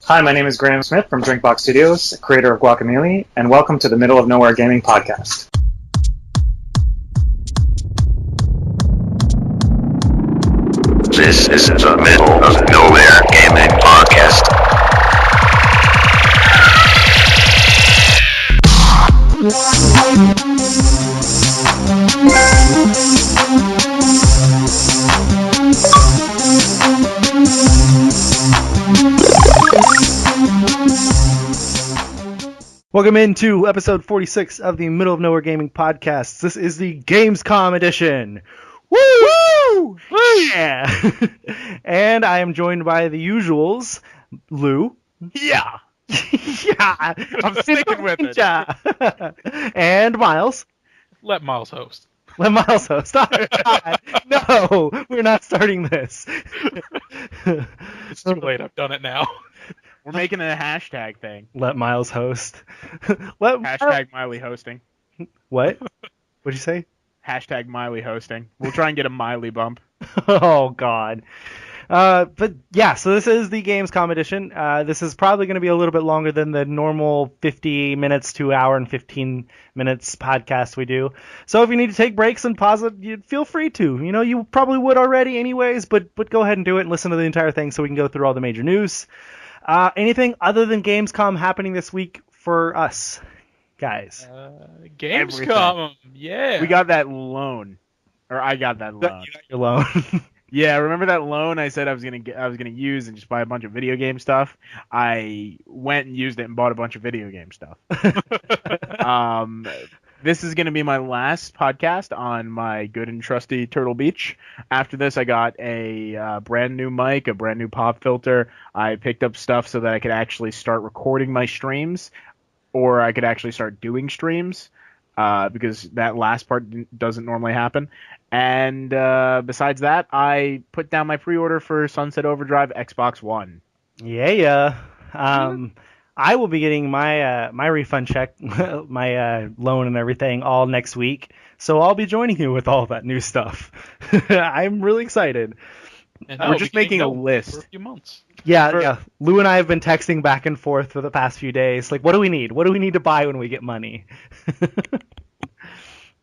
Hi, my name is Graham Smith from Drinkbox Studios, creator of Guacamelee, and welcome to the Middle of Nowhere Gaming Podcast. This is the Middle of Nowhere Gaming Podcast. Welcome into episode 46 of the Middle of Nowhere Gaming Podcast. This is the Gamescom edition. Woo! Yeah! And I am joined by the usuals, Lou. Yeah. Yeah! I'm sticking with it. Yeah. And Miles. Let Miles host. Let Miles host. Oh, God. No, we're not starting this. It's too late. I've done it now. We're making it a hashtag thing. Let Miles host. Hashtag Miley hosting. What? What'd you say? Hashtag Miley hosting. We'll try and get a Miley bump. Oh, God. But yeah, so this is the Gamescom edition. This is probably going to be a little bit longer than the normal 50 minutes to hour and 15 minutes podcast we do. So if you need to take breaks and pause it, you feel free to. You know, you probably would already anyways, but go ahead and do it and listen to the entire thing so we can go through all the major news. Anything other than Gamescom happening this week for us, guys? Gamescom, yeah. We got that loan. Or I got that loan. Your loan. Yeah, remember that loan I said I was gonna use and just buy a bunch of video game stuff? I went and used it and bought a bunch of video game stuff. This is gonna be my last podcast on my good and trusty Turtle Beach. After this, I got a brand new mic, a brand new pop filter. I picked up stuff so that I could actually start recording my streams, or I could actually start doing streams, because that last part doesn't normally happen. And besides that, I put down my pre-order for Sunset Overdrive Xbox One. Yeah. I will be getting my my refund check, my loan and everything all next week. So I'll be joining you with all that new stuff. I'm really excited. And We're just making a list. for a few months. Yeah. Lou and I have been texting back and forth for the past few days. Like, what do we need? What do we need to buy when we get money?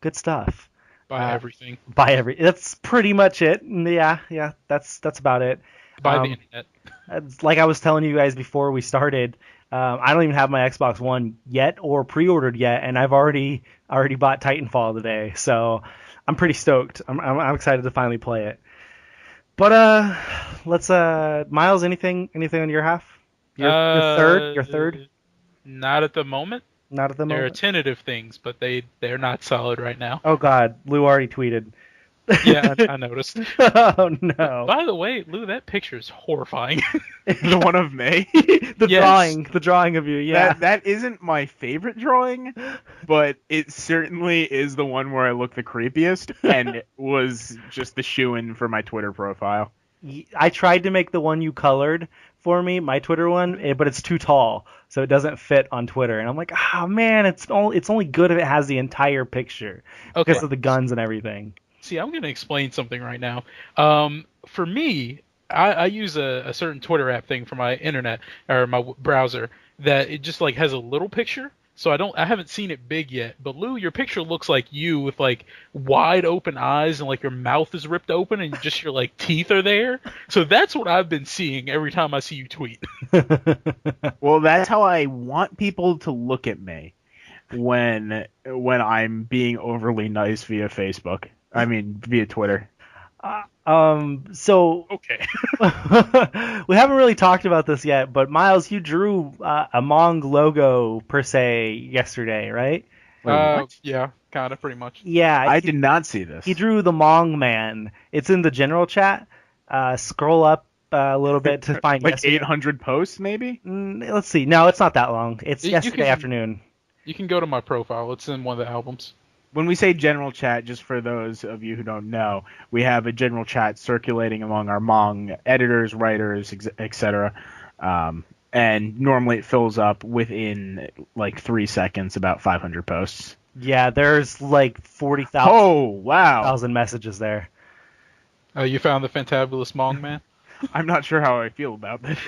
Good stuff. Buy everything. That's pretty much it. Yeah. That's about it. Buy the internet. It's like I was telling you guys before we started, I don't even have my Xbox One yet or pre-ordered yet, and I've already bought Titanfall today, so I'm pretty stoked. I'm excited to finally play it. But let's Miles, anything on your half? Your third? Not at the moment. Not at the They're moment. tentative things, but they're not solid right now. Oh God, Lou already tweeted. Yeah, I noticed. Oh no. By the way, Lou, that picture is horrifying. The one of me? The drawing of you, yeah. That isn't my favorite drawing, but it certainly is the one where I look the creepiest, and it was just the shoo-in for my Twitter profile. I tried to make the one you colored for me, my Twitter one, but it's too tall, so it doesn't fit on Twitter. And I'm like, man, it's only good if it has the entire picture because of the guns and everything. See, I'm going to explain something right now. For me, I use a certain Twitter app thing for my internet or my browser that it just like has a little picture. So I haven't seen it big yet. But Lou, your picture looks like you with like wide open eyes and like your mouth is ripped open and just your like teeth are there. So that's what I've been seeing every time I see you tweet. Well, that's how I want people to look at me when I'm being overly nice via Facebook. I mean, via Twitter. So Okay. we haven't really talked about this yet, but Miles, you drew a MONG logo per se yesterday, right? Yeah, kind of, pretty much. Yeah, I did not see this. he drew the MONG man. It's in the general chat. Scroll up a little bit to find like yesterday. 800 posts, maybe? Let's see. No, it's not that long. It's You yesterday can- afternoon. You can go to my profile. It's in one of the albums. When we say general chat, just for those of you who don't know, we have a general chat circulating among our MONG editors, writers, etc. And normally it fills up within like 3 seconds, about 500 posts. Yeah, there's like 40,000 Oh, wow. messages there. You found the fantabulous Mong Man? I'm not sure how I feel about this.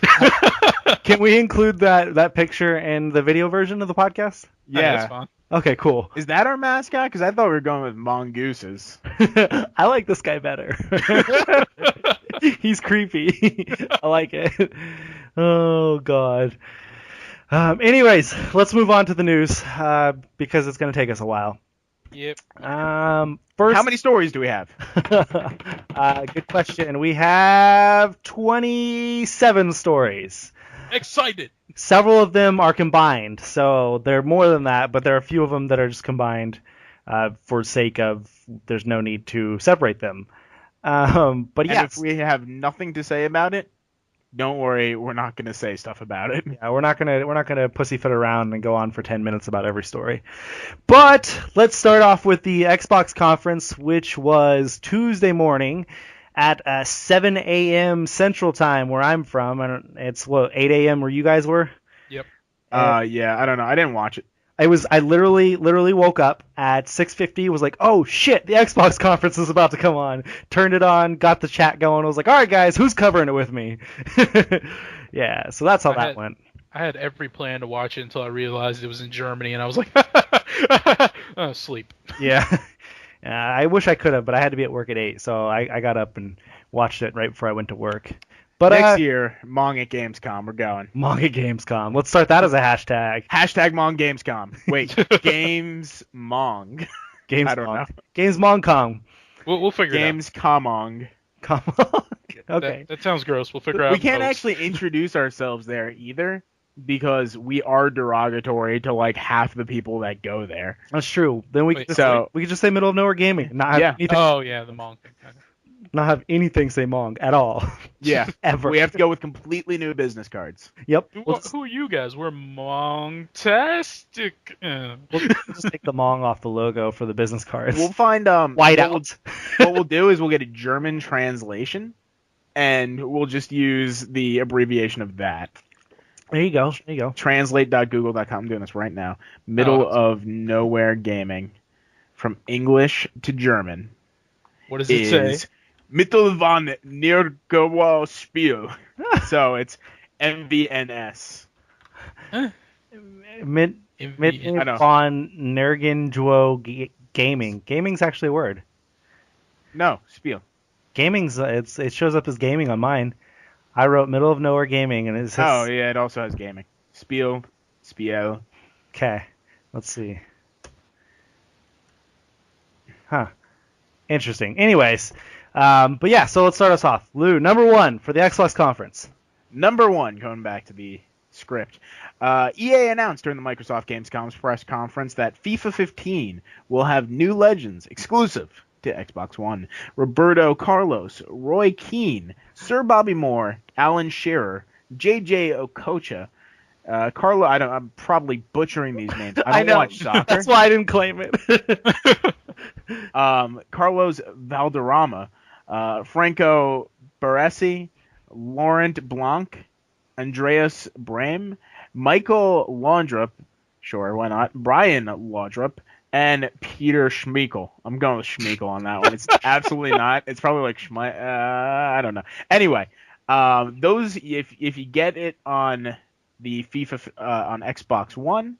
Can we include that picture in the video version of the podcast? Yeah, that's fine. Okay, cool. Is that our mascot? Because I thought we were going with mongooses. I like this guy better. He's creepy. I like it. Oh, God. Anyways, let's move on to the news because it's going to take us a while. Yep. First, How many stories do we have? good question. We have 27 stories. Excited. Several of them are combined, so they're more than that, but there are a few of them that are just combined for sake of there's no need to separate them. But And yes, if we have nothing to say about it, don't worry, we're not going to say stuff about it. yeah, we're not gonna pussyfoot around and go on for 10 minutes about every story. But let's start off with the Xbox conference, which was Tuesday morning at 7 a.m. Central Time, where I'm from. It's 8 a.m. where you guys were. Yep. Yeah, I don't know. I didn't watch it. I literally woke up at 6:50, was like, oh shit, the Xbox conference is about to come on. Turned it on, got the chat going. I was like, all right guys, who's covering it with me? Yeah, so that's how that went. I had every plan to watch it until I realized it was in Germany, and I was like, sleep. Yeah. I wish I could have, but I had to be at work at 8, so I got up and watched it right before I went to work. But Next year, Mong at Gamescom. We're going. Mong at Gamescom. Let's start that as a hashtag. Hashtag Mong Gamescom. Wait, Games Mong. Games I don't know. Games Mongcom. We'll figure Games Comong. Okay. it out. That sounds gross. We'll figure out. We can't post. actually introduce ourselves there either because we are derogatory to like half the people that go there. That's true. Then we Wait, could so- just say Middle of Nowhere Gaming. Not have Yeah. anything, Oh yeah, the monk. not have anything say Mong at all. Yeah. Ever. We have to go with completely new business cards. Yep. Who are you guys? We're Mongtastic. We'll just take the Mong off the logo for the business cards. We'll find Whiteout. What we'll do is we'll get a German translation and we'll just use the abbreviation of that. There you go. There you go. Translate.google.com. I'm doing this right now. Middle of Nowhere Gaming. From English to German. What does it say? Mittel von Nirgendwo Spiel. So it's MVNS. Mid I know. von Nergendwo Gaming. Gaming's actually a word. No, Spiel. Gaming's it shows up as gaming on mine. I wrote Middle of Nowhere Gaming and it says Oh, yeah, it also has gaming. Spiel. Okay. Let's see. Huh. Interesting. Anyways, but yeah, so let's start us off. Lou, number 1 for the Xbox conference. Number 1, going back to the script. EA announced during the Microsoft Gamescom's press conference that FIFA 15 will have new legends exclusive to Xbox One. Roberto Carlos, Roy Keane, Sir Bobby Moore, Alan Shearer, JJ Okocha, Carlo. I'm probably butchering these names. I don't watch soccer. That's why I didn't claim it. Carlos Valderrama, Franco Baresi, Laurent Blanc, Andreas Brame, Michael Laudrup, sure, why not, Brian Laudrup, and Peter Schmeichel. I'm going with Schmeichel on that one. It's absolutely not. It's probably like I don't know. Anyway, those if you get it on the FIFA on Xbox One,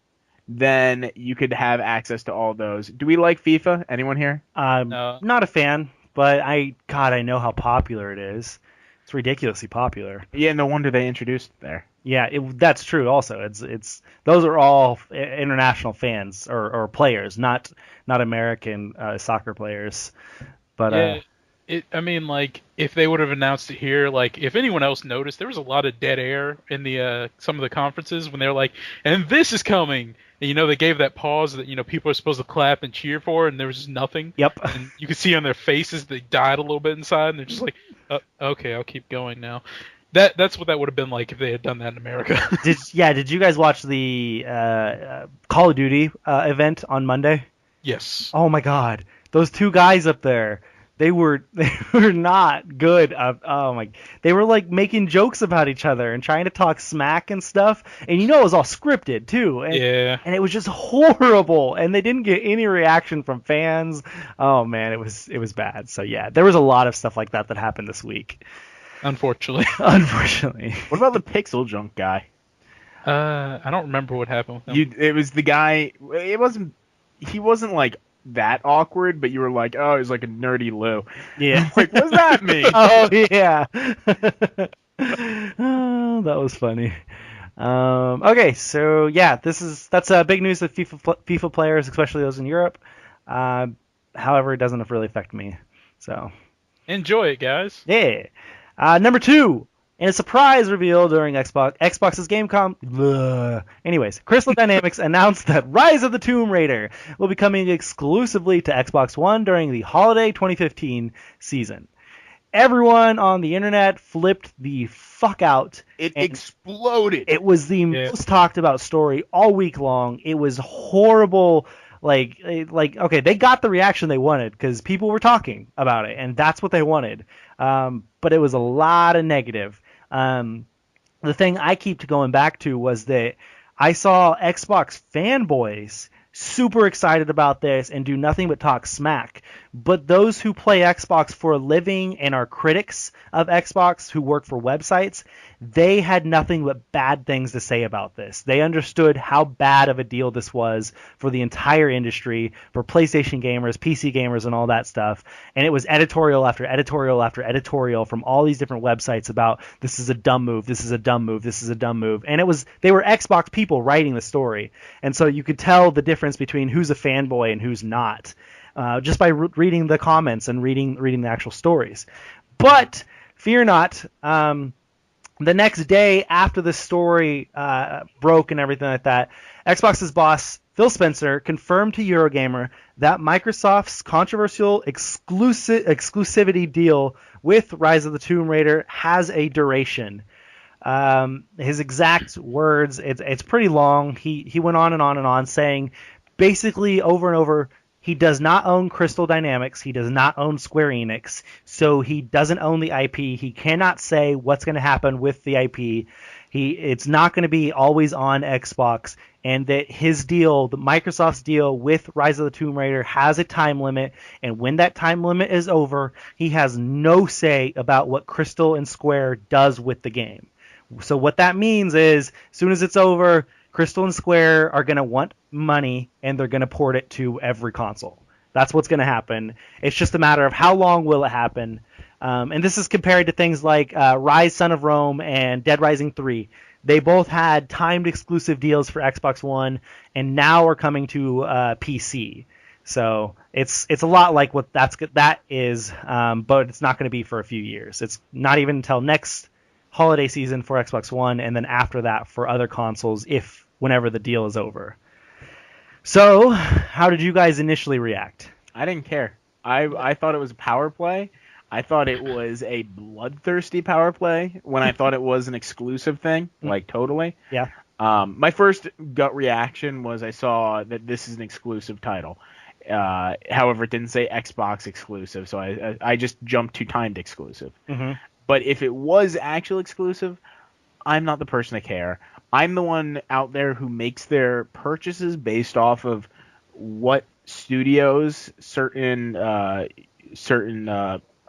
then you could have access to all those. Do we like FIFA? Anyone here? No. Not a fan, but I know how popular it is. It's ridiculously popular. Yeah, no wonder they introduced it there. Yeah, that's true. Also, it's those are all international fans or players, not American soccer players. But yeah, I mean, like, if they would have announced it here, like, if anyone else noticed, there was a lot of dead air in the some of the conferences when they were like, and this is coming. And, they gave that pause that, people are supposed to clap and cheer for, and there was just nothing. Yep. And you could see on their faces they died a little bit inside, and they're just like, okay, I'll keep going now. That's what that would have been like if they had done that in America. Did you guys watch the Call of Duty event on Monday? Yes. Oh my God, those two guys up there. They were not good. They were like making jokes about each other and trying to talk smack and stuff. And it was all scripted too. And, yeah. And it was just horrible. And they didn't get any reaction from fans. Oh man, it was bad. So yeah, there was a lot of stuff like that happened this week. Unfortunately. Unfortunately. What about the pixel junk guy? I don't remember what happened with him. It was the guy. He wasn't like that awkward, but you were like, oh, he's like a nerdy Lou. Yeah. Like, what does that mean? Oh yeah. Oh, that was funny. Okay, so yeah, that's big news with FIFA players, especially those in Europe. However, it doesn't really affect me. So Enjoy it, guys. yeah. Number 2. In a surprise reveal during Xbox's Gamescom. Anyways, Crystal Dynamics announced that Rise of the Tomb Raider will be coming exclusively to Xbox One during the holiday 2015 season. Everyone on the internet flipped the fuck out. It exploded. It was the most talked about story all week long. It was horrible. Like okay, they got the reaction they wanted because people were talking about it, and that's what they wanted. But it was a lot of negative. The thing I keep going back to was that I saw Xbox fanboys super excited about this and do nothing but talk smack. But those who play Xbox for a living and are critics of Xbox who work for websites, they had nothing but bad things to say about this. They understood how bad of a deal this was for the entire industry, for PlayStation gamers, PC gamers, and all that stuff. And it was editorial after editorial after editorial from all these different websites about this is a dumb move, this is a dumb move, this is a dumb move. And they were Xbox people writing the story. And so you could tell the difference between who's a fanboy and who's not. Just by reading the comments and reading the actual stories. But fear not, the next day after the story broke and everything like that, Xbox's boss Phil Spencer confirmed to Eurogamer that Microsoft's controversial exclusivity deal with Rise of the Tomb Raider has a duration. His exact words, it's pretty long. He went on and on and on, saying basically over and over, he does not own Crystal Dynamics. He does not own Square Enix. So he doesn't own the IP. He cannot say what's going to happen with the IP. It's not going to be always on Xbox. And that his deal, Microsoft's deal with Rise of the Tomb Raider, has a time limit. And when that time limit is over, he has no say about what Crystal and Square does with the game. So what that means is, as soon as it's over, Crystal and Square are going to want money, and they're going to port it to every console. That's what's going to happen. It's just a matter of how long will it happen. And this is compared to things like Rise, Son of Rome, and Dead Rising 3. They both had timed exclusive deals for Xbox One, and now are coming to PC. So it's a lot like what that is, but it's not going to be for a few years. It's not even until next holiday season for Xbox One, and then after that for other consoles whenever the deal is over. So, how did you guys initially react? I didn't care. I thought it was a power play. I thought it was a bloodthirsty power play when I thought it was an exclusive thing, like totally. Yeah. My first gut reaction was I saw that this is an exclusive title. However, it didn't say Xbox exclusive, so I just jumped to timed exclusive. Mm-hmm. But if it was actual exclusive, I'm not the person to care. I'm the one out there who makes their purchases based off of what studios certain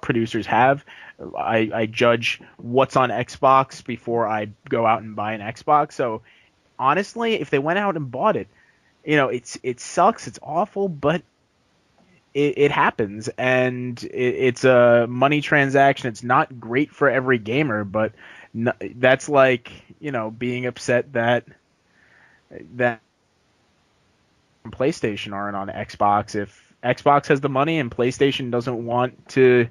producers have. I judge what's on Xbox before I go out and buy an Xbox. So honestly, if they went out and bought it, it sucks, it's awful, but it happens, and it's a money transaction. It's not great for every gamer, but that's like, being upset that PlayStation aren't on Xbox. If Xbox has the money and PlayStation doesn't want to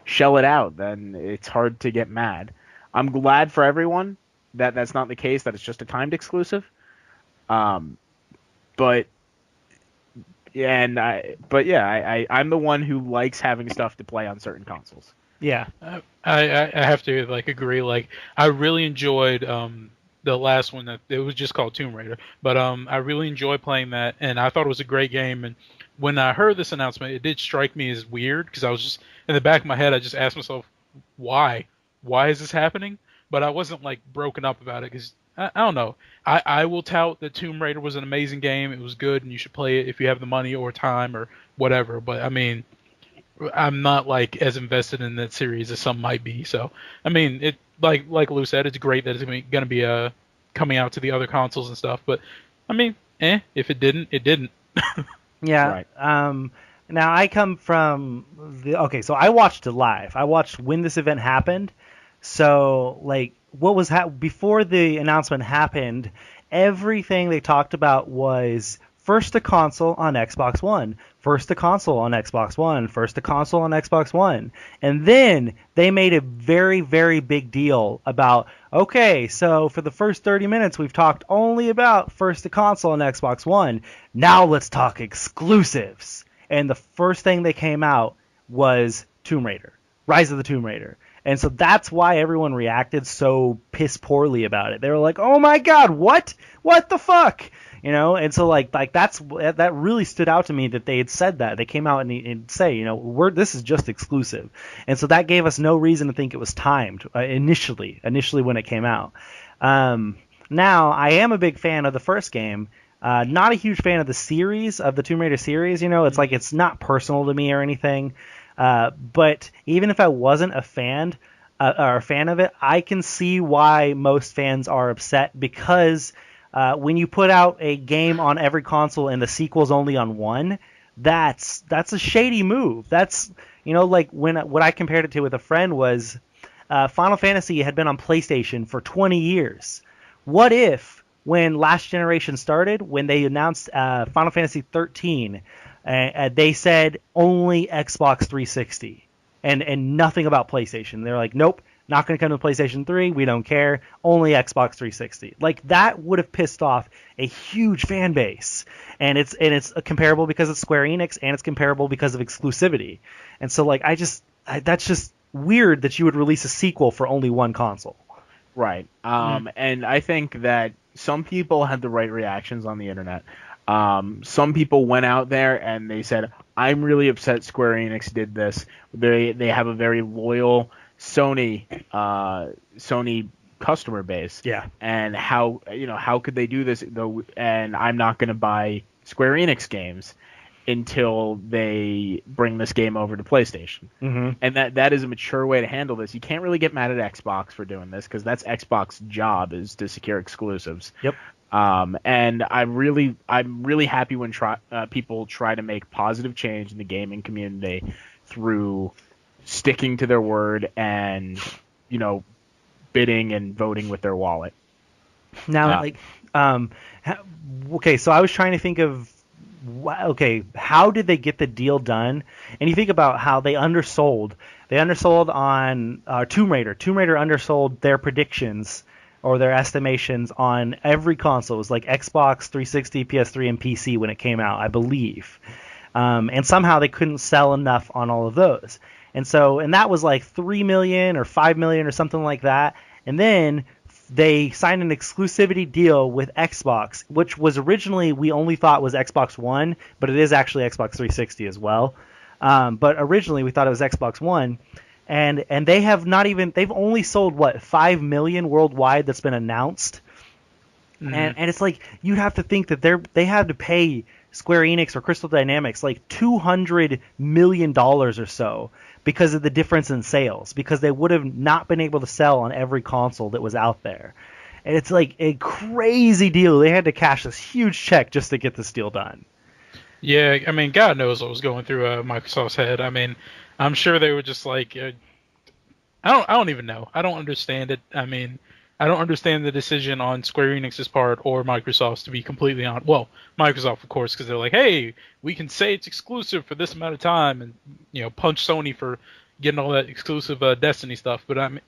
shell it out, then it's hard to get mad. I'm glad for everyone that that's not the case, that it's just a timed exclusive. I'm the one who likes having stuff to play on certain consoles. Yeah. I have to agree. I really enjoyed the last one that it was just called Tomb Raider, but I really enjoyed playing that, and I thought it was a great game. And when I heard this announcement, it did strike me as weird because I was just in the back of my head, I just asked myself, why is this happening? But I wasn't broken up about it because I don't know. I will tout that Tomb Raider was an amazing game. It was good, and you should play it if you have the money or time or whatever. But I mean, I'm not like as invested in that series as some might be. So I mean, it like Lou said, it's great that it's gonna be coming out to the other consoles and stuff. But I mean, if it didn't, it didn't. Yeah. Right. Now I come from so I watched it live. I watched when this event happened. So like what was before the announcement happened, everything they talked about was first to console on Xbox One, first to console on Xbox One, first to console on Xbox One. And then they made a very, very big deal about, okay, so for the first 30 minutes, we've talked only about first to console on Xbox One. Now let's talk exclusives. And the first thing that came out was Tomb Raider, Rise of the Tomb Raider. And so that's why everyone reacted so piss poorly about it. They were like, "Oh my god, what? What the fuck?" You know, and so like that really stood out to me that they had said that. They came out and say, you know, this is just exclusive. And so that gave us no reason to think it was timed initially when it came out. Now, I am a big fan of the first game. Not a huge fan of the series, of the Tomb Raider series. You know, it's like it's not personal to me or anything. But even if I wasn't a fan of it, I can see why most fans are upset because when you put out a game on every console and the sequel's only on one, that's a shady move. That's, you know, like what I compared it to with a friend was Final Fantasy had been on PlayStation for 20 years. What if when Last Generation started, when they announced Final Fantasy 13, they said only Xbox 360 and nothing about PlayStation. They're like, nope, not going to come to PlayStation 3. We don't care. Only Xbox 360. Like that would have pissed off a huge fan base. And it's comparable because it's Square Enix, and it's comparable because of exclusivity. And so like that's just weird that you would release a sequel for only one console. Right. And I think that some people had the right reactions on the internet. Some people went out there and they said, I'm really upset Square Enix did this. They have a very loyal Sony customer base. Yeah. And how could they do this though? And I'm not going to buy Square Enix games until they bring this game over to PlayStation. Mm-hmm. And that is a mature way to handle this. You can't really get mad at Xbox for doing this because that's Xbox's job, is to secure exclusives. Yep. And I'm really happy when people try to make positive change in the gaming community through sticking to their word and, you know, bidding and voting with their wallet. Now, okay, so I was trying to think of, okay, how did they get the deal done? And you think about how they undersold. They undersold on Tomb Raider. Tomb Raider undersold their predictions or their estimations on every console. It was like Xbox 360, PS3, and PC when it came out, I believe. And somehow they couldn't sell enough on all of those. And that was like 3 million or 5 million or something like that. And then they signed an exclusivity deal with Xbox, which was originally we only thought was Xbox One, but it is actually Xbox 360 as well. But originally we thought it was Xbox One. And they've only sold 5 million worldwide that's been announced. Mm-hmm. And it's like you'd have to think that they had to pay Square Enix or Crystal Dynamics like $200 million or so because of the difference in sales, because they would have not been able to sell on every console that was out there. And it's like a crazy deal. They had to cash this huge check just to get this deal done. Yeah, I mean, God knows what was going through Microsoft's head. I mean, I'm sure they were just like, I don't even know. I don't understand it. I mean, I don't understand the decision on Square Enix's part or Microsoft's, to be completely honest. Well, Microsoft, of course, because they're like, hey, we can say it's exclusive for this amount of time, and, you know, punch Sony for getting all that exclusive Destiny stuff. But I mean,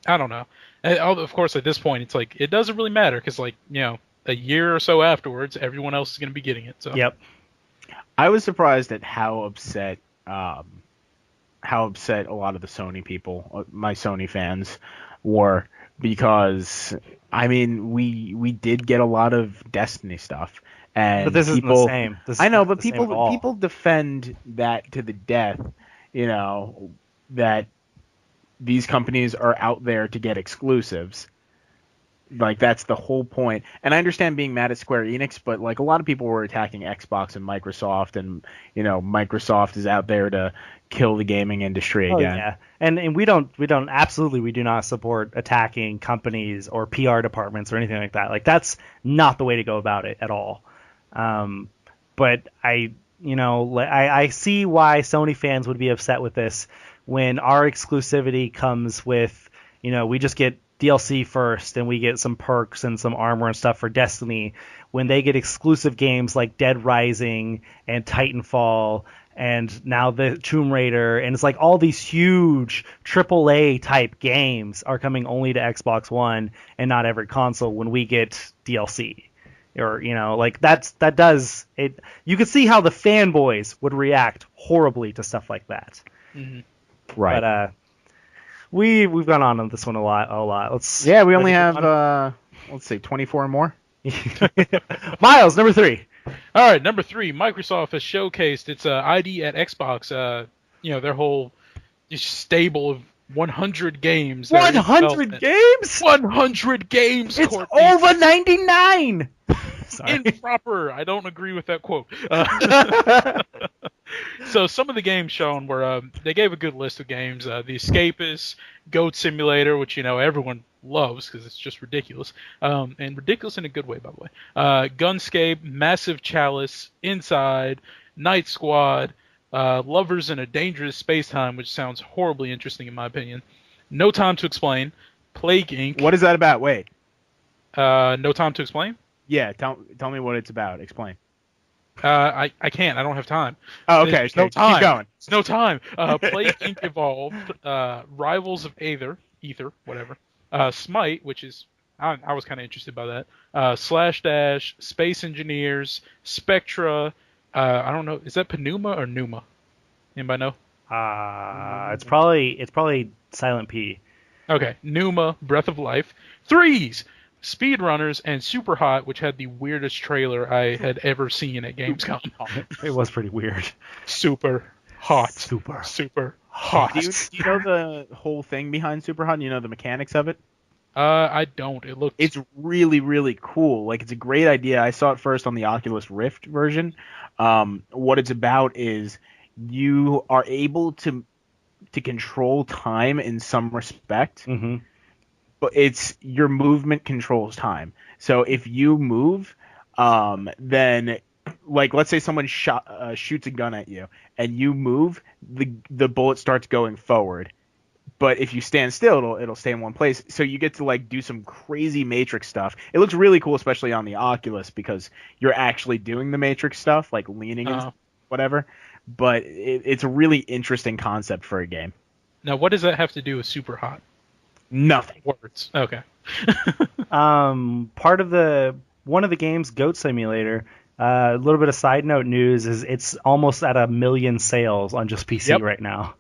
I don't know. And, of course, at this point, it's like it doesn't really matter because, like, you know, a year or so afterwards, everyone else is going to be getting it. So. Yep. I was surprised at how upset a lot of the Sony people, my Sony fans, were, because I mean we did get a lot of Destiny stuff, and but this isn't the same. I know, but people defend that to the death, you know, that these companies are out there to get exclusives. Like, that's the whole point. And I understand being mad at Square Enix, but like a lot of people were attacking Xbox and Microsoft, and Microsoft is out there to kill the gaming industry again. Yeah, and we do not support attacking companies or PR departments or anything like that. Like, that's not the way to go about it at all. But I see why Sony fans would be upset with this when our exclusivity comes with, we just get DLC first and we get some perks and some armor and stuff for Destiny, when they get exclusive games like Dead Rising and Titanfall and now the Tomb Raider, and it's like all these huge AAA type games are coming only to Xbox One and not every console when we get DLC. Or, that does it. You could see how the fanboys would react horribly to stuff like that. Mm-hmm. Right. But we've gone on this one a lot. We only have let's see, 24 more. Miles, number 3. All right, number 3. Microsoft has showcased its ID at Xbox. Their whole stable of 100 games. 100 games? 100 games. It's Courtney. over 99. Sorry. Improper. I don't agree with that quote. So some of the games shown were, they gave a good list of games. The Escapist, Goat Simulator, which, everyone loves because it's just ridiculous. And ridiculous in a good way, by the way. Gunscape, Massive Chalice, Inside, Night Squad, Lovers in a Dangerous Space-Time, which sounds horribly interesting in my opinion. No Time to Explain, Plague Inc. What is that about? Wait. No Time to Explain? Yeah, tell me what it's about. Explain. I can't. I don't have time. Oh, okay. There's no time. Keep going. There's no time. Plague Inc. Evolved. Rivals of Ether, whatever. Smite, which is I was kind of interested by that. Slash Dash, Space Engineers, Spectra. I don't know. Is that Pneuma or Numa? Anybody know? It's probably Silent P. Okay, Numa, Breath of Life. Threes. Speedrunners and Super Hot, which had the weirdest trailer I had ever seen at Gamescom. It was pretty weird. Super hot. Super hot. Do you know the whole thing behind Super Hot? You know the mechanics of it? I don't. It's really, really cool. Like, it's a great idea. I saw it first on the Oculus Rift version. What it's about is you are able to control time in some respect. Mm-hmm. But it's your movement controls time. So if you move, then, like, let's say someone shoots a gun at you, and you move, the bullet starts going forward. But if you stand still, it'll stay in one place. So you get to, like, do some crazy Matrix stuff. It looks really cool, especially on the Oculus, because you're actually doing the Matrix stuff, like leaning and whatever. But it's a really interesting concept for a game. Now, what does that have to do with Super Hot? Nothing. Words. Okay. One of the games, Goat Simulator, a little bit of side note news is it's almost at 1 million sales on just PC right now.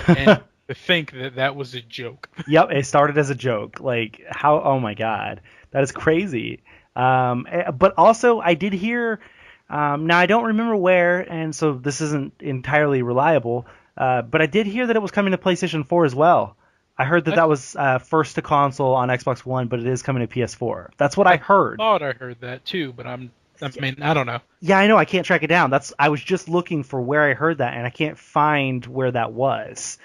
And to think that was a joke. Yep, it started as a joke. Like, how? Oh my god, that is crazy. But also, I did hear. Now I don't remember where, and so this isn't entirely reliable. But I did hear that it was coming to PlayStation 4 as well. I heard that was first to console on Xbox One, but it is coming to PS4. That's what I heard. I thought I heard that too, but I don't know. Yeah, I know. I can't track it down. I was just looking for where I heard that, and I can't find where that was.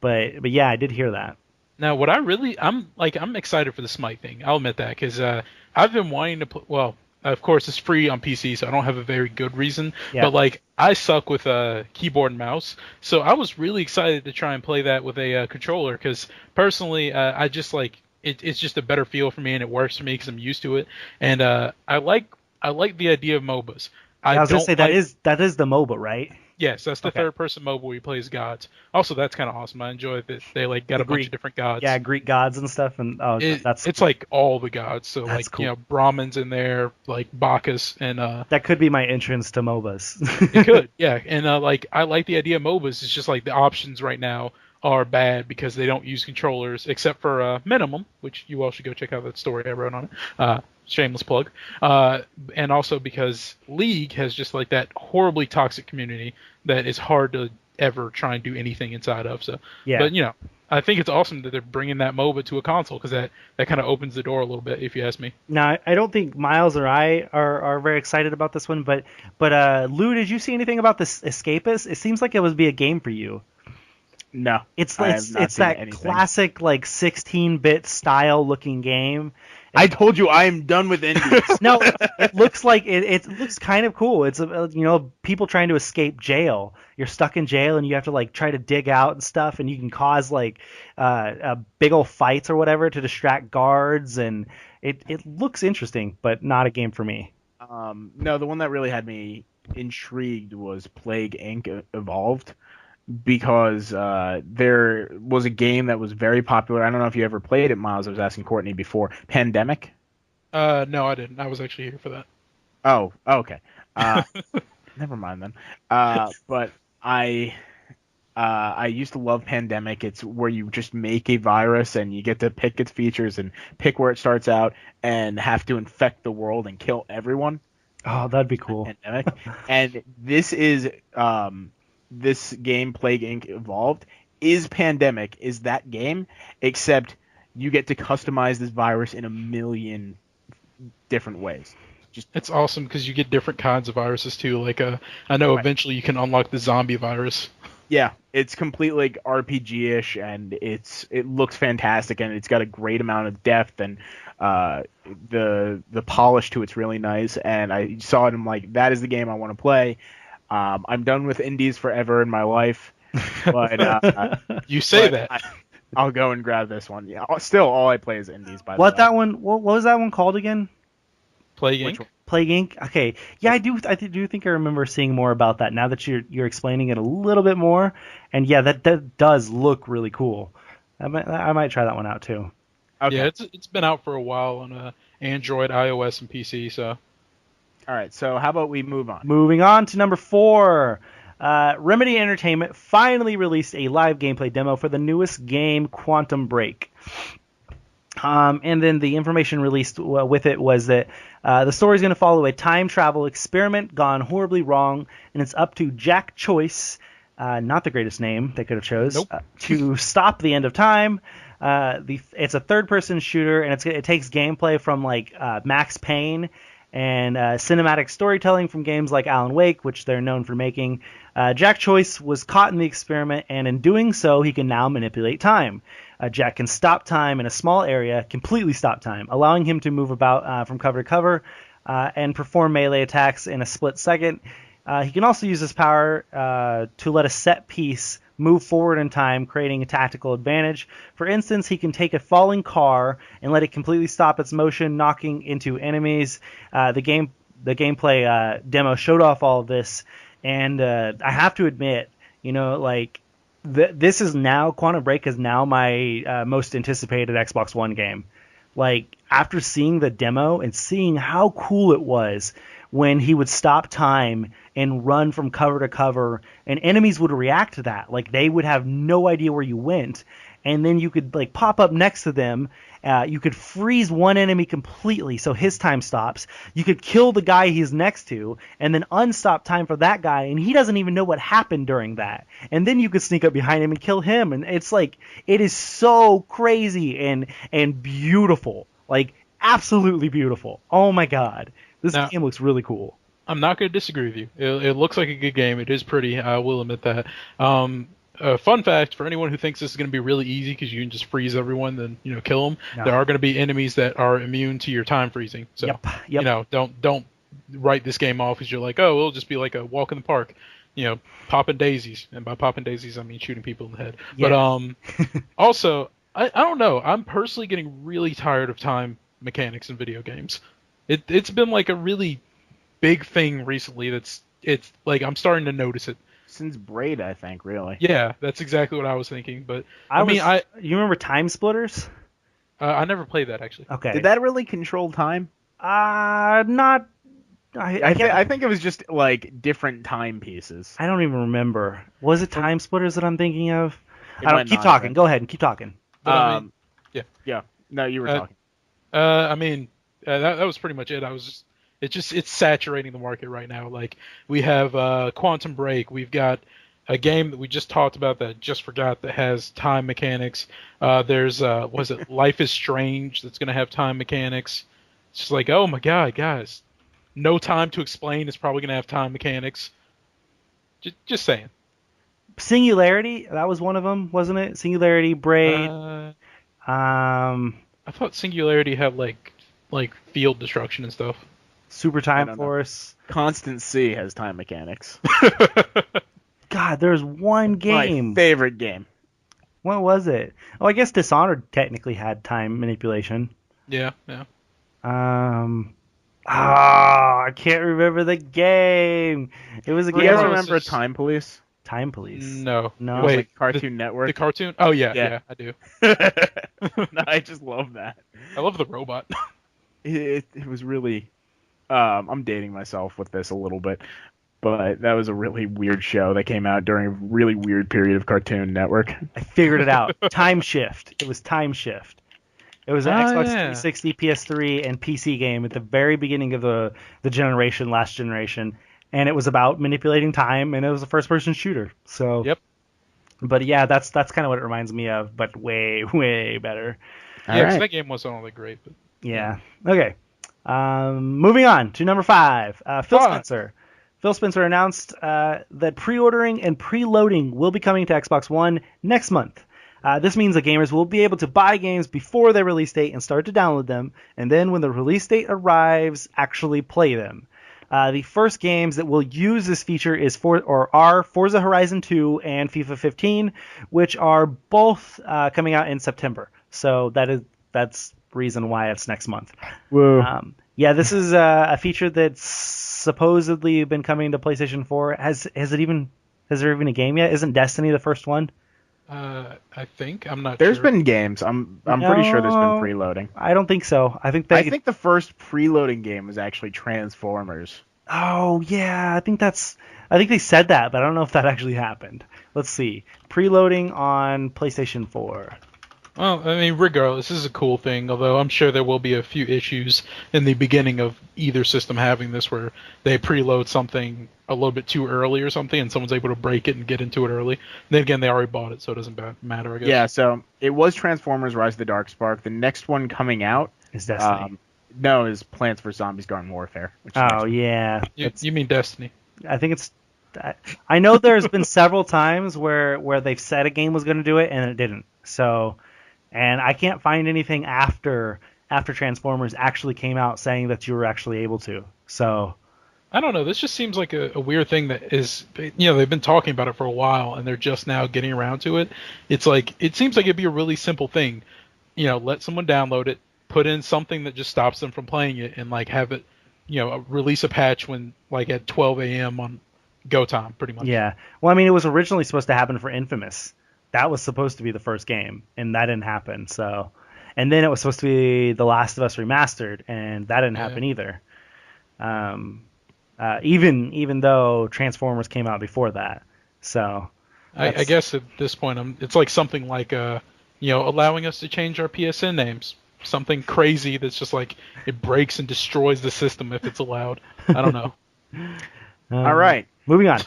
But yeah, I did hear that. Now, I'm excited for the Smite thing. I'll admit that, because I've been wanting to play. Well, of course, it's free on PC, so I don't have a very good reason. Yeah. But, like, I suck with a keyboard and mouse, so I was really excited to try and play that with a controller, because personally, I just, like, it's just a better feel for me, and it works for me because I'm used to it. And I like the idea of MOBAs. I was going to say, that is the MOBA, right? Yes, that's the third-person MOBA where you play as gods. Also, that's kind of awesome. I enjoy that they like got a bunch of different gods. Yeah, Greek gods and stuff, and it's like all the gods. So like cool. Brahmins in there, like Bacchus, and that could be my entrance to MOBAs. It could, yeah. And like I like the idea of MOBAs. It's just like the options right now are bad because they don't use controllers except for Minimum, which you all should go check out that story I wrote on it. Shameless plug. And also because League has just like that horribly toxic community that is hard to ever try and do anything inside of. So, yeah. But I think it's awesome that they're bringing that MOBA to a console because that kind of opens the door a little bit, if you ask me. Now, I don't think Miles or I are very excited about this one, but Lou, did you see anything about this Escapist? It seems like it would be a game for you. No, It's I have not seen that anything. classic like 16-bit style looking game. I told you I am done with indies. No, it looks like it looks kind of cool. It's people trying to escape jail. You're stuck in jail and you have to like try to dig out and stuff, and you can cause like big old fights or whatever to distract guards, and it looks interesting, but not a game for me. No, the one that really had me intrigued was Plague Inc. Evolved, because there was a game that was very popular. I don't know if you ever played it, Miles. I was asking Courtney before. Pandemic? No, I didn't. I was actually here for that. Oh, okay. Never mind then. But I used to love Pandemic. It's where you just make a virus and you get to pick its features and pick where it starts out and have to infect the world and kill everyone. Oh, that'd be cool. Pandemic. And this is this game, Plague Inc. Evolved, is Pandemic, is that game, except you get to customize this virus in a million different ways. It's awesome because you get different kinds of viruses too. Like I know eventually you can unlock the zombie virus. Yeah, it's completely like RPG-ish, and it looks fantastic, and it's got a great amount of depth, and the polish to it's really nice. And I saw it, and I'm like, that is the game I want to play. I'm done with indies forever in my life, but You say that. I'll go and grab this one. Yeah, still all I play is indies. By the way. What was that one called again? Plague Inc. Plague Inc. Okay, yeah, I do think I remember seeing more about that now that you're explaining it a little bit more, and yeah, that does look really cool. I might try that one out too. Okay. Yeah, it's been out for a while on Android, iOS, and PC. So. All right, so how about we move on? Moving on to number 4. Remedy Entertainment finally released a live gameplay demo for the newest game, Quantum Break. And then the information released with it was that the story is going to follow a time travel experiment gone horribly wrong, and it's up to Jack Choice, not the greatest name they could have chose, to stop the end of time. It's a third-person shooter, and it takes gameplay from like Max Payne and cinematic storytelling from games like Alan Wake, which they're known for making. Jack Choice was caught in the experiment, and in doing so, he can now manipulate time. Jack can stop time in a small area, completely stop time, allowing him to move about from cover to cover and perform melee attacks in a split second. He can also use his power to let a set piece move forward in time, creating a tactical advantage. For instance, he can take a falling car and let it completely stop its motion, knocking into enemies. The gameplay demo showed off all of this, and I have to admit, this is now, Quantum Break is now my most anticipated Xbox One game. Like, after seeing the demo and seeing how cool it was when he would stop time and run from cover to cover, and enemies would react to that. Like, they would have no idea where you went, and then you could like pop up next to them. You could freeze one enemy completely so his time stops. You could kill the guy he's next to and then unstop time for that guy, and he doesn't even know what happened during that. And then you could sneak up behind him and kill him. And it's like, it is so crazy and beautiful. Like, absolutely beautiful. Oh my god. This game looks really cool. I'm not going to disagree with you. It looks like a good game. It is pretty. I will admit that. Fun fact, for anyone who thinks this is going to be really easy because you can just freeze everyone, then kill them. No. There are going to be enemies that are immune to your time freezing. So Yep. Don't write this game off because you're like, oh, it'll just be like a walk in the park, popping daisies. And by popping daisies, I mean shooting people in the head. Yeah. But also, I don't know. I'm personally getting really tired of time mechanics in video games. It's been like a really big thing recently. It's like I'm starting to notice it. Since Braid, I think, really. Yeah, that's exactly what I was thinking. But you remember Time Splitters? I never played that actually. Okay. Did that really control time? Not. I think it was just like different time pieces. I don't even remember. Was it Time Splitters that I'm thinking of? Keep talking. Right? Go ahead and keep talking. Yeah. No, you were talking. That was pretty much it. It's saturating the market right now. Like, we have Quantum Break, we've got a game that we just talked about that I just forgot that has time mechanics. There's was it Life is Strange that's gonna have time mechanics. It's just like, oh my god, guys, No Time to Explain is probably gonna have time mechanics. Just saying. Singularity, that was one of them, wasn't it? Singularity, Braid. I thought Singularity had like field destruction and stuff. Super I Time don't know. Force. Constant C has time mechanics. God, there's one game. My favorite game. What was it? Oh, I guess Dishonored technically had time manipulation. Yeah. I can't remember the game. It was a Do you game. guys Remember- remember Time Police? Time Police. No. No. It was Wait, like Cartoon Network. The cartoon? Oh yeah, Yeah. I do. No, I just love that. I love the robot. It was really. I'm dating myself with this a little bit, but that was a really weird show that came out during a really weird period of Cartoon Network. I figured it out. Time Shift. It was Time Shift. It was an Xbox 360, PS3, and PC game at the very beginning of the generation, last generation, and it was about manipulating time, and it was a first-person shooter. So. Yep. But yeah, that's kind of what it reminds me of, but way, way better. Yeah, 'cause Alright. that game wasn't all that great. But Yeah. Okay. Moving on to number 5. Phil Five. Spencer. Phil Spencer announced that pre-ordering and preloading will be coming to Xbox One next month. This means that gamers will be able to buy games before their release date and start to download them, and then when the release date arrives, actually play them. The first games that will use this feature are Forza Horizon 2 and FIFA 15, which are both coming out in September. So that's reason why it's next month. Whoa. Yeah, this is a feature that's supposedly been coming to PlayStation 4. Has there even a game yet? Isn't Destiny the first one? I think I'm not. There's sure. been games. I'm pretty sure there's No. been preloading. I don't think so. I think I think the first preloading game was actually Transformers. Oh yeah, I think they said that, but I don't know if that actually happened. Let's see. Preloading on PlayStation 4. Well, I mean, regardless, this is a cool thing. Although I'm sure there will be a few issues in the beginning of either system having this, where they preload something a little bit too early or something, and someone's able to break it and get into it early. And then again, they already bought it, so it doesn't matter. I guess. Yeah, so it was Transformers: Rise of the Darkspark. The next one coming out, Is Destiny. no, is Plants vs Zombies: Garden Warfare. Which is Oh yeah. You mean Destiny? I think it's. I know there's been several times where they've said a game was going to do it and it didn't. So, and I can't find anything after Transformers actually came out saying that you were actually able to. So, I don't know. This just seems like a weird thing that is, they've been talking about it for a while and they're just now getting around to it. It's like, it seems like it'd be a really simple thing. Let someone download it, put in something that just stops them from playing it, and like have it, release a patch when like at 12 a.m. on go time, pretty much. yeah. Well, I mean, it was originally supposed to happen for Infamous. That was supposed to be the first game, and that didn't happen. So, and then it was supposed to be The Last of Us Remastered, and that didn't happen either. Even though Transformers came out before that. So, I guess at this point, it's like something like, allowing us to change our PSN names. Something crazy that's just like it breaks and destroys the system if it's allowed. I don't know. All right. Moving on.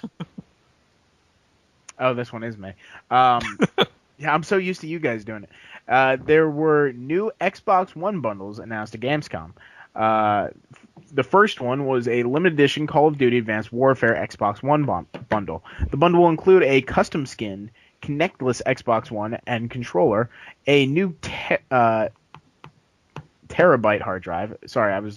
Oh, this one is me. Yeah, I'm so used to you guys doing it. There were new Xbox One bundles announced at Gamescom. The first one was a limited edition Call of Duty Advanced Warfare Xbox One bundle. The bundle will include a custom skin, connectless Xbox One and controller, a new terabyte hard drive. Sorry,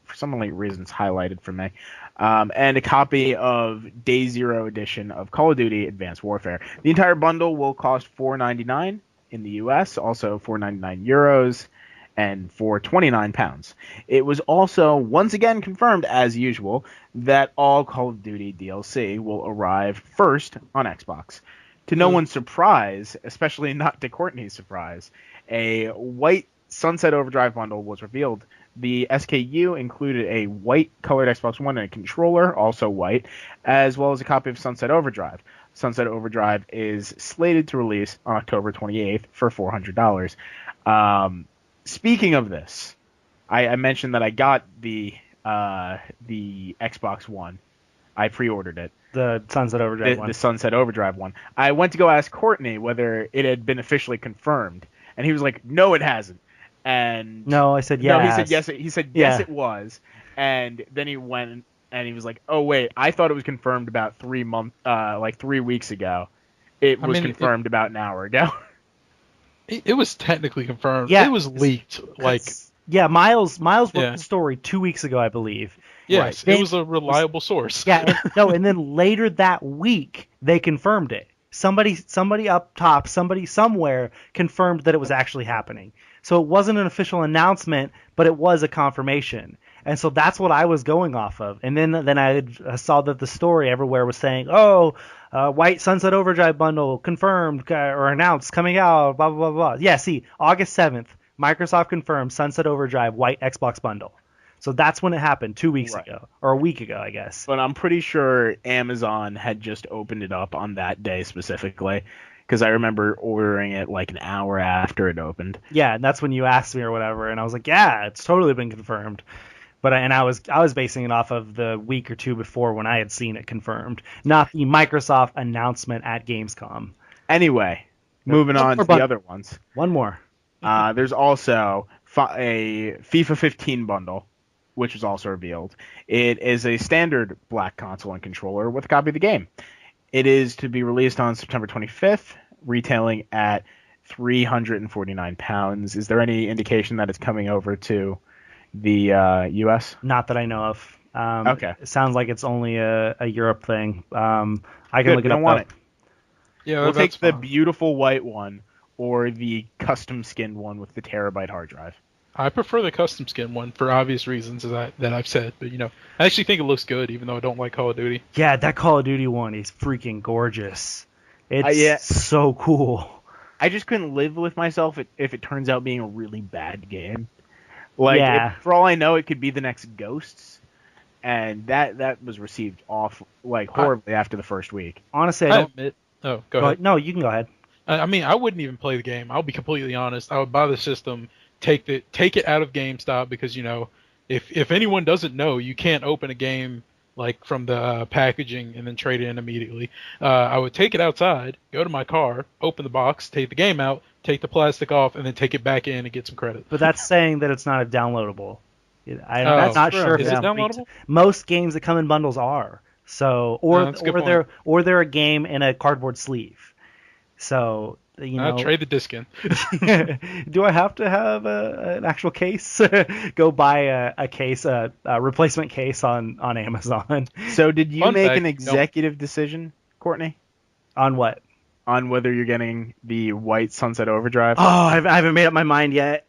for some reasons highlighted for me. And a copy of Day Zero edition of Call of Duty Advanced Warfare. The entire bundle will cost $4.99 in the US, also €4.99 and £4.29. It was also once again confirmed, as usual, that all Call of Duty DLC will arrive first on Xbox. To no one's surprise, especially not to Courtney's surprise, a white Sunset Overdrive bundle was revealed. The SKU included a white-colored Xbox One and a controller, also white, as well as a copy of Sunset Overdrive. Sunset Overdrive is slated to release on October 28th for $400. Speaking of this, I mentioned that I got the Xbox One I pre-ordered it. The Sunset Overdrive one. The Sunset Overdrive one. I went to go ask Courtney whether it had been officially confirmed, and he was like, "No, it hasn't." And no, I said yes. No, he said yes. He said yes, it was. And then he went and he was like, "Oh wait, I thought it was confirmed about 3 weeks ago. It was confirmed about an hour ago." It was technically confirmed. Yeah, it was leaked. Yeah, Miles wrote the story 2 weeks ago, I believe. Yes, it was a reliable source. Yeah, and then later that week they confirmed it. Somebody up top, somebody somewhere confirmed that it was actually happening. So it wasn't an official announcement, but it was a confirmation. And so that's what I was going off of. And then I saw that the story everywhere was saying, White Sunset Overdrive bundle confirmed or announced coming out, blah, blah, blah, blah. Yeah, see, August 7th, Microsoft confirmed Sunset Overdrive White Xbox bundle. So that's when it happened 2 weeks ago, or a week ago, I guess. But I'm pretty sure Amazon had just opened it up on that day specifically, because I remember ordering it like an hour after it opened. Yeah, and that's when you asked me or whatever, and I was like, yeah, it's totally been confirmed. But I was basing it off of the week or two before when I had seen it confirmed, not the Microsoft announcement at Gamescom. Anyway, moving on to the other ones. One more. There's also a FIFA 15 bundle, which was also revealed. It is a standard black console and controller with a copy of the game. It is to be released on September 25th, retailing at £349. Is there any indication that it's coming over to the U.S.? Not that I know of. Okay. It sounds like it's only a Europe thing. I can look it up. Want it. Yeah, we'll take the beautiful white one or the custom skinned one with the terabyte hard drive. I prefer the custom skin one for obvious reasons that I've said, but I actually think it looks good, even though I don't like Call of Duty. Yeah, that Call of Duty one is freaking gorgeous. It's so cool. I just couldn't live with myself if it turns out being a really bad game. For all I know, it could be the next Ghosts, and that was received horribly after the first week. Honestly, I admit. Oh, go ahead. No, you can go ahead. I mean, I wouldn't even play the game. I'll be completely honest. I would buy the system. Take it out of GameStop because if anyone doesn't know, you can't open a game from the packaging and then trade it in immediately. I would take it outside, go to my car, open the box, take the game out, take the plastic off, and then take it back in and get some credit. But that's saying that it's not a downloadable. I'm not sure. Is it downloadable? Most games that come in bundles are. So or they're a game in a cardboard sleeve. So. Trade the disc in. Do I have to have an actual case? Go buy a case, a replacement case on Amazon. So did you make an executive decision, Courtney? On what? On whether you're getting the white Sunset Overdrive? Oh, I haven't made up my mind yet.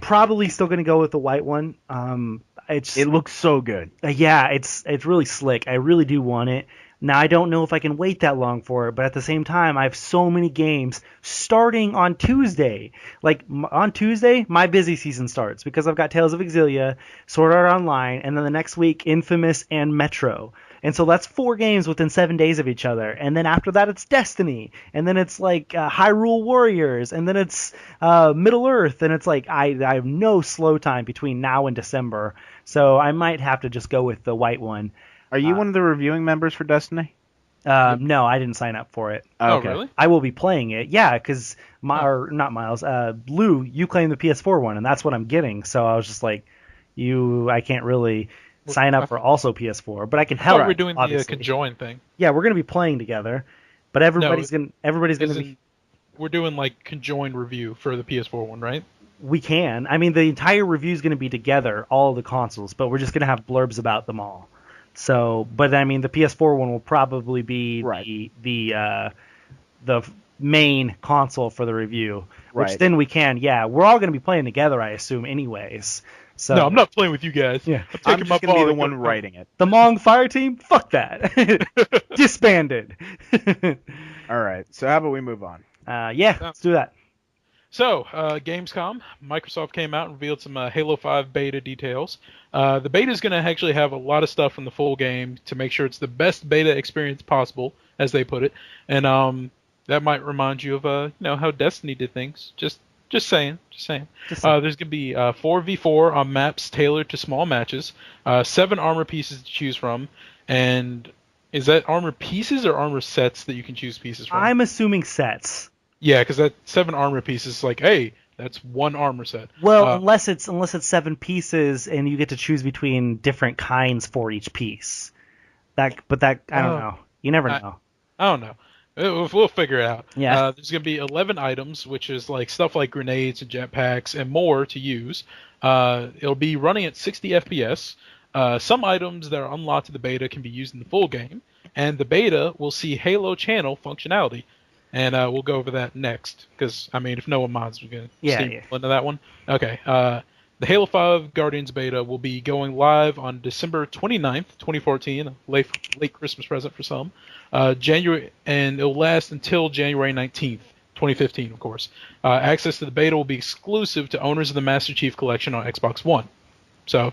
Probably still going to go with the white one. It looks so good. Yeah, it's really slick. I really do want it. Now, I don't know if I can wait that long for it, but at the same time, I have so many games starting on Tuesday. On Tuesday, my busy season starts because I've got Tales of Exilia, Sword Art Online, and then the next week, Infamous and Metro. And so that's 4 games within 7 days of each other. And then after that, it's Destiny. And then it's Hyrule Warriors. And then it's Middle Earth. And it's I have no slow time between now and December. So I might have to just go with the white one. Are you one of the reviewing members for Destiny? No, I didn't sign up for it. Oh, okay. Really? I will be playing it. Yeah, because not Miles. Lou, you claim the PS4 one, and that's what I'm getting. So I was just like, I can't really sign up for also PS4, but I can help. We're doing the conjoin thing. Yeah, we're gonna be playing together, but everybody's gonna be. We're doing conjoined review for the PS4 one, right? We can. I mean, the entire review is gonna be together, all of the consoles, but we're just gonna have blurbs about them all. So, but I mean, the PS4 one will probably be the main console for the review, which then we can. Yeah, we're all going to be playing together, I assume, anyways. So no, I'm not playing with you guys. Yeah, I'm just going to be the one writing it. The Mong Fire Team, fuck that, disbanded. All right, so how about we move on? Let's do that. So, Gamescom, Microsoft came out and revealed some Halo 5 beta details. The beta is going to actually have a lot of stuff from the full game to make sure it's the best beta experience possible, as they put it. And that might remind you of how Destiny did things. Just saying. There's going to be 4v4 on maps tailored to small matches, 7 armor pieces to choose from, and Is that armor pieces or armor sets that you can choose pieces from? I'm assuming sets. Yeah, because that 7 armor pieces is like, hey, that's 1 armor set. Well, unless it's 7 pieces and you get to choose between different kinds for each piece. I don't know. You never know. I don't know. We'll figure it out. Yeah. There's going to be 11 items, which is like stuff like grenades and jetpacks and more to use. It'll be running at 60 FPS. Some items that are unlocked in the beta can be used in the full game, and the beta will see Halo channel functionality. And we'll go over that next, because, I mean, if no one mods, we're going to steamroll into that one. Okay. The Halo 5 Guardians beta will be going live on December 29th, 2014, a late Christmas present for some. And it'll last until January 19th, 2015, of course. Access to the beta will be exclusive to owners of the Master Chief Collection on Xbox One. So,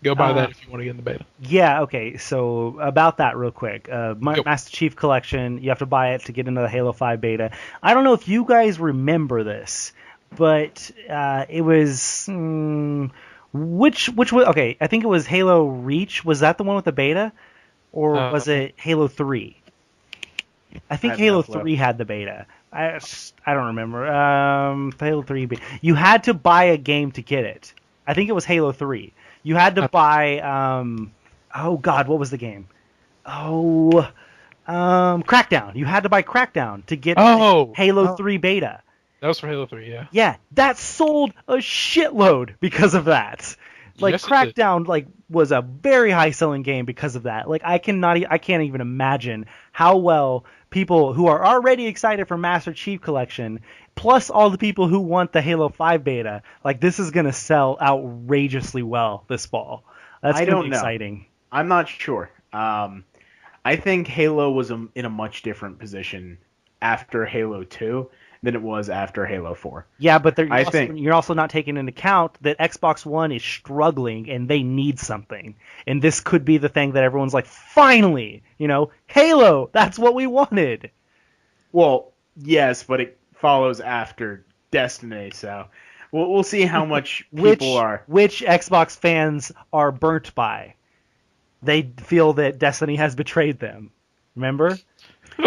go buy that if you want to get in the beta. Yeah, okay. So about that real quick. Master Chief Collection, you have to buy it to get into the Halo 5 beta. I don't know if you guys remember this, but it was... which okay, I think it was Halo Reach. Was that the one with the beta? Or was it Halo 3? I think Halo 3 had the beta. I don't remember. Halo 3 beta. You had to buy a game to get it. I think it was Halo 3. You had to buy, oh God, what was the game? Crackdown. You had to buy Crackdown to get Halo 3 beta. That was for Halo 3, yeah. Yeah, that sold a shitload because of that. Like, yes, Crackdown, was a very high-selling game because of that. Like, I can't even imagine how well people who are already excited for Master Chief Collection, plus all the people who want the Halo 5 beta, this is going to sell outrageously well this fall. That's going to be exciting. I'm not sure. I think Halo was in a much different position after Halo 2 than it was after Halo 4. Yeah, but you're also not taking into account that Xbox One is struggling and they need something. And this could be the thing that everyone's like, finally, Halo, that's what we wanted. Well, yes, but it follows after Destiny, so we'll see how much people are. Which Xbox fans are burnt by. They feel that Destiny has betrayed them. Remember?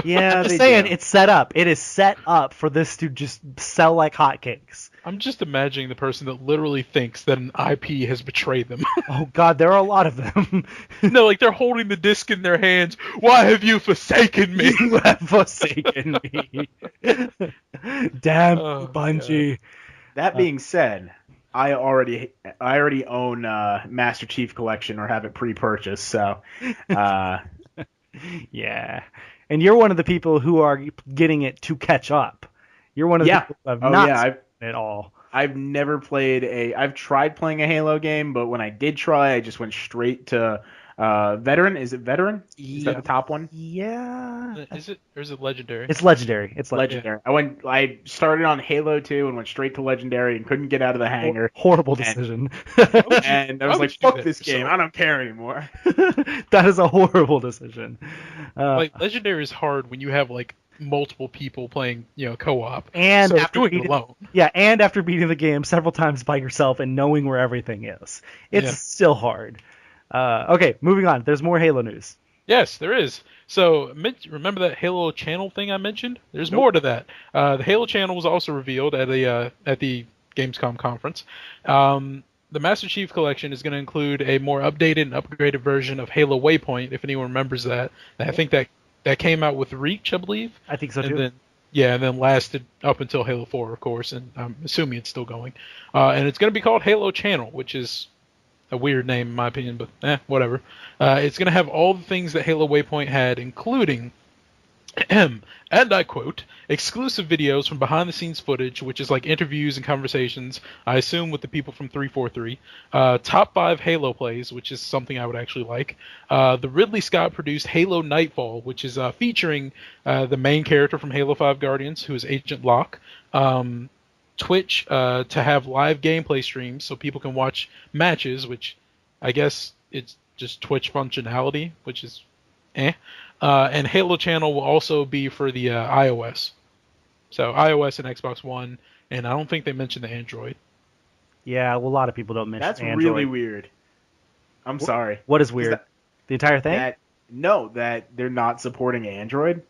Yeah, I'm just saying, it's set up. It is set up for this to just sell like hotcakes. I'm just imagining the person that literally thinks that an IP has betrayed them. Oh God, there are a lot of them. No, they're holding the disc in their hands. Why have you forsaken me? You have forsaken me. Damn, Bungie. God. That being said, I already own Master Chief Collection or have it pre-purchased, so yeah. And you're one of the people who are getting it to catch up. You're one of the people who have not seen it at all. I've never played I've tried playing a Halo game, but when I did try, I just went straight to Veteran. Is it Veteran? Is that the top one? Yeah. Is it, or is it Legendary? It's Legendary. It's Legendary. I started on Halo 2 and went straight to Legendary and couldn't get out of the hangar. Horrible decision. And I was like, fuck this game. I don't care anymore. That is a horrible decision. Legendary is hard when you have multiple people playing, co-op. And so after doing it alone. Yeah, and after beating the game several times by yourself and knowing where everything is. It's still hard. Okay, moving on. There's more Halo news. Yes, there is. So, remember that Halo channel thing I mentioned? There's more to that. The Halo channel was also revealed at the Gamescom conference. The Master Chief Collection is going to include a more updated and upgraded version of Halo Waypoint, if anyone remembers that. I think that came out with Reach, I believe. I think so, too. And then lasted up until Halo 4, of course, and I'm assuming it's still going. And it's going to be called Halo Channel, which is a weird name in my opinion, but whatever. It's going to have all the things that Halo Waypoint had, including, and I quote, exclusive videos from behind-the-scenes footage, which is like interviews and conversations, I assume with the people from 343, top 5 Halo plays, which is something I would actually like, the Ridley Scott-produced Halo Nightfall, which is featuring the main character from Halo 5 Guardians, who is Agent Locke, Twitch to have live gameplay streams so people can watch matches, which I guess it's just Twitch functionality, which is and Halo Channel will also be for the iOS. So iOS and Xbox One, and I don't think they mentioned the Android. Yeah, well, a lot of people don't mention That's Android. really weird. I'm sorry. What is weird? The entire thing? No, that they're not supporting Android.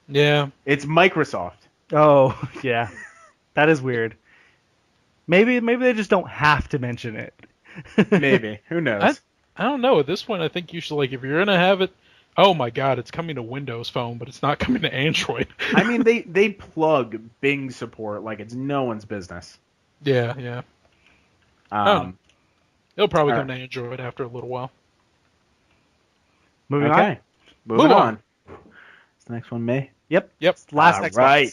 Yeah. It's Microsoft. Oh, yeah. That is weird. Maybe they just don't have to mention it. Maybe. Who knows? I don't know. At this point, I think you should, like, if you're going to have it, oh my god, it's coming to Windows Phone, but it's not coming to Android. I mean, they plug Bing support like it's no one's business. Yeah. It'll probably come to Android after a little while. Moving on. Moving on. Is the next one me? Yep. Last Xbox. Right.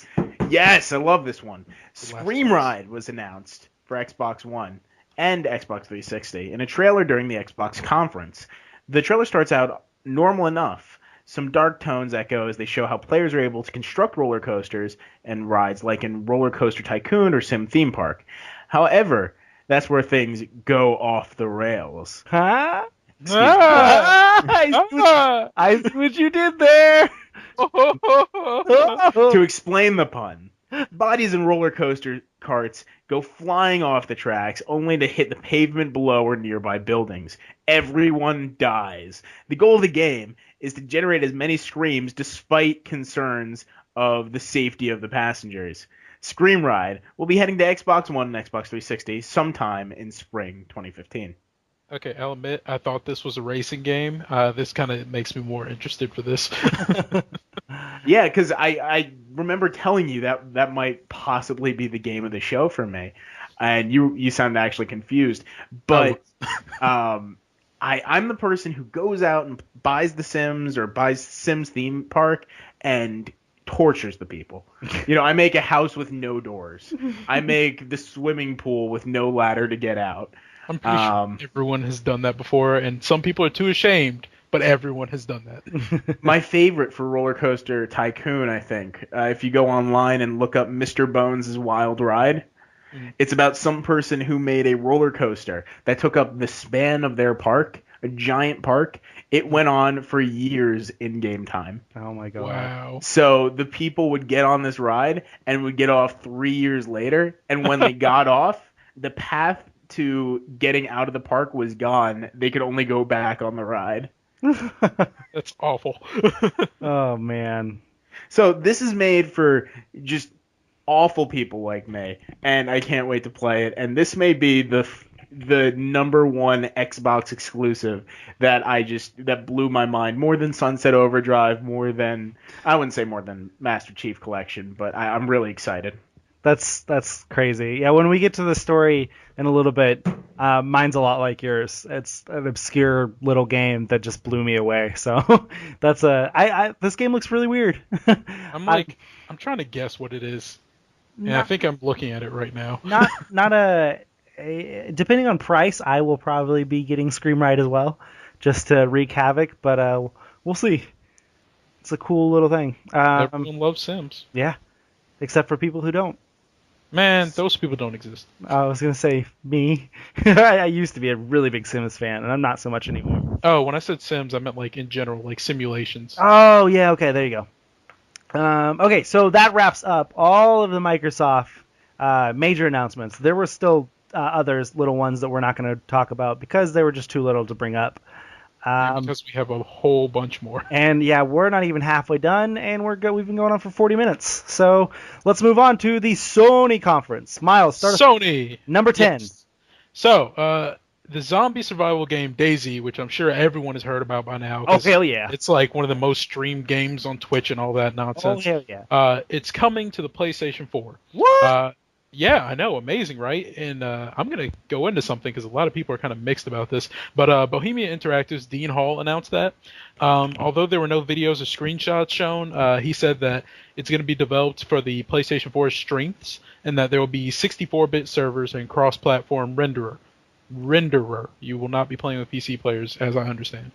Yes, I love this one. The last Scream Ride was announced for Xbox One and Xbox 360 in a trailer during the Xbox conference. The trailer starts out normal enough. Some dark tones echo as they show how players are able to construct roller coasters and rides like in Roller Coaster Tycoon or Sim Theme Park. However, that's where things go off the rails. Huh? I see what you did there. To explain the pun, bodies in roller coaster carts go flying off the tracks only to hit the pavement below or nearby buildings. Everyone dies. The goal of the game is to generate as many screams despite concerns of the safety of the passengers. Scream Ride will be heading to Xbox One and Xbox 360 sometime in spring 2015. Okay, I'll admit, I thought this was a racing game. This kind of makes me more interested for this. Yeah, because I remember telling you that might possibly be the game of the show for me, and you sounded actually confused. But I'm the person who goes out and buys The Sims or buys Sims Theme Park and tortures the people. I make a house with no doors. I make the swimming pool with no ladder to get out. I'm pretty sure everyone has done that before, and some people are too ashamed, but everyone has done that. My favorite for Roller Coaster Tycoon, I think, if you go online and look up Mr. Bones' Wild Ride, it's about some person who made a roller coaster that took up the span of their park, a giant park. It went on for years in game time. Oh my god. Wow. So the people would get on this ride and would get off 3 years later, and when they got off, the path to getting out of the park was gone. They could only go back on the ride. That's awful. Oh man. So this is made for just awful people like me, and I can't wait to play it. And this may be the number one Xbox exclusive that blew my mind, more than Sunset Overdrive, I wouldn't say more than Master Chief Collection, but I'm really excited. That's crazy. Yeah, when we get to the story in a little bit, mine's a lot like yours. It's an obscure little game that just blew me away. So that's this game looks really weird. I'm trying to guess what it is. And I think I'm looking at it right now. Not depending on price, I will probably be getting Scream Ride as well, just to wreak havoc. But we'll see. It's a cool little thing. Everyone loves Sims. Yeah, except for people who don't. Man, those people don't exist. I was going to say me. I used to be a really big Sims fan, and I'm not so much anymore. Oh, when I said Sims, I meant like in general, like simulations. Oh, yeah, okay, there you go. Okay, so that wraps up all of the Microsoft major announcements. There were still others, little ones that we're not going to talk about because they were just too little to bring up. Because we have a whole bunch more. And yeah, we're not even halfway done, and we've been going on for 40 minutes. So let's move on to the Sony conference. Miles, start Sony! Number 10. Yes. So, the zombie survival game DayZ, which I'm sure everyone has heard about by now. Oh, hell yeah. It's like one of the most streamed games on Twitch and all that nonsense. Oh, hell yeah. It's coming to the PlayStation 4. What? Yeah, I know, amazing, right? And I'm going to go into something because a lot of people are kind of mixed about this. But Bohemia Interactive's Dean Hall announced that. Although there were no videos or screenshots shown, he said that it's going to be developed for the PlayStation 4's strengths and that there will be 64-bit servers and cross-platform renderer. You will not be playing with PC players, as I understand.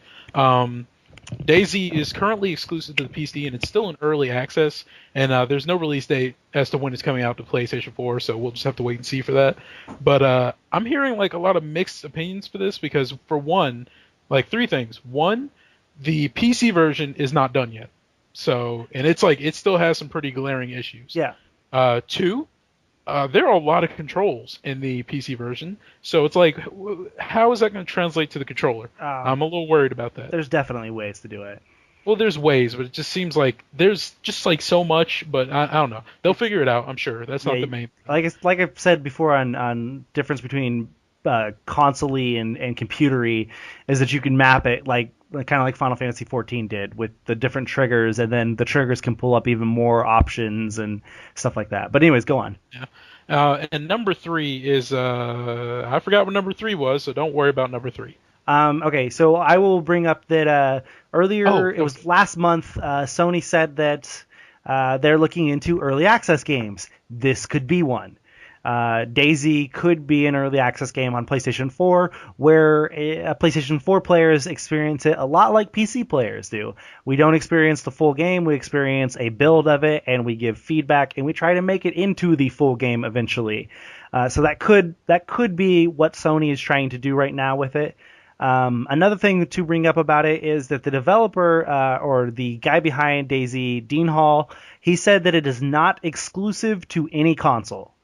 DayZ is currently exclusive to the PC, and it's still in early access, and there's no release date as to when it's coming out to PlayStation 4, so we'll just have to wait and see for that. But I'm hearing like a lot of mixed opinions for this because, for one, like three things. One, the PC version is not done yet, and it's like it still has some pretty glaring issues. Yeah. Two, there are a lot of controls in the PC version, so it's like, how is that going to translate to the controller? I'm a little worried about that. There's definitely ways to do it. Well, there's ways, but it just seems like there's just like so much. But I don't know. They'll figure it out. I'm sure. That's not the main. Like I've said before on difference between console-y and computer-y is that you can map it like kind of like Final Fantasy 14 did with the different triggers, and then the triggers can pull up even more options and stuff like that. But anyways, go on. Yeah. And number 3 is I forgot what number 3 was, so don't worry about number 3. Okay, so I will bring up that earlier, it was last month, Sony said that they're looking into early access games. This could be one. DayZ could be an early access game on PlayStation 4, where PlayStation 4 players experience it a lot like PC players do. We don't experience the full game, we experience a build of it, and we give feedback, and we try to make it into the full game eventually. So that could be what Sony is trying to do right now with it. Another thing to bring up about it is that the developer or the guy behind DayZ, Dean Hall, he said that it is not exclusive to any console.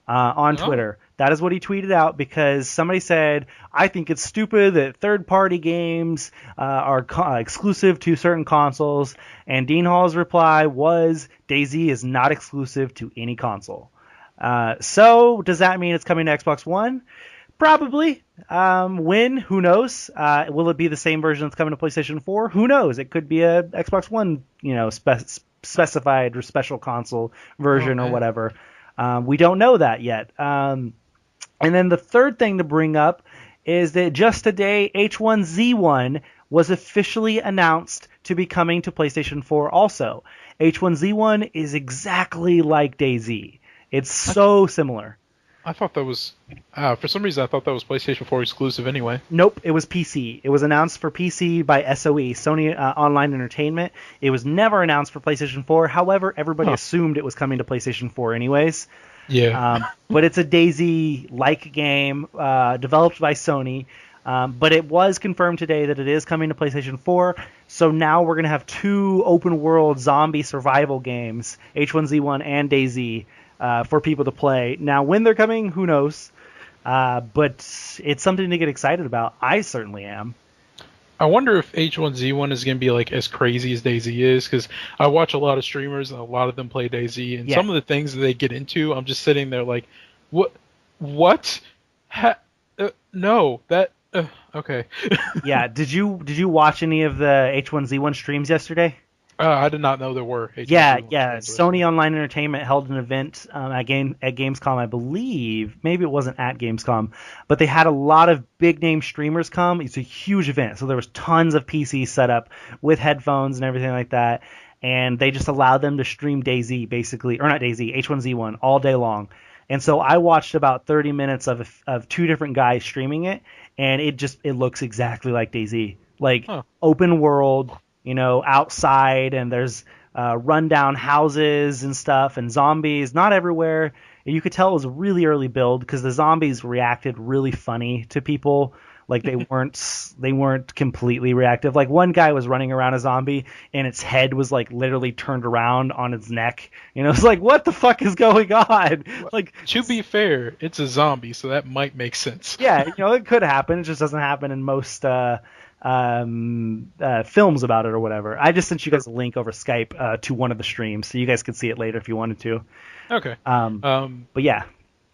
On Twitter. That is what he tweeted out because somebody said, I think it's stupid that third-party games are exclusive to certain consoles, and Dean Hall's reply was, DayZ is not exclusive to any console. So, does that mean it's coming to Xbox One? Probably. When? Who knows? Will it be the same version that's coming to PlayStation 4? Who knows? It could be a Xbox One, specified or special console version or whatever. We don't know that yet. And then the third thing to bring up is that just today, H1Z1 was officially announced to be coming to PlayStation 4 also. H1Z1 is exactly like DayZ. It's so similar. I thought that was... for some reason, I thought that was PlayStation 4 exclusive anyway. Nope, it was PC. It was announced for PC by SOE, Sony Online Entertainment. It was never announced for PlayStation 4. However, everybody assumed it was coming to PlayStation 4 anyways. Yeah. But it's a DayZ-like game developed by Sony. But it was confirmed today that it is coming to PlayStation 4. So now we're going to have 2 open-world zombie survival games, H1Z1 and DayZ, for people to play. Now, when they're coming, who knows? But it's something to get excited about. I certainly am. I wonder if H1Z1 is going to be like as crazy as DayZ is, because I watch a lot of streamers and a lot of them play DayZ, and some of the things that they get into, I'm just sitting there like, what? No, that okay. Yeah, did you watch any of the H1Z1 streams yesterday? I did not know there were. Yeah. Sony Online Entertainment held an event at Gamescom, I believe. Maybe it wasn't at Gamescom, but they had a lot of big name streamers come. It's a huge event, so there was tons of PCs set up with headphones and everything like that, and they just allowed them to stream DayZ basically, or not DayZ, H1Z1 all day long. And so I watched about 30 minutes of 2 different guys streaming it, and it looks exactly like DayZ, like open world. Outside, and there's rundown houses and stuff, and zombies, not everywhere. You could tell it was a really early build because the zombies reacted really funny to people. Like they weren't completely reactive. Like one guy was running around a zombie, and its head was like literally turned around on its neck. It's like, what the fuck is going on? Like, to be fair, it's a zombie, so that might make sense. Yeah, it could happen. It just doesn't happen in most films about it or whatever. I just sent you guys a link over Skype to one of the streams, so you guys could see it later if you wanted to. Okay. But yeah.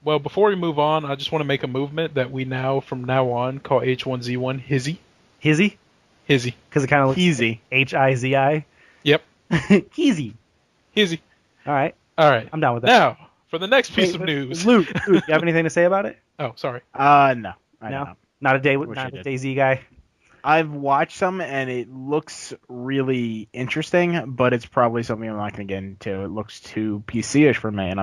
Well, before we move on, I just want to make a movement that we from now on, call H1Z1 Hizzy. Hizzy? Hizzy. Because it kind of looks Hizzy. H-I-Z-I? Yep. Hizzy. Hizzy. All right. I'm down with that. Now, for the next piece of news. Luke, you have anything to say about it? Oh, sorry. No. No? Not a DayZ guy? I've watched some, and it looks really interesting, but it's probably something I'm not going to get into. It looks too PC-ish for me, and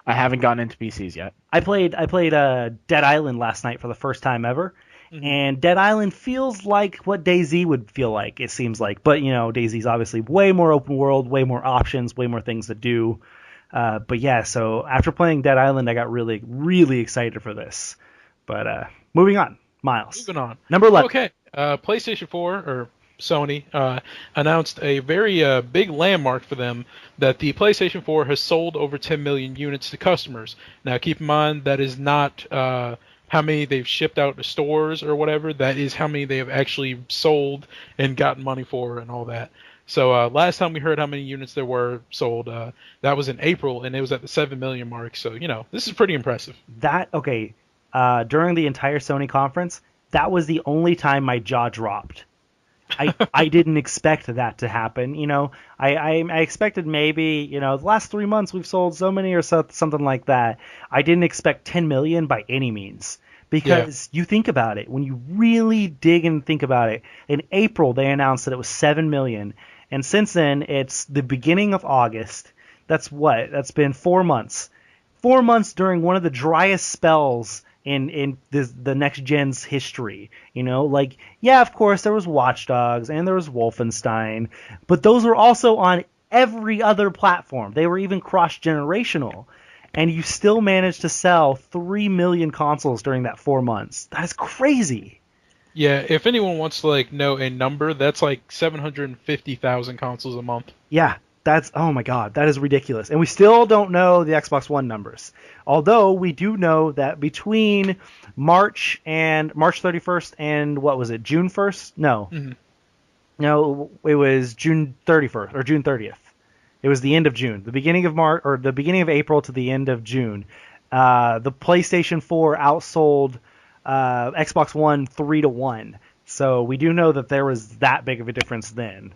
I haven't gotten into PCs yet. I played Dead Island last night for the first time ever, and Dead Island feels like what DayZ would feel like, it seems like. But, DayZ's obviously way more open world, way more options, way more things to do. But yeah, so after playing Dead Island, I got really, really excited for this. But moving on. Miles. Moving on. Number 11. Okay. PlayStation 4, or Sony, announced a very big landmark for them, that the PlayStation 4 has sold over 10 million units to customers. Now, keep in mind, that is not how many they've shipped out to stores or whatever. That is how many they have actually sold and gotten money for and all that. So last time we heard how many units there were sold, that was in April, and it was at the 7 million mark. So this is pretty impressive. During the entire Sony conference, that was the only time my jaw dropped. I didn't expect that to happen. I expected maybe, the last 3 months we've sold so many or something like that. I didn't expect 10 million by any means. Because you think about it, when you really dig and think about it, in April they announced that it was 7 million. And since then, it's the beginning of August. That's been 4 months. 4 months during one of the driest spells in the next gen's history. Of course there was Watch Dogs and there was Wolfenstein, but those were also on every other platform. They were even cross-generational, and you still managed to sell 3 million consoles during that 4 months. That is crazy. Yeah, if anyone wants to know a number, that's 750,000 consoles a month. Yeah. Oh my god, that is ridiculous. And we still don't know the Xbox One numbers. Although we do know that between March 31st and what was it, June 1st? No. Mm-hmm. No, it was June 31st or June 30th. It was the end of June. The beginning of March or the beginning of April to the end of June. The PlayStation 4 outsold Xbox One 3-1. So we do know that there was that big of a difference then.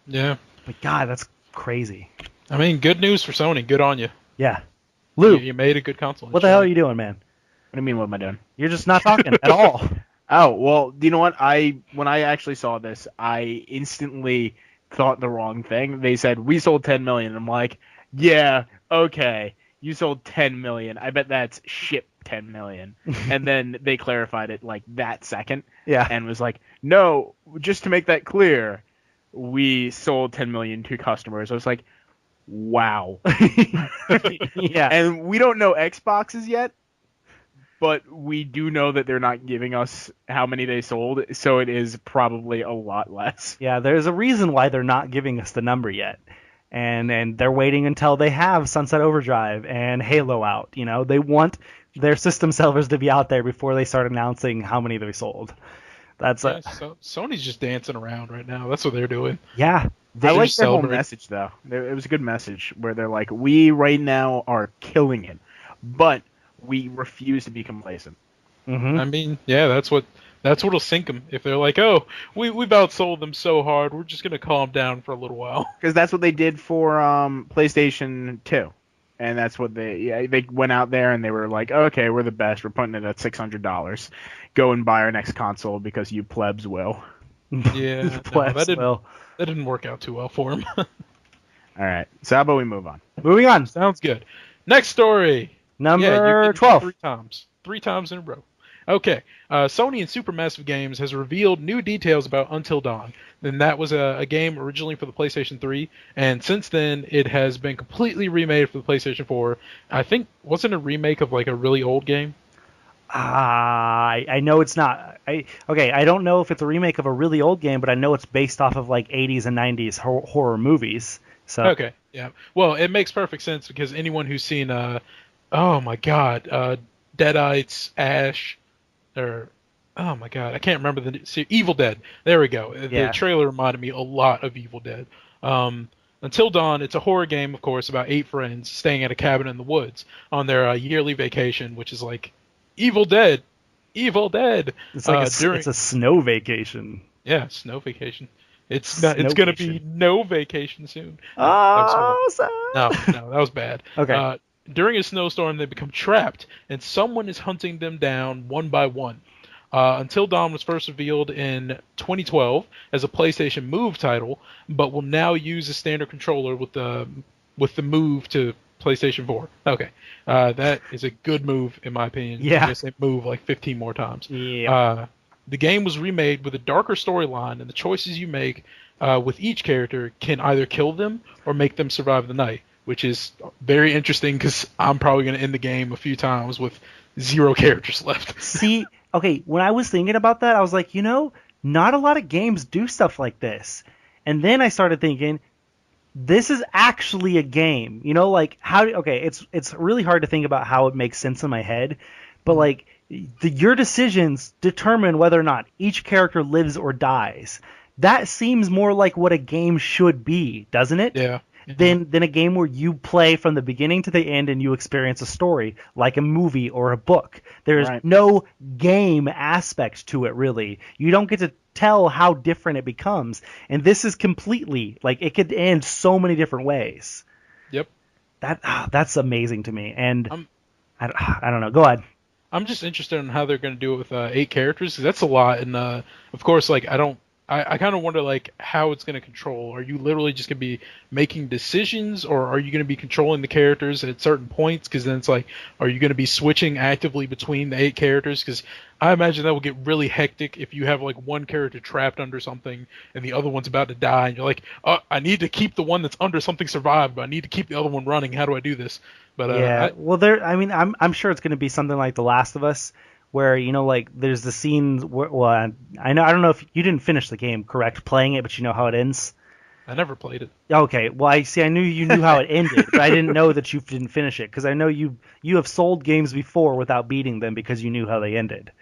Yeah. But god, that's crazy. I mean, good news for Sony. Good on you. Yeah. Lou, you made a good console. What the hell are you doing, man? What do you mean, what am I doing? You're just not talking at all. Oh, well, you know what? When I actually saw this, I instantly thought the wrong thing. They said, we sold 10 million. I'm like, yeah, okay. You sold 10 million. I bet that's shipped 10 million. And then they clarified it that second. Yeah. And was like, no, just to make that clear, we sold 10 million to customers. I was like, wow. Yeah. And we don't know Xboxes yet, but we do know that they're not giving us how many they sold, so it is probably a lot less. Yeah, there's a reason why they're not giving us the number yet. And they're waiting until they have Sunset Overdrive and Halo out. They want their system sellers to be out there before they start announcing how many they sold. So Sony's just dancing around right now. That's what they're doing. Yeah. I like their whole message, though. It was a good message where they're like, we right now are killing it, but we refuse to be complacent. Mm-hmm. I mean, yeah, that's what'll sink them. If they're like, oh, we've outsold them so hard, we're just going to calm down for a little while. Because that's what they did for PlayStation 2. And that's what they went out there and they were like, okay, we're the best. We're putting it at $600. Go and buy our next console because you plebs will. Yeah, that didn't work out too well for him. All right. So how about we move on? Moving on. Sounds good. Next story. Number 12. Three times in a row. Okay. Sony and Supermassive Games has revealed new details about Until Dawn. And that was a game originally for the PlayStation 3, and since then it has been completely remade for the PlayStation 4. I think, wasn't a remake of a really old game? I know it's not. I don't know if it's a remake of a really old game, but I know it's based off of 80s and 90s horror movies. So okay, yeah. Well, it makes perfect sense because anyone who's seen, oh my God, Deadites, Ash, or oh my God, I can't remember Evil Dead. There we go. Yeah. The trailer reminded me a lot of Evil Dead. Until Dawn, it's a horror game, of course, about 8 friends staying at a cabin in the woods on their yearly vacation, which is like Evil Dead. Evil Dead. It's it's a snow vacation. Yeah, snow vacation. It's going to be no vacation soon. Oh, no, that was bad. Okay. During a snowstorm, they become trapped, and someone is hunting them down one by one. Until Dawn was first revealed in 2012 as a PlayStation Move title, but will now use a standard controller with the Move to PlayStation 4. Okay, that is a good move in my opinion. Yeah. I say move 15 more times. Yeah. The game was remade with a darker storyline, and the choices you make with each character can either kill them or make them survive the night, which is very interesting because I'm probably going to end the game a few times with 0 characters left. See, okay, when I was thinking about that, I was like, not a lot of games do stuff like this. And then I started thinking, this is actually a game. It's really hard to think about how it makes sense in my head, but your decisions determine whether or not each character lives or dies. that seems more like what a game should be, doesn't it? Yeah. Than a game where you play from the beginning to the end and you experience a story like a movie or a book. There's no game aspect to it, really. You don't get to tell how different it becomes. And this is completely, like, it could end so many different ways. Yep. That's amazing to me. And I don't know. Go ahead. I'm just interested in how they're going to do it with 8 characters, because that's a lot. And of course, like, I kind of wonder, like, how it's going to control. Are you literally just going to be making decisions, or are you going to be controlling the characters at certain points? Because then it's like, are you going to be switching actively between the 8 characters? Because I imagine that will get really hectic if you have, like, one character trapped under something and the other one's about to die, and you're like, oh, I need to keep the one that's under something survive, but I need to keep the other one running. How do I do this? But I'm sure it's going to be something like The Last of Us, where, you know, like, there's the scenes where, well, I don't know if you didn't finish the game, correct, playing it, but you know how it ends? I never played it. Okay, well, I knew you knew how it ended, but I didn't know that you didn't finish it, because I know you have sold games before without beating them because you knew how they ended.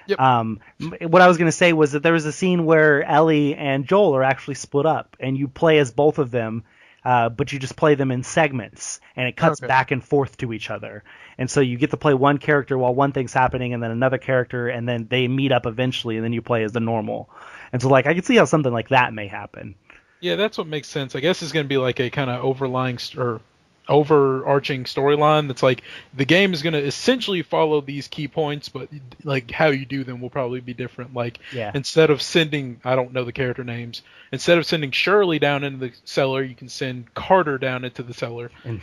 Yep. What I was going to say was that there was a scene where Ellie and Joel are actually split up, and you play as both of them, but you just play them in segments, and it cuts back and forth to each other. And so you get to play one character while one thing's happening, and then another character, and then they meet up eventually, and then you play as the normal. And so, like, I could see how something like that may happen. Yeah, that's what makes sense. I guess it's going to be like a kind of overarching storyline that's like, the game is going to essentially follow these key points, but like how you do them will probably be different. Like, instead of sending, I don't know the character names, instead of sending Shirley down into the cellar, you can send Carter down into the cellar, and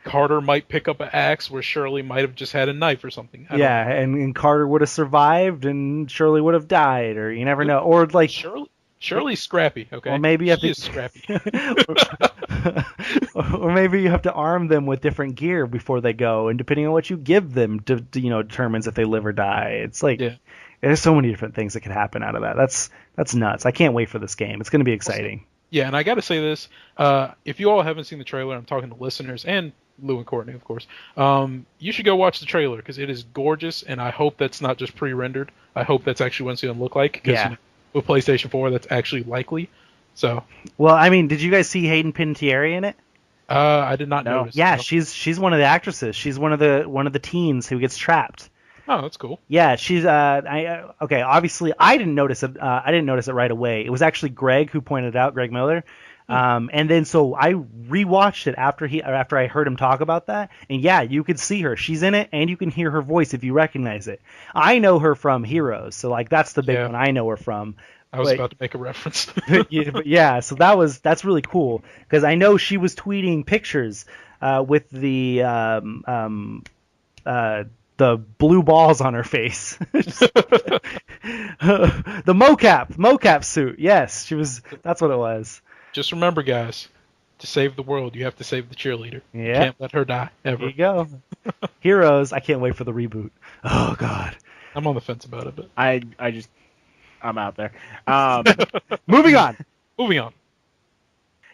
Carter might pick up an axe where Shirley might have just had a knife or something. And Carter would have survived and Shirley would have died, or you never know. Or like Shirley's scrappy, okay? Or maybe you have she is scrappy. Or maybe you have to arm them with different gear before they go, and depending on what you give them, determines if they live or die. It's like, there's so many different things that could happen out of that. That's nuts. I can't wait for this game. It's going to be exciting. Yeah, and I got to say this. If you all haven't seen the trailer, I'm talking to listeners and Lou and Courtney, of course. You should go watch the trailer, because it is gorgeous, and I hope that's not just pre-rendered. I hope that's actually what it's going to look like. Because with PlayStation 4, that's actually likely. So. Well, I mean, did you guys see Hayden Panettiere in it? I did not notice. Yeah, no. She's one of the actresses. She's one of the teens who gets trapped. Oh, that's cool. Yeah, she's obviously I didn't notice it. I didn't notice it right away. It was actually Greg who pointed it out, Greg Miller. And then so I rewatched it after I heard him talk about that, and yeah, you could see her. She's in it, and you can hear her voice if you recognize it. I know her from Heroes, so like that's the big one I know her from. I was about to make a reference. So that's really cool, because I know she was tweeting pictures with the blue balls on her face. The mocap suit. Yes, she was. That's what it was. Just remember, guys, to save the world, you have to save the cheerleader. Yeah. You can't let her die, ever. There you go. Heroes, I can't wait for the reboot. Oh, God. I'm on the fence about it, but I'm out there. Moving on.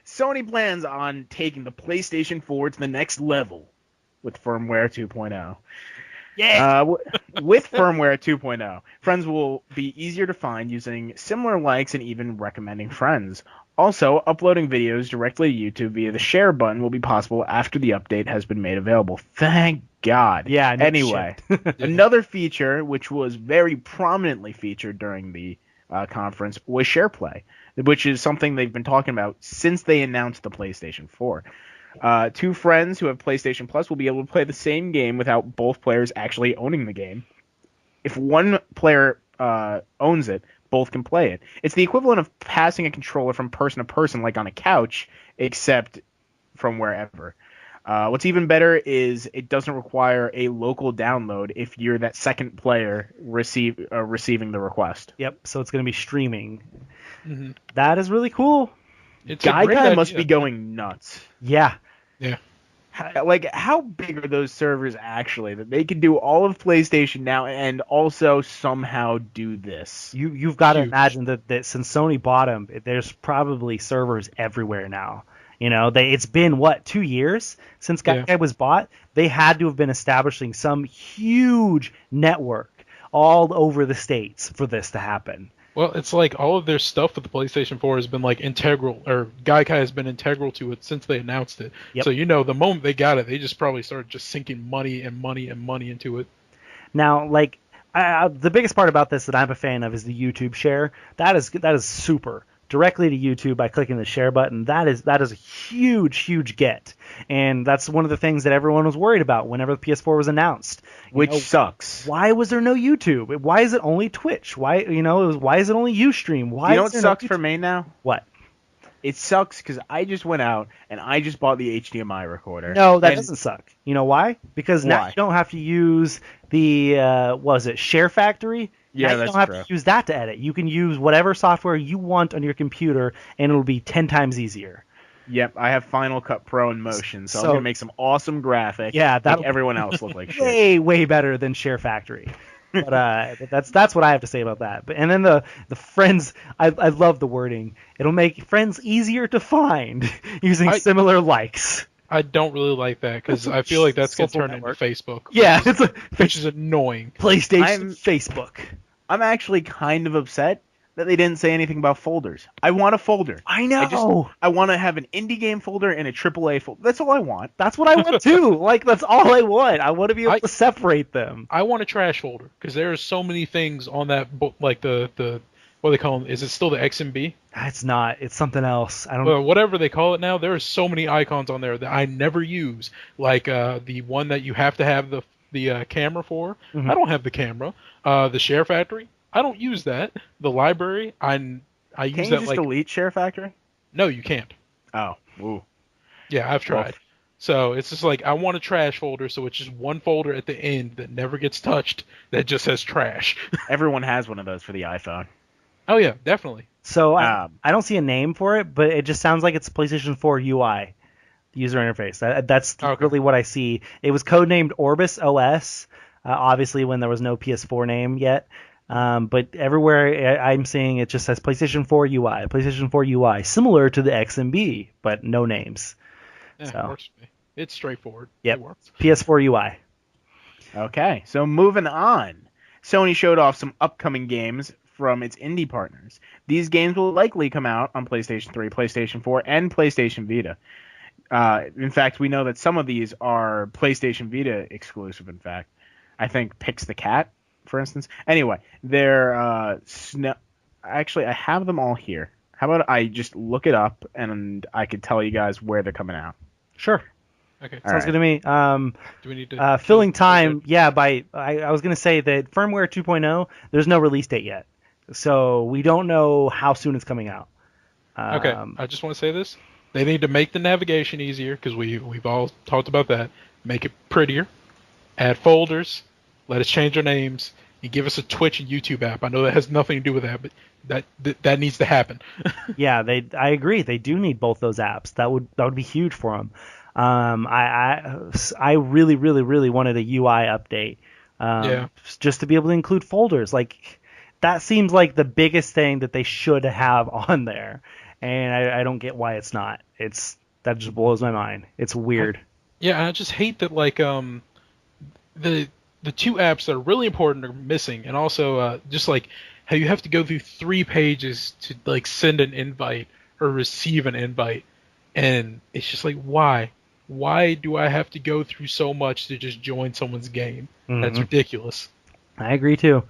Sony plans on taking the PlayStation 4 to the next level with firmware 2.0. Yeah. With firmware 2.0, friends will be easier to find using similar likes and even recommending friends. Also, uploading videos directly to YouTube via the share button will be possible after the update has been made available. Thank God. Yeah. No anyway, another feature which was very prominently featured during the conference was SharePlay, which is something they've been talking about since they announced the PlayStation 4. 2 friends who have PlayStation Plus will be able to play the same game without both players actually owning the game. If one player owns it, both can play it. It's the equivalent of passing a controller from person to person, like on a couch, except from wherever. What's even better is it doesn't require a local download if you're that second player receiving the request. Yep, so it's going to be streaming. Mm-hmm. That is really cool. Guy must be going nuts. Yeah. Yeah. Like, how big are those servers actually that they can do all of PlayStation now and also somehow do this? You've got to imagine that since Sony bought them, there's probably servers everywhere now. You know, it's been 2 years since Guy was bought. They had to have been establishing some huge network all over the states for this to happen. Well, it's like all of their stuff with the PlayStation 4 has been like integral, or Gaikai has been integral to it since they announced it. Yep. So the moment they got it, they just probably started just sinking money and money and money into it. Now, like, the biggest part about this that I'm a fan of is the YouTube share. That is super. Directly to YouTube by clicking the share button. That is a huge get. And that's one of the things that everyone was worried about whenever the PS4 was announced. Which sucks. Why was there no YouTube? Why is it only Twitch? Why is it only Ustream? Why You know is what there sucks no for me now? What? It sucks because I just went out and I just bought the HDMI recorder. No, that And- doesn't suck. You know why? Because now Why? you don't have to use the Share Factory? Yeah, now you that's don't have true. to use that to edit. You can use whatever software you want on your computer, and it'll be 10 times easier. Yep, I have Final Cut Pro in motion, so I'm So- gonna make some awesome graphics. Yeah, that'll make everyone else look like shit. way better than Share Factory. But that's what I have to say about that. But and then the friends, I love the wording. It'll make friends easier to find using similar likes. I don't really like that because I feel like that's going to Social turn network. into Facebook. Yeah, it's a Which is annoying. PlayStation, Facebook. I'm actually kind of upset that they didn't say anything about folders. I want a folder. I know. I want to have an indie game folder and a AAA folder. That's all I want. That's what I want too. Like, that's all I want. I want to be able I- to separate them. I want a trash folder because there are so many things on that book, like the what do they call them? Is it still the XMB? It's not. It's something else. I don't. Well, whatever they call it now, there are so many icons on there that I never use. Like the one that you have to have the camera for. Mhm. I don't have the camera. The Share Factory. I don't use that. The library. I Can use you that just like delete Share Factory? no, you can't. Oh, ooh. Yeah, I've tried. Well- So it's just like I want a trash folder, so it's just one folder at the end that never gets touched that just says trash. Everyone has one of those for the iPhone. Oh yeah, definitely. So Um, I don't see a name for it, but it just sounds like it's PlayStation 4 UI, the user interface. That's Okay. really what I see. It was codenamed Orbis OS, obviously when there was no PS4 name yet. But everywhere I'm seeing it just says PlayStation 4 UI, PlayStation 4 UI, similar to the XMB, but no names. Yeah, So. it works for me. It's straightforward. Yep. It works. PS4 UI. Okay, so moving on. Sony showed off some upcoming games from its indie partners. These games will likely come out on PlayStation 3, PlayStation 4, and PlayStation Vita. In fact, we know that some of these are PlayStation Vita exclusive, in fact. I think Pix the Cat, for instance. Anyway, they're... Actually, I have them all here. How about I just look it up, and I could tell you guys where they're coming out. Sure. Okay. All Sounds right. good to me. Do we need to Filling time, yeah. I was going to say that firmware 2.0, there's no release date yet, so we don't know how soon it's coming out. Okay. I just want to say this. They need to make the navigation easier because we've all talked about that. Make it prettier. Add folders. Let us change our names. And give us a Twitch and YouTube app. I know that has nothing to do with that, but that needs to happen. Yeah, I agree. They do need both those apps. That would be huge for them. I really wanted a UI update. Yeah. Just to be able to include folders. Like, that seems like the biggest thing that they should have on there, and I don't get why it's not. That just blows my mind. It's weird. Yeah, I just hate that like the two apps that are really important are missing, and also just like how you have to go through 3 pages to like send an invite or receive an invite, and it's just like why do I have to go through so much to just join someone's game? That's Mhm. ridiculous. I agree too.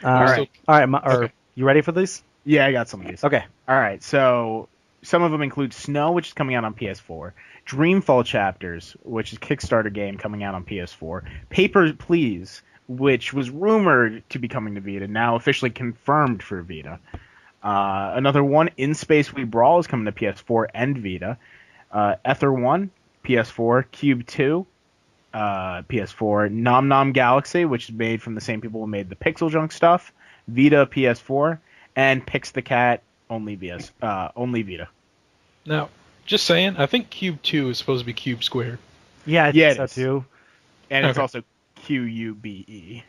All right. All right. Okay. You ready for these? Yeah, I got some of these. Okay. All right, so some of them include Snow, which is coming out on PS4, Dreamfall Chapters, which is a Kickstarter game coming out on PS4, Paper Please, which was rumored to be coming to Vita, now officially confirmed for Vita. Another one, In Space We Brawl, is coming to PS4 and Vita. Ether 1, PS4, Cube 2, PS4, Nom Nom Galaxy, which is made from the same people who made the Pixel Junk stuff, Vita, PS4, and Pix the Cat, only Vita. Now, just saying, I think Cube 2 is supposed to be Cube Squared. Yeah, I Yeah, think it is. so too. And it's Okay. also QUBE.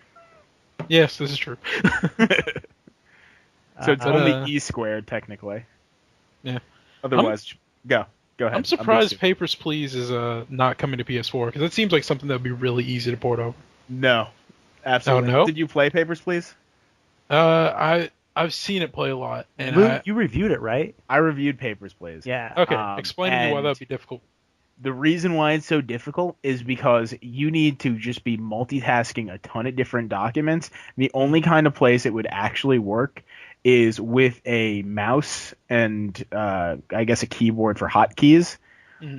Yes, this is true. So it's Uh, only E squared, technically. Yeah. Otherwise, go ahead. I'm surprised Papers, Please is not coming to PS4 because it seems like something that would be really easy to port over. No. Absolutely. Oh, no? Did you play Papers, Please? I I've seen it play a lot, and Luke, you reviewed it, right? I reviewed Papers, Please. Yeah. okay. Explain to me why that would be difficult. The reason why it's so difficult is because you need to just be multitasking a ton of different documents. The only kind of place it would actually work is with a mouse and I guess a keyboard for hotkeys,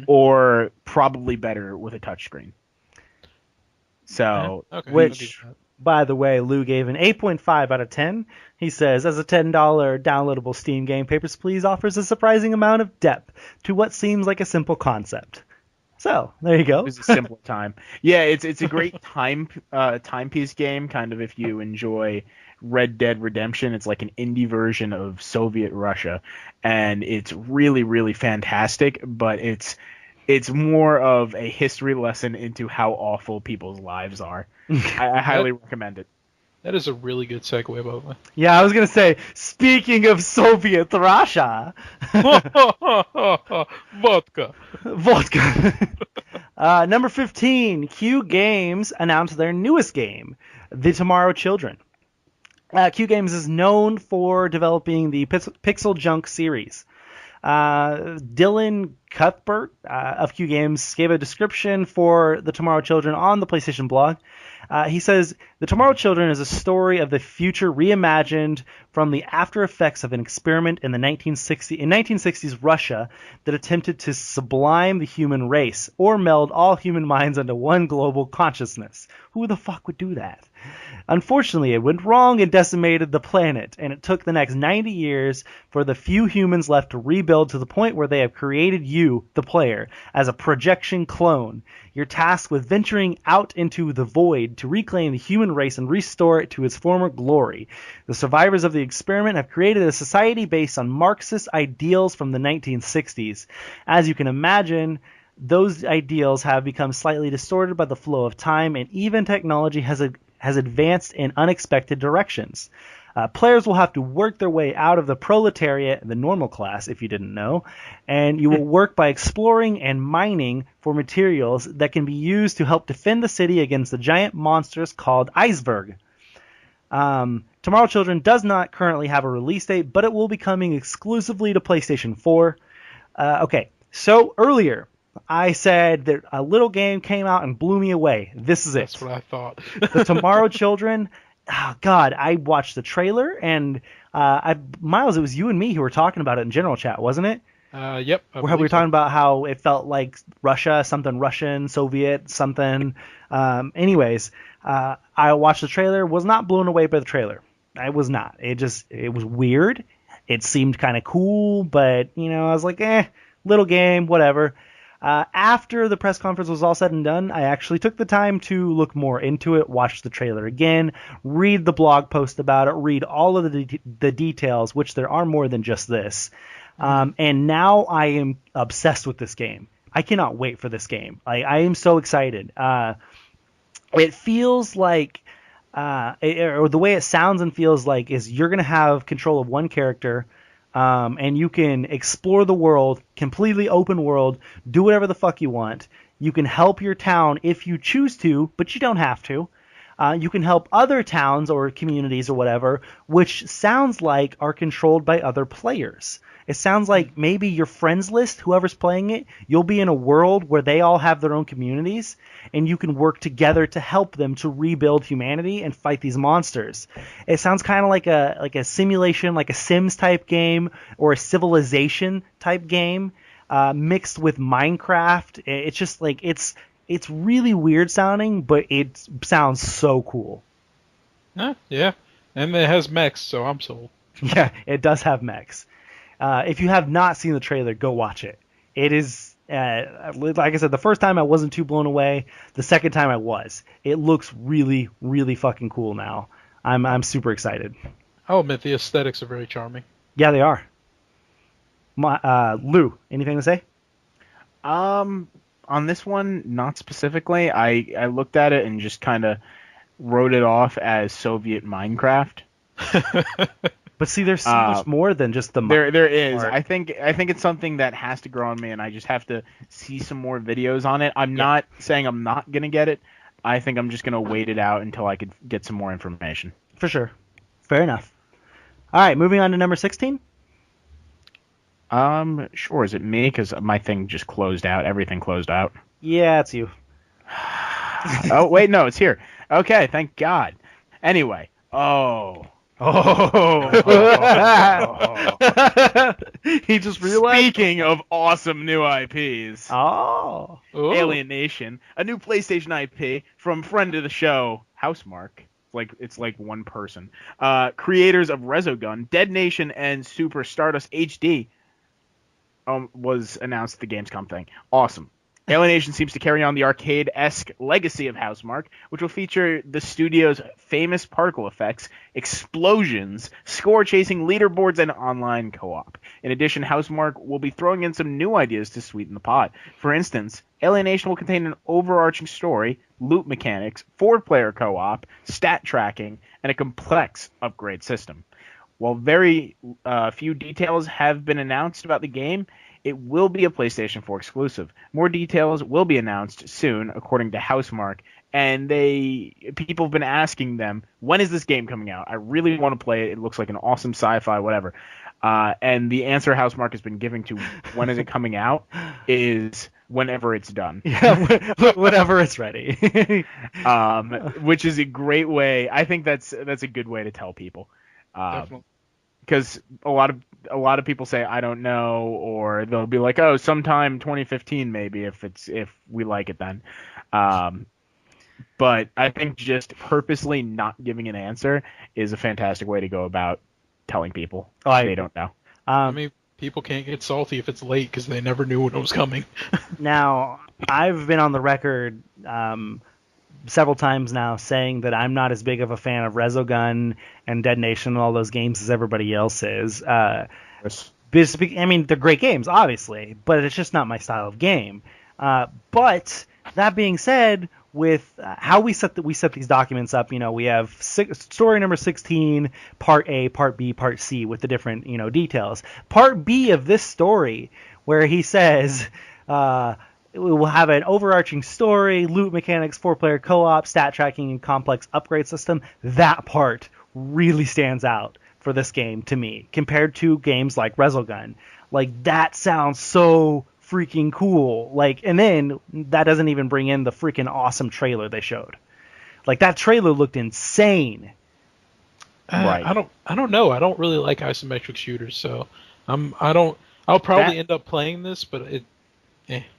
or probably better with a touchscreen. So, Okay. Which, by the way, Lou gave an 8.5 out of 10. He says, as a $10 downloadable Steam game, Papers, Please offers a surprising amount of depth to what seems like a simple concept. So, there you go. it was a simpler time. Yeah, it's a great timepiece game, kind of if you enjoy Red Dead Redemption. It's like an indie version of Soviet Russia, and it's really, really fantastic, but it's more of a history lesson into how awful people's lives are. I highly recommend it. That is a really good segue, by the way. Yeah, I was going to say, speaking of Soviet Russia. Vodka. Number 15, Q Games announced their newest game, The Tomorrow Children. Q Games is known for developing the Pixel Junk series. Dylan Cuthbert of Q Games gave a description for The Tomorrow Children on the PlayStation blog. He says, The Tomorrow Children is a story of the future reimagined from the after effects of an experiment in 1960s Russia that attempted to sublime the human race, or meld all human minds into one global consciousness. Who the fuck would do that? Unfortunately, it went wrong and decimated the planet, and it took the next 90 years for the few humans left to rebuild to the point where they have created you, the player, as a projection clone. You're tasked with venturing out into the void to reclaim the human race and restore it to its former glory. The survivors of the experiment have created a society based on Marxist ideals from the 1960s. As you can imagine, those ideals have become slightly distorted by the flow of time, and even technology has advanced in unexpected directions. Players will have to work their way out of the proletariat, the normal class, if you didn't know, and you will work by exploring and mining for materials that can be used to help defend the city against the giant monsters called Iceberg. Tomorrow Children does not currently have a release date, but it will be coming exclusively to PlayStation 4. Okay, so earlier I said that a little game came out and blew me away. This is it. That's what I thought. The Tomorrow Children. Oh, God, I watched the trailer, and Miles, it was you and me who were talking about it in general chat, wasn't it? Yep. Where we were talking about how it felt like Russia, something Russian, Soviet, something. Anyways, I watched the trailer, was not blown away by the trailer. I was not. It was weird. It seemed kind of cool, but, I was like, little game, whatever. After the press conference was all said and done, I actually took the time to look more into it, watch the trailer again, read the blog post about it, read all of the details, which there are more than just this. And now I am obsessed with this game. I cannot wait for this game. I am so excited. It feels like, or the way it sounds and feels like, is you're going to have control of one character, and you can explore the world, completely open world, do whatever the fuck you want. You can help your town if you choose to, but you don't have to. You can help other towns or communities or whatever, which sounds like are controlled by other players. It sounds like maybe your friends list, whoever's playing it, you'll be in a world where they all have their own communities, and you can work together to help them to rebuild humanity and fight these monsters. It sounds kind of like a simulation, like a Sims type game or a Civilization type game, mixed with Minecraft. It's just like it's really weird sounding, but it sounds so cool. Yeah, and it has mechs, so I'm sold. Yeah, it does have mechs. If you have not seen the trailer, go watch it. It is, like I said, the first time I wasn't too blown away. The second time I was. It looks really, really fucking cool now. I'm super excited. I'll admit the aesthetics are very charming. Yeah, they are. Lou, anything to say? On this one, not specifically. I looked at it and just kind of wrote it off as Soviet Minecraft. But see, there's so much more than just the there is. I think it's something that has to grow on me, and I just have to see some more videos on it. I'm not saying I'm not gonna get it. I think I'm just gonna wait it out until I could get some more information. For sure. Fair enough. All right, moving on to number 16. Sure. Is it me? Because my thing just closed out. Everything closed out. Yeah, it's you. Oh, wait, no, it's here. Okay, thank God. Anyway. He just realized. Speaking of awesome new IPs. Oh. Ooh. Alien Nation, a new PlayStation IP from friend of the show, Housemark. It's like one person. Creators of Resogun, Dead Nation, and Super Stardust HD was announced at the Gamescom thing. Awesome. Alien Nation seems to carry on the arcade-esque legacy of Housemark, which will feature the studio's famous particle effects, explosions, score-chasing leaderboards, and online co-op. In addition, Housemark will be throwing in some new ideas to sweeten the pot. For instance, Alien Nation will contain an overarching story, loot mechanics, 4-player co-op, stat tracking, and a complex upgrade system. While very few details have been announced about the game, it will be a PlayStation 4 exclusive. More details will be announced soon, according to Housemark, and people have been asking them, when is this game coming out? I really want to play it. It looks like an awesome sci-fi, whatever. And the answer Housemark has been giving to when is it coming out is whenever it's done. Yeah, whenever it's ready. Which is a great way. I think that's a good way to tell people. Definitely. Because a lot of people say I don't know, or they'll be like, oh, sometime 2015 maybe if we like it then. But I think just purposely not giving an answer is a fantastic way to go about telling people they don't know. I mean, people can't get salty if it's late because they never knew when it was coming. Now, I've been on the record several times now saying that I'm not as big of a fan of Resogun and Dead Nation and all those games as everybody else is. I mean, they're great games, obviously, but it's just not my style of game. But that being said, with how we set these documents up, we have story number 16, part A, part B, part C, with the different details. Part B of this story, where he says we will have an overarching story, loot mechanics, 4-player co-op, stat tracking, and complex upgrade system. That part really stands out for this game to me compared to games like Resogun. Like, that sounds so freaking cool. Like, and then that doesn't even bring in the freaking awesome trailer they showed. Like, that trailer looked insane. Right. I don't know. I don't really like isometric shooters, so I'll probably end up playing this, but it.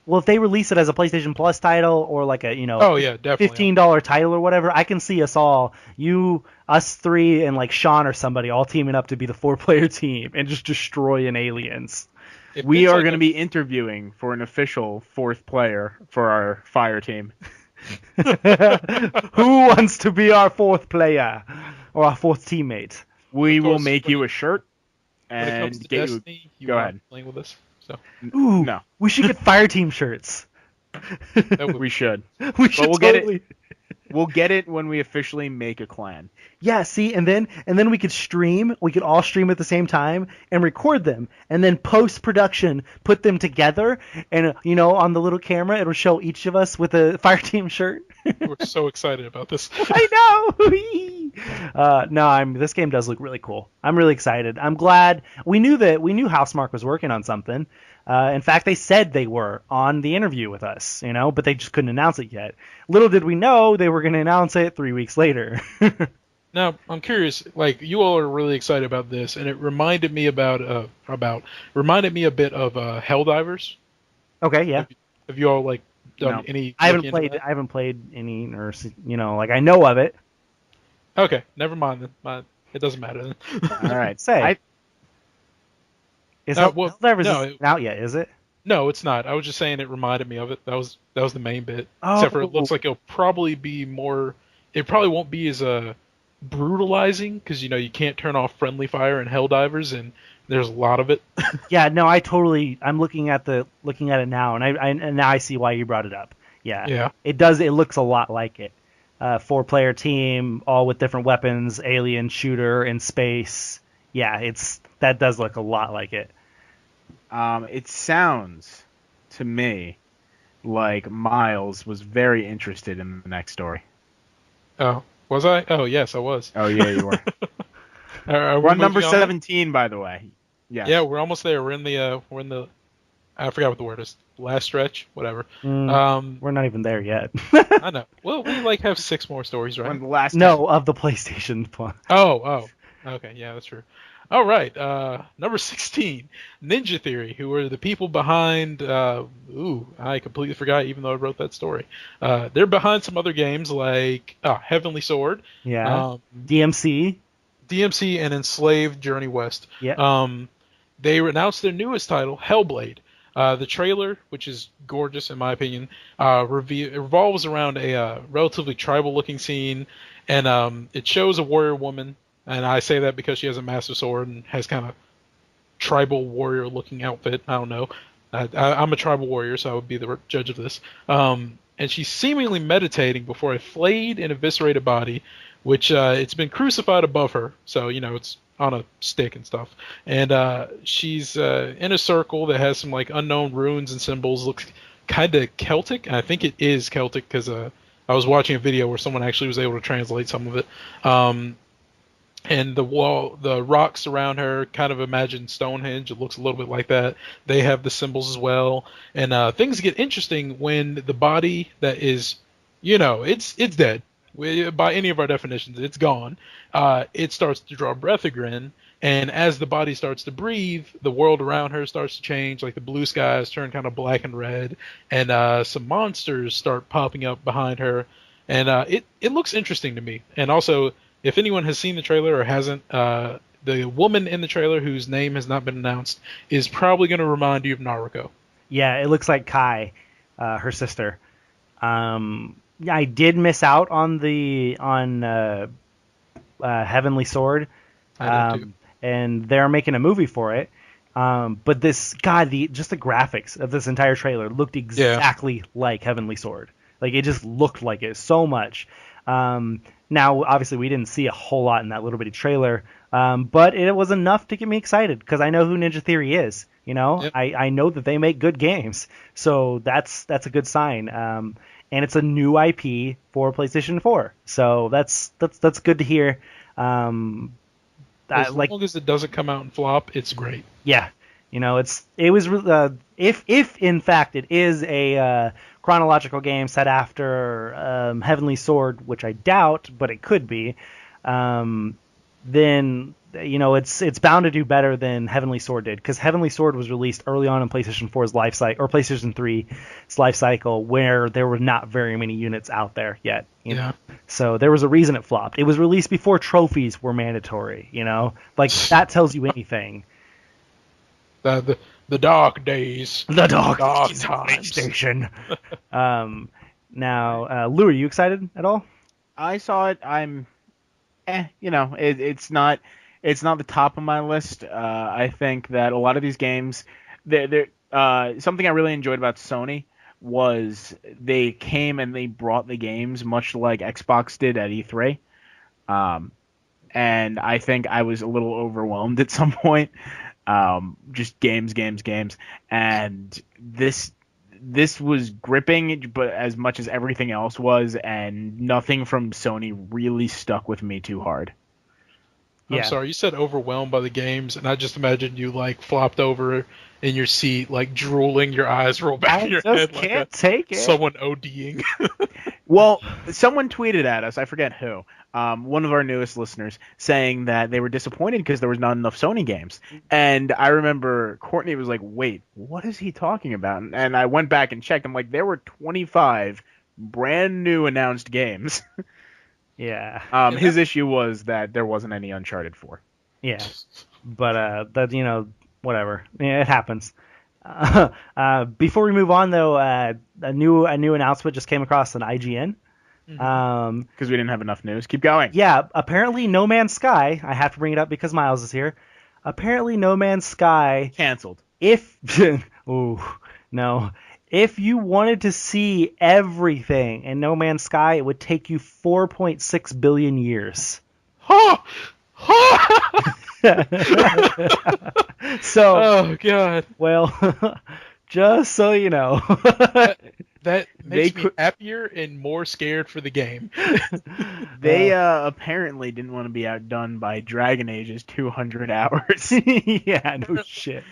Well, if they release it as a PlayStation Plus title or like a oh yeah, definitely $15 title or whatever, I can see us three, and like Sean or somebody all teaming up to be the 4-player team and just destroying aliens. We are going to be interviewing for an official 4th player for our fire team. Who wants to be our 4th player or our 4th teammate? We will make you a shirt when it comes and to get Destiny, you. Go ahead. Playing with us. So. Ooh, no. We should get fire team shirts. We should. We should totally. We'll get it when we officially make a clan. Yeah, see, and then we could stream. We could all stream at the same time and record them, and then post-production put them together, and on the little camera it'll show each of us with a fire team shirt. We're so excited about this. I know. No, this game does look really cool. I'm really excited. I'm glad we knew Housemark was working on something. In fact, they said they were on the interview with us, but they just couldn't announce it yet. Little did we know they were going to announce it 3 weeks later. Now, I'm curious, like, you all are really excited about this, and it reminded me a bit of Helldivers. Okay, yeah. Have you all, like, done any? I haven't played any, or like, I know of it. Okay, never mind then. It doesn't matter then. All right. Helldivers isn't out yet, is it? No, it's not. I was just saying it reminded me of it. That was the main bit. Oh. Except for it looks like it'll probably be more. It probably won't be as brutalizing because you can't turn off friendly fire in Helldivers, and there's a lot of it. Yeah, no, I'm looking at it now, and now I see why you brought it up. Yeah. It does. It looks a lot like it. 4-player team, all with different weapons, alien shooter in space. Yeah, that does look a lot like it. It sounds to me like Miles was very interested in the next story. Oh, was I? Oh, yes, I was. Oh, yeah, you were. We're on number 17, by the way. Yeah, we're almost there. We're in the I forgot what the word is. Last stretch, whatever. We're not even there yet. I know. Well, we have 6 more stories, right? Of the PlayStation Plus. Oh. Okay, yeah, that's true. All right, number 16, Ninja Theory, who were the people behind. I completely forgot, even though I wrote that story. They're behind some other games like Heavenly Sword. Yeah. DMC and Enslaved Journey West. Yeah. They announced their newest title, Hellblade. The trailer, which is gorgeous in my opinion, revolves around a relatively tribal-looking scene, and it shows a warrior woman, and I say that because she has a massive sword and has kind of tribal warrior-looking outfit. I don't know. I'm a tribal warrior, so I would be the judge of this. And she's seemingly meditating before a flayed and eviscerated body, which it's been crucified above her, so it's on a stick and stuff, and she's in a circle that has some like unknown runes and symbols. Looks kind of Celtic. I think it is Celtic because I was watching a video where someone actually was able to translate some of it. And the rocks around her, kind of imagine Stonehenge. It looks a little bit like that. They have the symbols as well, and things get interesting when the body that is, it's dead. By any of our definitions, it's gone. It starts to draw breath again, and as the body starts to breathe, the world around her starts to change. Like the blue skies turn kind of black and red, and some monsters start popping up behind her, and it looks interesting to me. And also, if anyone has seen the trailer or hasn't, the woman in the trailer whose name has not been announced is probably going to remind you of Naruto. Yeah, it looks like Kai, her sister. I did miss out on Heavenly Sword, I did too. and they're making a movie for it. But just the graphics of this entire trailer looked exactly like Heavenly Sword. Like it just looked like it so much. Now, obviously, we didn't see a whole lot in that little bitty trailer, but it was enough to get me excited because I know who Ninja Theory is. Yep. I know that they make good games, so that's a good sign. And it's a new IP for PlayStation 4, so that's good to hear. As long as it doesn't come out and flop, it's great. Yeah, if in fact it is a chronological game set after Heavenly Sword, which I doubt, but it could be, then it's bound to do better than Heavenly Sword did, because Heavenly Sword was released early on in PlayStation 4's life cycle, or PlayStation 3's life cycle, where there were not very many units out there yet. So there was a reason it flopped. It was released before trophies were mandatory. Like that tells you anything. The dark days. The dark times. PlayStation. Now, Lou, are you excited at all? I saw it. I'm, it's not the top of my list. I think that a lot of these games, something I really enjoyed about Sony was they came and they brought the games much like Xbox did at E3. And I think I was a little overwhelmed at some point. Just games. And this was gripping, but as much as everything else was, and nothing from Sony really stuck with me too hard. I'm sorry, you said overwhelmed by the games, and I just imagined you like flopped over in your seat, like drooling, your eyes roll back in your head like someone ODing. Well, someone tweeted at us, I forget who, one of our newest listeners, saying that they were disappointed because there was not enough Sony games. And I remember Courtney was like, wait, what is he talking about? And I went back and checked. I'm like, there were 25 brand new announced games. Yeah. His issue was that there wasn't any Uncharted 4. Yeah. But that whatever. Yeah, it happens. Before we move on, though, a new announcement just came across on IGN. Because we didn't have enough news. Keep going. Yeah. Apparently, No Man's Sky. I have to bring it up because Miles is here. Apparently, No Man's Sky canceled. No. If you wanted to see everything in No Man's Sky, it would take you 4.6 billion years. So, oh god. Well, just so you know. That makes me happier and more scared for the game. They apparently didn't want to be outdone by Dragon Age's 200 hours. Yeah, no shit.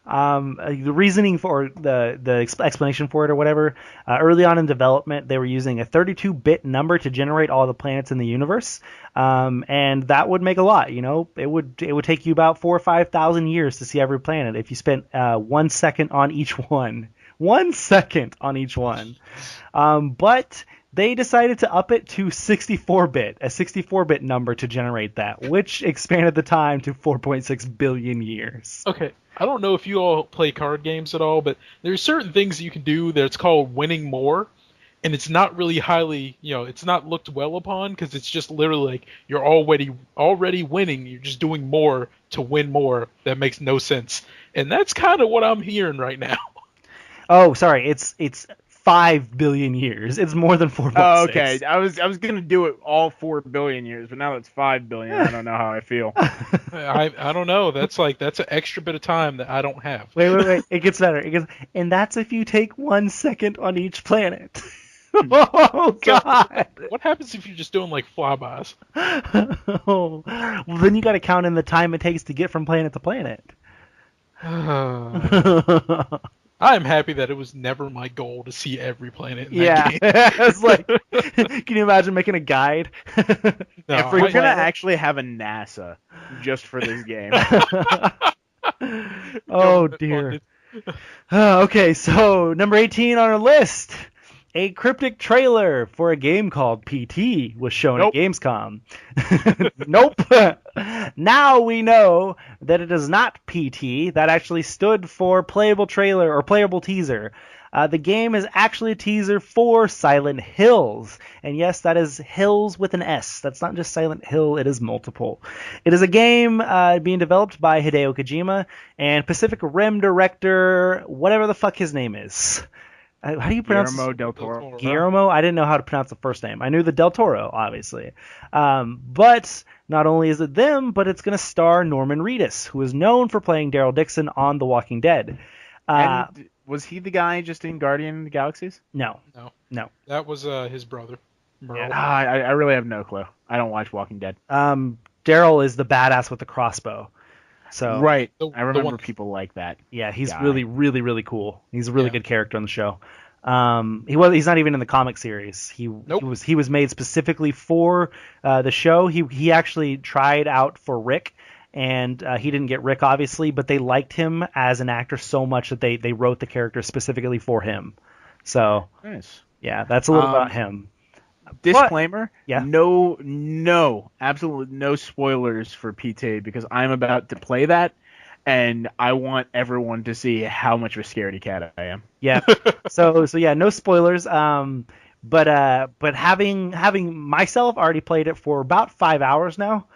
The reasoning for the explanation for it or whatever, early on in development, they were using a 32-bit number to generate all the planets in the universe, and that would make a lot. You know, it would take you about 4,000 or 5,000 years to see every planet if you spent 1 second on each one. 1 second on each one. But they decided to up it to 64-bit, a 64-bit number to generate that, which expanded the time to 4.6 billion years. Okay, I don't know if you all play card games at all, but there's certain things you can do that's called winning more, and it's not really highly, it's not looked well upon because it's just literally like you're already winning. You're just doing more to win more. That makes no sense, and that's kind of what I'm hearing right now. Oh, sorry, it's 5 billion years. It's more than 4.6. Oh, okay. I was gonna do it all 4 billion years, but now it's 5 billion. I don't know how I feel. I don't know. That's an extra bit of time that I don't have. Wait. It gets better. And that's if you take 1 second on each planet. Oh God! What happens if you're just doing like flybys? Oh, well, then you got to count in the time it takes to get from planet to planet. I am happy that it was never my goal to see every planet in that game. It's like, can you imagine making a guide? No, we're gonna actually have a NASA just for this game. Oh dear. Okay, so number 18 on our list. A cryptic trailer for a game called PT was shown at Gamescom. Nope. Now we know that it is not PT. That actually stood for playable trailer or playable teaser. The game is actually a teaser for Silent Hills. And yes, that is Hills with an S. That's not just Silent Hill, it is multiple. It is a game being developed by Hideo Kojima and Pacific Rim director, whatever the fuck his name is. How do you pronounce Guillermo del Toro? Guillermo? I didn't know how to pronounce the first name. I knew the Del Toro, obviously. But not only is it them, but it's going to star Norman Reedus, who is known for playing Daryl Dixon on The Walking Dead. And was he the guy just in Guardian of the Galaxies? No. That was his brother, Merle. Yeah. I really have no clue. I don't watch Walking Dead. Daryl is the badass with the crossbow. So right, I remember people like that. Yeah, he's really, really, really cool. He's a really good character on the show. He's not even in the comic series. He was made specifically for the show. He actually tried out for Rick, and he didn't get Rick obviously, but they liked him as an actor so much that they wrote the character specifically for him. So nice. Yeah, that's a little about him. Disclaimer, yeah. No, absolutely no spoilers for PT because I'm about to play that, and I want everyone to see how much of a scaredy cat I am. Yeah. So yeah, no spoilers. But having myself already played it for about 5 hours now.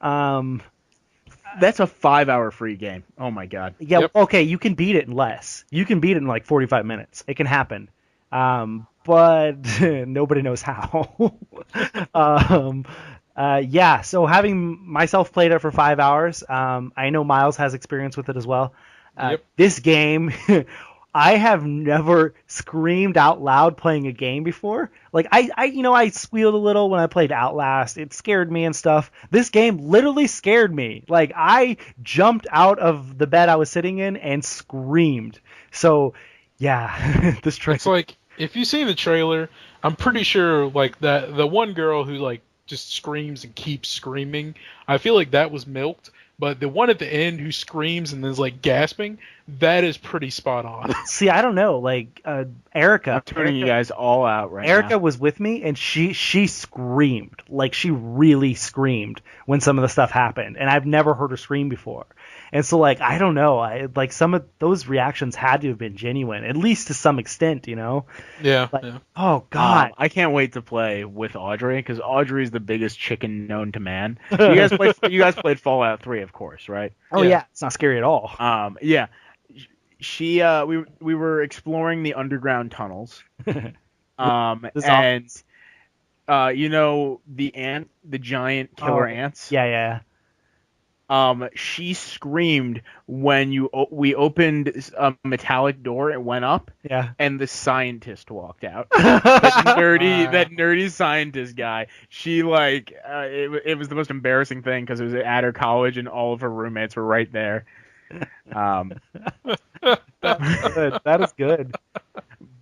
That's a 5-hour free game. Oh my god. Yeah. Yep. Okay, you can beat it in less. You can beat it in like 45 minutes. It can happen. But nobody knows how. Yeah, so having myself played it for 5 hours, I know Miles has experience with it as well. This game, I have never screamed out loud playing a game before. Like I squealed a little when I played Outlast. It scared me and stuff. This game literally scared me. Like I jumped out of the bed I was sitting in and screamed. So yeah, this trailer. It's like if you see the trailer, I'm pretty sure like that the one girl who like just screams and keeps screaming, I feel like that was milked. But the one at the end who screams and is like gasping, that is pretty spot on. See, I don't know. Like Erica, I'm turning you guys all out right now. Erica now. was with me, and she screamed. Like she really screamed when some of the stuff happened, and I've never heard her scream before. And so, like, I don't know. Like some of those reactions had to have been genuine, at least to some extent, you know? Yeah. Like, yeah. Oh God, I can't wait to play with Audrey because Audrey's the biggest chicken known to man. You guys played Fallout 3, of course, right? Oh yeah, it's not scary at all. Yeah. She we were exploring the underground tunnels. And you know the giant killer ants? Yeah. She screamed when we opened a metallic door and went up, Yeah. and the scientist walked out. that nerdy scientist guy. She it was the most embarrassing thing because it was at her college and all of her roommates were right there. That's good. That is good.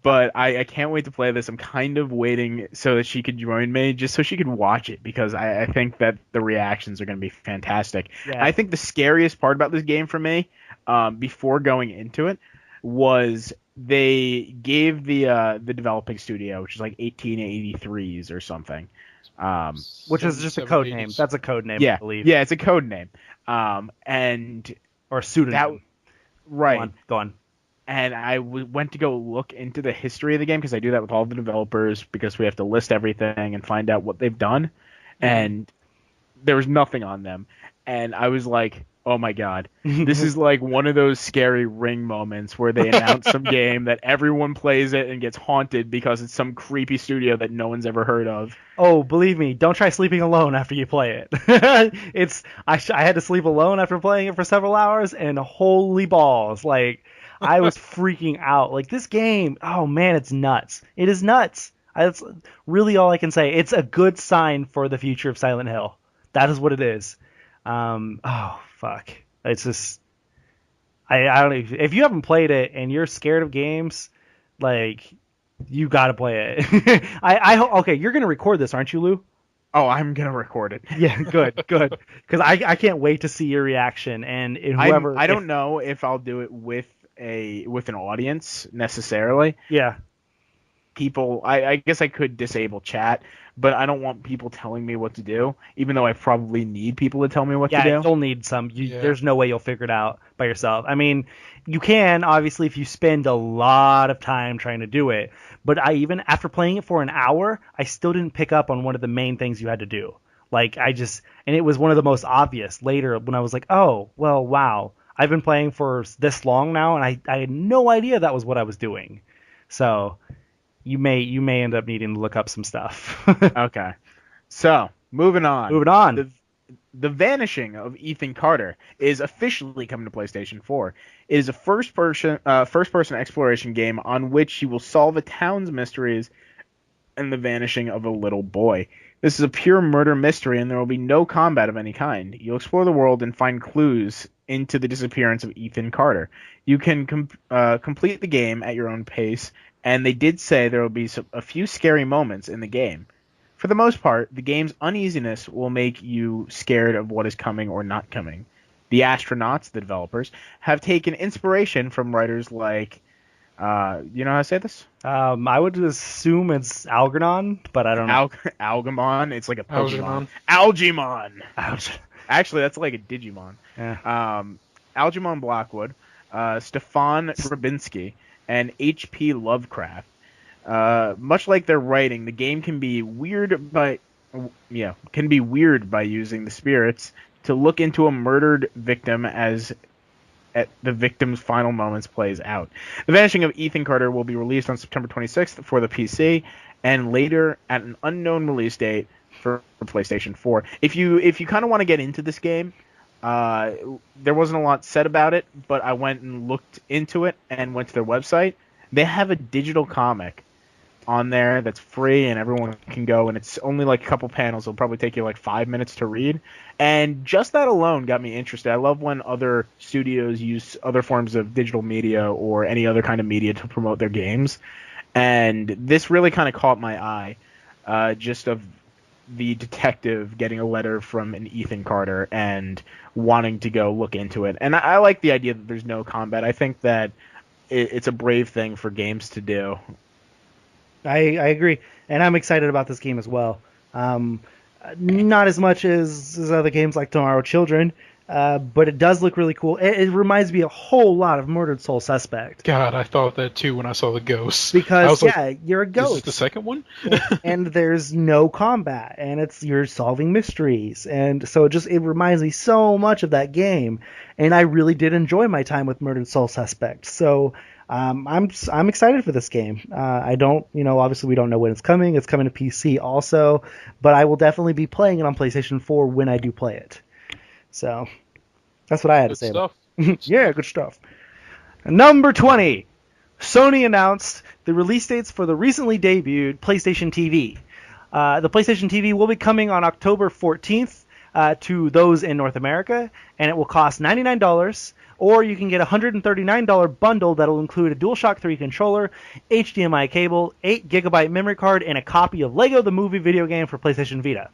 But I can't wait to play this. I'm kind of waiting so that she could join me, just so she could watch it, because I think that the reactions are going to be fantastic. Yeah. I think the scariest part about this game for me, before going into it, was they gave the developing studio, which is like 1883s or something. Which is just a code name. That's a code name, Yeah, I believe. yeah, it's a code name. Or a pseudonym. Right. Go on. And I went to go look into the history of the game, because I do that with all the developers, because we have to list everything and find out what they've done. And there was nothing on them. And I was like, oh my god, this is like one of those scary Ring moments where they announce some game that everyone plays it and gets haunted because it's some creepy studio that no one's ever heard of. Oh, believe me, don't try sleeping alone after you play it. I had to sleep alone after playing it for several hours, and holy balls, like, I was freaking out. Like, this game, oh man, it's nuts. It is nuts. That's really all I can say. It's a good sign for the future of Silent Hill. That is what it is. Oh fuck. It's just, I don't know. If you haven't played it and you're scared of games, like, you gotta play it. Okay, you're gonna record this, aren't you, Lou? Oh, I'm gonna record it. Yeah, good. Because I can't wait to see your reaction, and whoever. I don't know if I'll do it with an audience necessarily. Yeah. People, I guess I could disable chat, but I don't want people telling me what to do, even though I probably need people to tell me what to do. Yeah, you'll need some. There's no way you'll figure it out by yourself. I mean, you can, obviously, if you spend a lot of time trying to do it, but even after playing it for an hour, I still didn't pick up on one of the main things you had to do. Like, and it was one of the most obvious later when I was like, oh, well, wow. I've been playing for this long now, and I had no idea that was what I was doing. So you may end up needing to look up some stuff. Okay. So, moving on. The Vanishing of Ethan Carter is officially coming to PlayStation 4. It is a first-person exploration game on which you will solve a town's mysteries and the vanishing of a little boy. This is a pure murder mystery, and there will be no combat of any kind. You'll explore the world and find clues into the disappearance of Ethan Carter. You can complete the game at your own pace, and they did say there will be a few scary moments in the game. For the most part, the game's uneasiness will make you scared of what is coming or not coming. The astronauts, the developers, have taken inspiration from writers like, you know how to say this? I would assume it's Algernon, but I don't know. Algemon? It's like a Pokemon. Algemon! Actually, that's like a Digimon. Yeah. Algemon Blackwood, Stefan Grabinski, and H.P. Lovecraft. Much like their writing, the game can be weird by using the spirits to look into a murdered victim as at the victim's final moments plays out. The Vanishing of Ethan Carter will be released on September 26th for the PC, and later at an unknown release date for PlayStation 4. If you kind of want to get into this game, there wasn't a lot said about it, but I went and looked into it and went to their website. They have a digital comic on there that's free, and everyone can go, and it's only like a couple panels. It'll probably take you like 5 minutes to read, and just that alone got me interested. I love when other studios use other forms of digital media or any other kind of media to promote their games, and this really kind of caught my eye, just of the detective getting a letter from an Ethan Carter and wanting to go look into it. And I like the idea that there's no combat. I think that it's a brave thing for games to do. I agree, and I'm excited about this game as well. Not as much as other games like Tomorrow Children, but it does look really cool. It reminds me a whole lot of Murdered Soul Suspect. God, I thought that too when I saw the ghosts. Because, you're a ghost. Is this the second one? And there's no combat, and you're solving mysteries. And so it reminds me so much of that game. And I really did enjoy my time with Murdered Soul Suspect. So I'm excited for this game. I don't, obviously we don't know when it's coming. It's coming to PC also, but I will definitely be playing it on PlayStation 4 when I do play it. So That's what I had to Good say. stuff. Yeah, good stuff. Number 20. Sony announced the release dates for the recently debuted PlayStation TV. The PlayStation TV will be coming on October 14th to those in North America, and it will cost $99, or you can get a $139 bundle that will include a DualShock 3 controller, HDMI cable, 8GB memory card, and a copy of Lego the Movie video game for PlayStation Vita.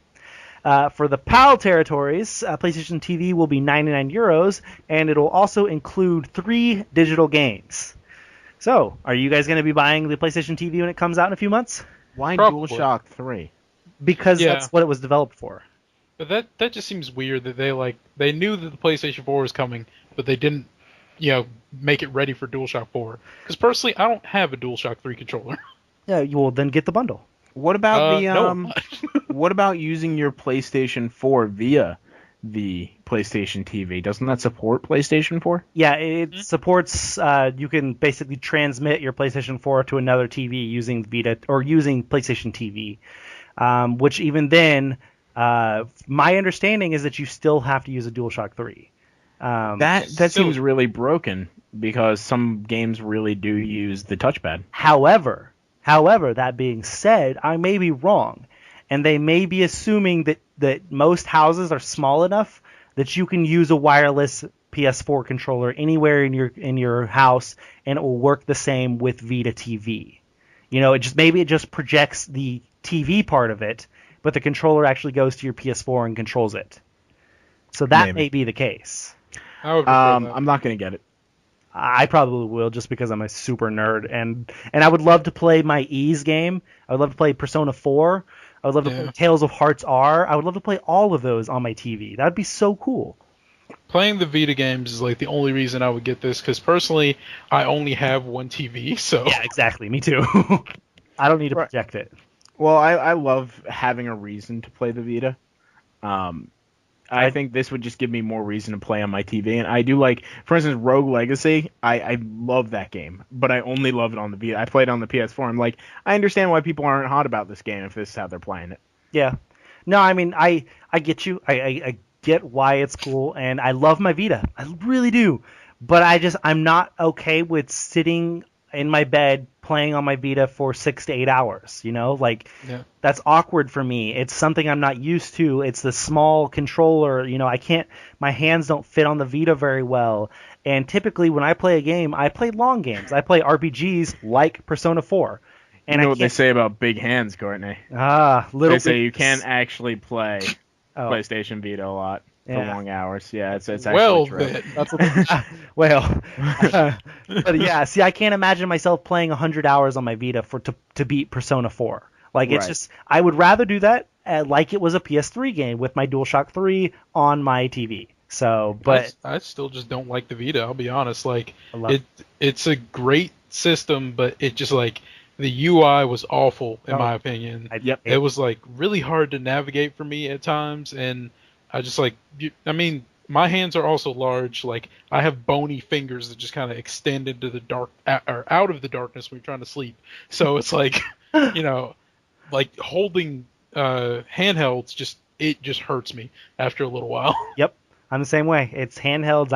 For the PAL territories, PlayStation TV will be €99, and it will also include 3 digital games. So, are you guys going to be buying the PlayStation TV when it comes out in a few months? Why Probably. DualShock 3? Because Yeah. that's what it was developed for. But that just seems weird that they knew that the PlayStation 4 was coming, but they didn't, make it ready for DualShock 4. Because personally, I don't have a DualShock 3 controller. Yeah, you will then get the bundle. What about No, I'm not. what about using your PlayStation 4 via the PlayStation TV? Doesn't that support PlayStation 4? Yeah, it supports. You can basically transmit your PlayStation 4 to another TV using Vita or using PlayStation TV. Which even then, my understanding is that you still have to use a DualShock 3. That seems really broken because some games really do use the touchpad. However, that being said, I may be wrong, and they may be assuming that most houses are small enough that you can use a wireless PS4 controller anywhere in your house, and it will work the same with Vita TV. It just projects the TV part of it, but the controller actually goes to your PS4 and controls it. So that may be the case. I would prefer that. I'm not going to get it. I probably will, just because I'm a super nerd, and I would love to play my Ease game. I would love to play Persona 4. I would love to play Tales of Hearts R. I would love to play all of those on my TV. That'd be so cool. Playing the Vita games is like the only reason I would get this, because personally, I only have one TV, so... Yeah, exactly. Me too. I don't need to project it. Well, I love having a reason to play the Vita. I think this would just give me more reason to play on my TV. And I do like, for instance, Rogue Legacy. I love that game, but I only love it on the Vita. I played on the PS4. I'm like, I understand why people aren't hot about this game if this is how they're playing it. Yeah. No, I mean, I get you. I get why it's cool, and I love my Vita. I really do. But I'm not okay with sitting in my bed playing on my Vita for 6 to 8 hours, That's awkward for me. It's something I'm not used to. It's the small controller, my hands don't fit on the Vita very well. And typically when I play a game, I play long games. I play RPGs like Persona 4. And you know what they say about big hands, Courtney? They say you can't actually play PlayStation Vita a lot. For long hours, yeah, it's actually true. That's but yeah, see, I can't imagine myself playing 100 hours on my Vita to beat Persona 4. It's just, I would rather do that like it was a PS3 game with my DualShock 3 on my TV. So, but I still just don't like the Vita. I'll be honest. It's a great system, but it just the UI was awful in my opinion. It was really hard to navigate for me at times, and I just my hands are also large. I have bony fingers that just kind of extend into the dark or out of the darkness when you're trying to sleep. So it's holding handhelds it just hurts me after a little while. Yep, I'm the same way. It's handhelds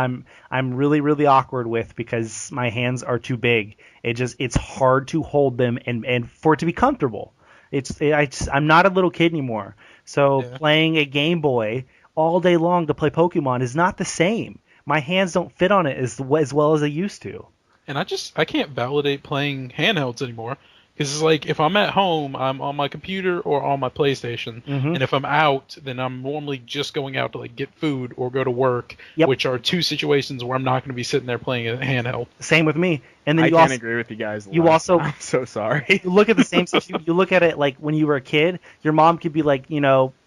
I'm really, really awkward with because my hands are too big. It's hard to hold them and for it to be comfortable. I'm not a little kid anymore. So playing a Game Boy all day long to play Pokemon is not the same. My hands don't fit on it as well as they used to. And I can't validate playing handhelds anymore. Because if I'm at home, I'm on my computer or on my PlayStation. Mm-hmm. And if I'm out, then I'm normally just going out to get food or go to work, which are two situations where I'm not going to be sitting there playing a handheld. Same with me. And then I can't agree with you guys. I'm so sorry. You look at the same situation. You look at it when you were a kid. Your mom could be like,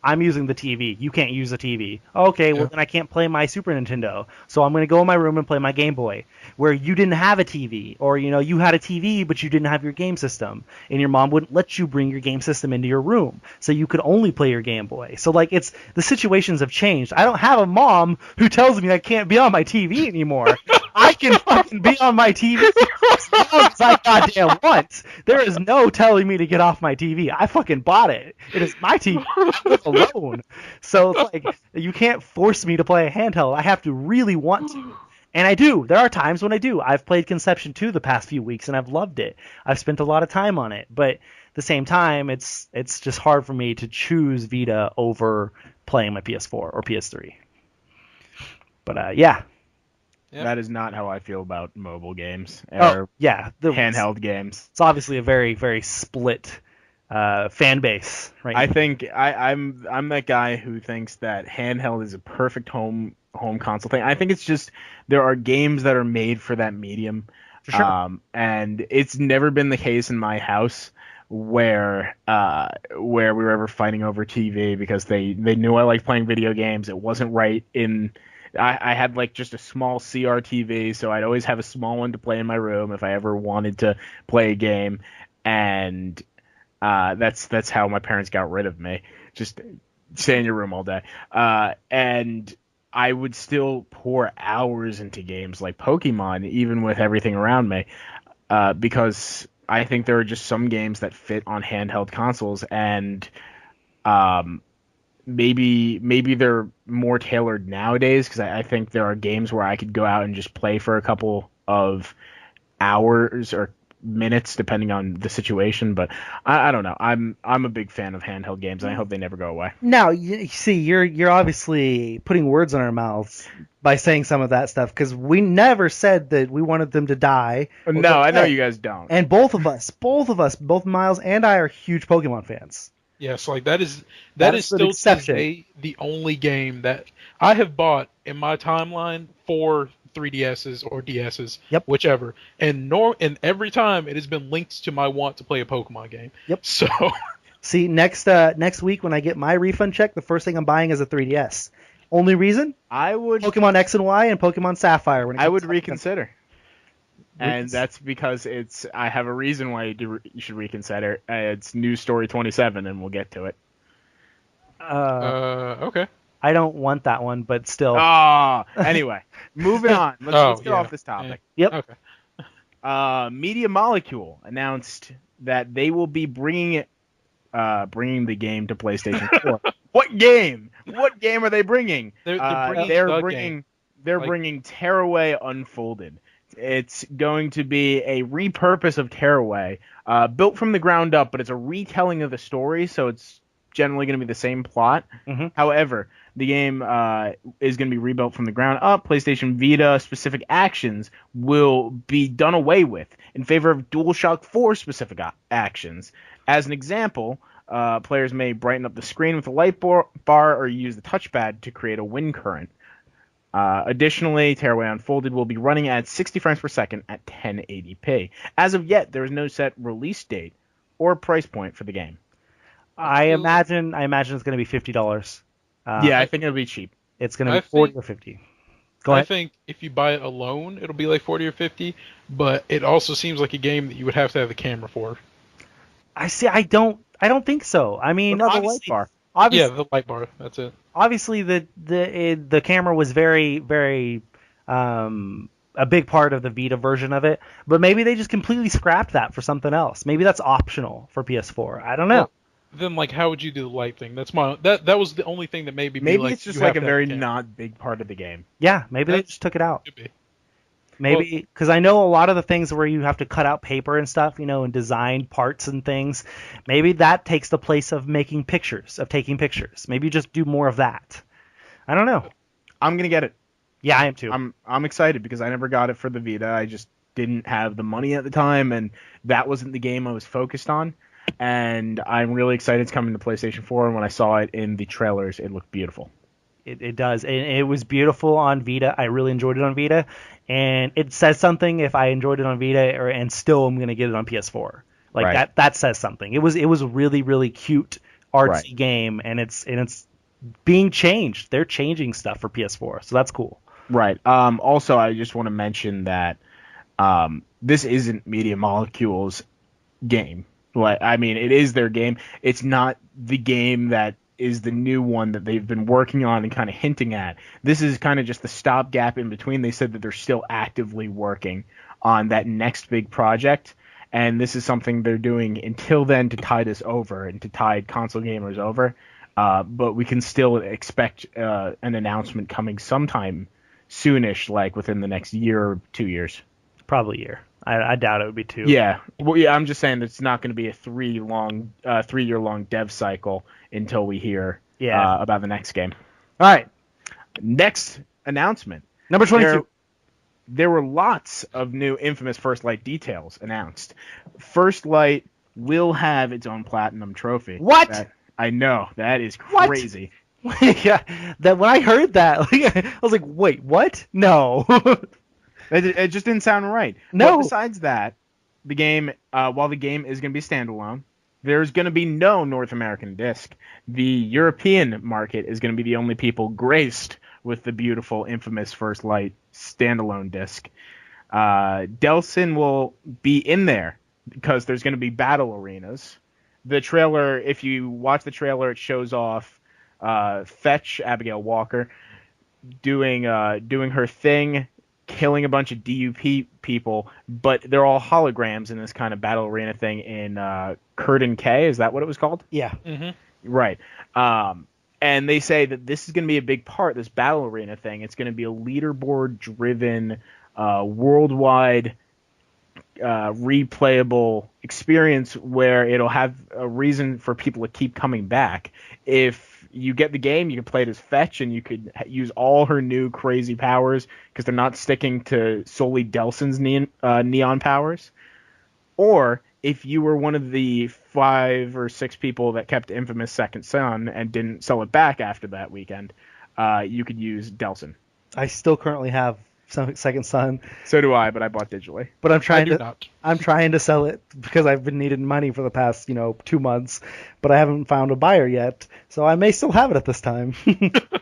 I'm using the TV. You can't use the TV. Okay, well then I can't play my Super Nintendo. So I'm going to go in my room and play my Game Boy. Where you didn't have a TV, or you had a TV but you didn't have your game system, and your mom wouldn't let you bring your game system into your room, so you could only play your Game Boy. So it's the situations have changed. I don't have a mom who tells me I can't be on my TV anymore. I can fucking be on my TV as long as I goddamn want. There is no telling me to get off my TV. I fucking bought it. It is my TV. I live alone. So it's like, you can't force me to play a handheld. I have to really want to. And I do. There are times when I do. I've played Conception 2 the past few weeks, and I've loved it. I've spent a lot of time on it. But at the same time, it's just hard for me to choose Vita over playing my PS4 or PS3. But, yeah. Yeah. That is not how I feel about mobile games Oh, yeah. handheld games. It's obviously a very, very split fan base right I now. think I'm that guy who thinks that handheld is a perfect home console thing. I think it's just there are games that are made for that medium. For sure. And it's never been the case in my house where we were ever fighting over TV because they knew I liked playing video games. It wasn't right in I had like just a small CRTV, so I'd always have a small one to play in my room if I ever wanted to play a game, and that's how my parents got rid of me. Just stay in your room all day. And I would still pour hours into games like Pokemon, even with everything around me, because I think there are just some games that fit on handheld consoles, and maybe they're more tailored nowadays, because I think there are games where I could go out and just play for a couple of hours or minutes depending on the situation, but I don't know. I'm a big fan of handheld games, and I hope they never go away. Now, you see, you're obviously putting words in our mouths by saying some of that stuff, because we never said that we wanted them to die. No, I know you guys don't. And both both Miles and I are huge Pokemon fans. Yes, like that is an still to this exception. day the only game that I have bought in my timeline for 3DSs or DSs, Yep. whichever. And every time it has been linked to my want to play a Pokemon game. Yep. So See, next week when I get my refund check, the first thing I'm buying is a 3DS. Only reason? I would Pokemon X and Y and Pokemon Sapphire. When it I comes would to- reconsider. And that's because I have a reason why you should reconsider. It's News Story 27, and we'll get to it. okay. I don't want that one, but still. Anyway, moving on. Let's get yeah. off this topic. Yep. Okay. Media Molecule announced that they will be bringing the game to PlayStation 4. What game? What game are they bringing? They're bringing bringing Tearaway Unfolded. It's going to be a repurpose of Tearaway, built from the ground up, but it's a retelling of the story, so it's generally going to be the same plot. Mm-hmm. However, the game is going to be rebuilt from the ground up. PlayStation Vita specific actions will be done away with in favor of DualShock 4 specific actions. As an example, players may brighten up the screen with a light bar or use the touchpad to create a wind current. Additionally, Tearaway Unfolded will be running at 60 frames per second at 1080p. As of yet, there is no set release date or price point for the game. I imagine it's going to be $50. Yeah, I think it'll be cheap. It's going to be 40 or 50. Go ahead. I think if you buy it alone, it'll be like 40 or 50, but it also seems like a game that you would have to have the camera for. I see. I don't think so. I mean, What about the light obviously, bar? obviously, Yeah, the light bar. That's it. obviously the camera was very, very a big part of the Vita version of it, but maybe they just completely scrapped that for something else. Maybe that's optional for PS4. I don't know. Well, then, like, how would you do the light thing? That's that was the only thing that made me be Maybe like, it's just you like a have to have very the camera. not big part of the game. Yeah, maybe they That's- just took it out. Could be. Maybe because I know a lot of the things where you have to cut out paper and stuff, and design parts and things. Maybe that takes the place of taking pictures. Maybe you just do more of that. I don't know. I'm gonna get it. Yeah, I am too. I'm excited because I never got it for the Vita. I just didn't have the money at the time, and that wasn't the game I was focused on. And I'm really excited it's coming to PlayStation 4. And when I saw it in the trailers, it looked beautiful. It does. And it was beautiful on Vita. I really enjoyed it on Vita. And it says something if I enjoyed it on Vita and still I'm going to get it on PS4. Like Right. that says something. It was a really, really cute, artsy Right. game, and it's being changed. They're changing stuff for PS4, so that's cool. Right. Also, I just want to mention that this isn't Media Molecule's game. Like, I mean, it is their game. It's not the game that is the new one that they've been working on and kind of hinting at. This is kind of just the stopgap in between. They said that they're still actively working on that next big project, and this is something they're doing until then to tide us over and to tide console gamers over. But we can still expect an announcement coming sometime soonish, like within the next year or 2 years. Probably a year. I doubt it would be 2. Yeah. Well, yeah. I'm just saying it's not going to be a 3-year long dev cycle until we hear about the next game. All right. Next announcement. Number 22. There were lots of new Infamous First Light details announced. First Light will have its own platinum trophy. What? I know. That is crazy. Yeah. That when I heard that, I was like, wait, what? No. It just didn't sound right. No. But besides that, the game, while the game is going to be standalone, there's going to be no North American disc. The European market is going to be the only people graced with the beautiful Infamous First Light standalone disc. Delsin will be in there because there's going to be battle arenas. The trailer, if you watch the trailer, it shows off Fetch, Abigail Walker, doing her thing, killing a bunch of DUP people, but they're all holograms in this kind of battle arena thing in Curtain K. Is that what it was called? Yeah. Mm-hmm. Right. And they say that this is going to be a big part, this battle arena thing. It's going to be a leaderboard-driven, worldwide replayable experience where it'll have a reason for people to keep coming back. If you get the game, you can play it as Fetch, and you could use all her new crazy powers because they're not sticking to solely Delsin's neon powers. Or if you were one of the 5 or 6 people that kept Infamous Second Son and didn't sell it back after that weekend, you could use Delsin. I still currently have Second Son. So do I, but I bought digitally. But I'm trying not. I'm trying to sell it because I've been needing money for the past 2 months, but I haven't found a buyer yet. So I may still have it at this time.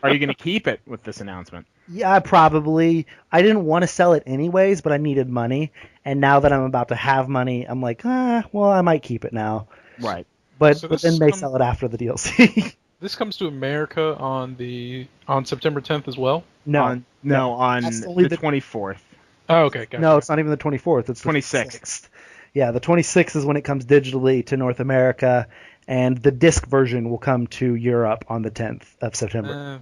Are you going to keep it with this announcement? Yeah, probably. I didn't want to sell it anyways, but I needed money, and now that I'm about to have money, I'm like, well, I might keep it now. Right. But So but then may sell it after the DLC. This comes to America on September 10th as well. On That's only the 24th. Oh, okay. Gotcha. No, it's not even the 24th. It's the 26th. Yeah, the 26th is when it comes digitally to North America, and the disc version will come to Europe on the 10th of September.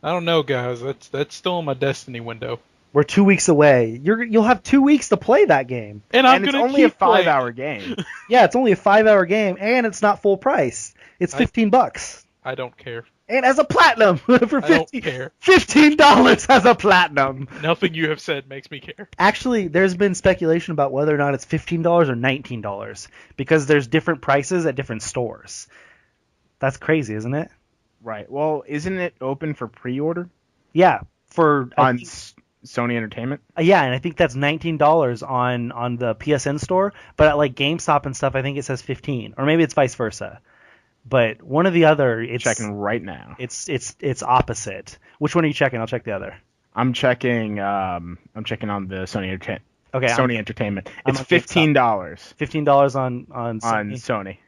I don't know, guys. That's still in my Destiny window. We're 2 weeks away. You'll have 2 weeks to play that game. And It's only a 5-hour game. Yeah, it's only a 5-hour game, and it's not full price. It's $15. I don't care. And as a platinum for I don't care. $15 as a platinum. Nothing you have said makes me care. Actually, there's been speculation about whether or not it's $15 or $19 because there's different prices at different stores. That's crazy, isn't it? Right. Well, isn't it open for pre-order Yeah, on Sony Entertainment? yeah, and I think that's $19 on the PSN store, but at like GameStop and stuff, I think it says $15, or maybe it's vice versa. But one or the other, it's Checking right now. It's opposite. Which one are you checking? I'll check the other. I'm checking on the Sony Entertainment. Okay, Sony Entertainment. I'm It's on $15 $15 on on Sony. Sony.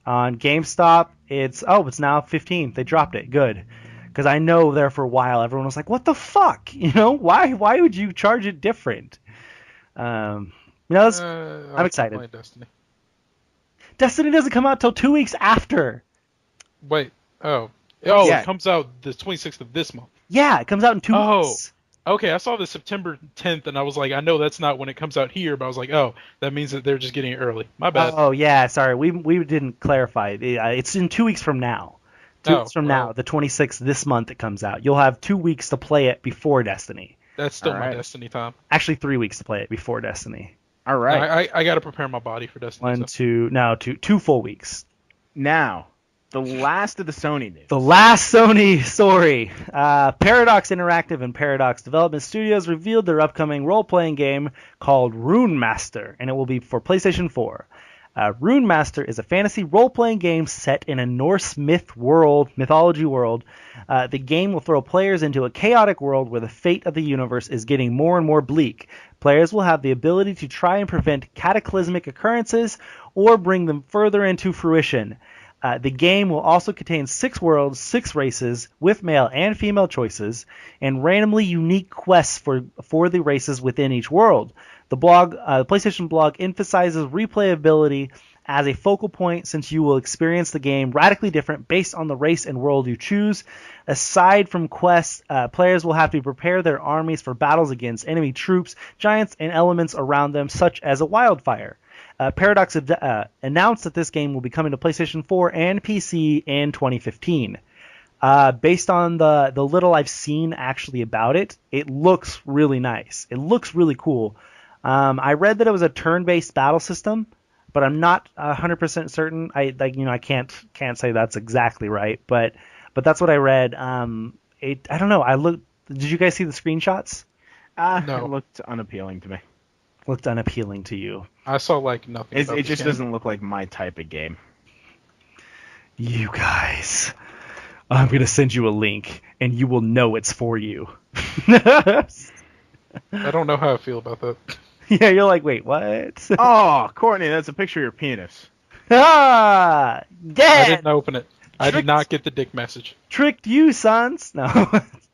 On GameStop, it's now 15. They dropped it. Good. Because I know there for a while everyone was like, "What the fuck? Why would you charge it different?" I'm excited. Destiny doesn't come out till 2 weeks after. Wait. Oh, Yeah. It comes out the 26th of this month. Yeah, it comes out in 2 weeks. Okay, I saw the September 10th, and I was like, I know that's not when it comes out here, but I was like, oh, that means that they're just getting it early. My bad. Oh, yeah, sorry. We didn't clarify. It's in 2 weeks from now. 2 weeks from now, the 26th this month it comes out. You'll have 2 weeks to play it before Destiny. That's still All my right. Destiny time. Actually, 3 weeks to play it before Destiny. All right. I got to prepare my body for Destiny. Two full weeks. Now, the last of the Sony news. The last Sony story. Paradox Interactive and Paradox Development Studios revealed their upcoming role-playing game called Rune Master, and it will be for PlayStation 4. Rune Master is a fantasy role-playing game set in a Norse mythology world. The game will throw players into a chaotic world where the fate of the universe is getting more and more bleak. Players will have the ability to try and prevent cataclysmic occurrences or bring them further into fruition. The game will also contain 6 worlds, 6 races, with male and female choices, and randomly unique quests for the races within each world. The PlayStation blog emphasizes replayability as a focal point, since you will experience the game radically different based on the race and world you choose. Aside from quests, players will have to prepare their armies for battles against enemy troops, giants, and elements around them, such as a wildfire. Paradox announced that this game will be coming to PlayStation 4 and PC in 2015. Based on the little I've seen actually about it, it looks really nice. It looks really cool. I read that it was a turn-based battle system, but I'm not 100% certain. I can't say that's exactly right, but that's what I read. I don't know. Did you guys see the screenshots? No. It looked unappealing to me. Looked unappealing to you. I saw like nothing. It just doesn't look like my type of game. You guys, I'm gonna send you a link, and you will know it's for you. I don't know how I feel about that. Yeah, you're like, wait, what? Oh, Courtney, that's a picture of your penis. Dead! I didn't open it. I did not get the dick message. Tricked you, sons. No,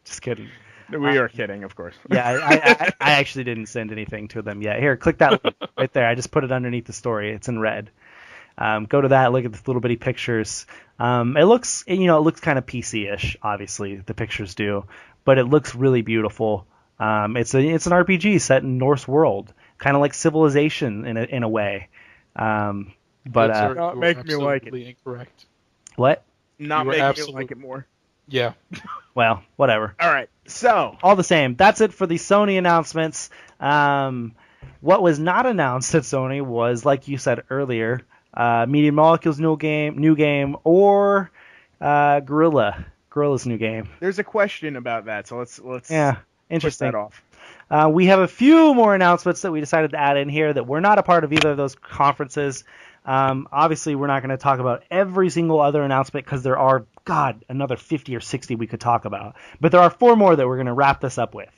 just kidding. We are kidding, of course. Yeah, I actually didn't send anything to them yet. Here, click that link right there. I just put it underneath the story. It's in red. Go to that. Look at the little bitty pictures. It looks kind of PC-ish. Obviously, the pictures do, but it looks really beautiful. It's an RPG set in Norse world, kind of like Civilization in a way. But not making me like it. Incorrect. What? Not making me like it more. Yeah. Well, whatever. All right. So all the same, that's it for the Sony announcements. What was not announced at Sony was, like you said earlier, Media Molecule's new game, or Gorilla's new game. There's a question about that, so let's interesting. Push that off. We have a few more announcements that we decided to add in here that were not a part of either of those conferences. Obviously, we're not going to talk about every single other announcement because there are, another 50 or 60 we could talk about. But there are 4 more that we're going to wrap this up with.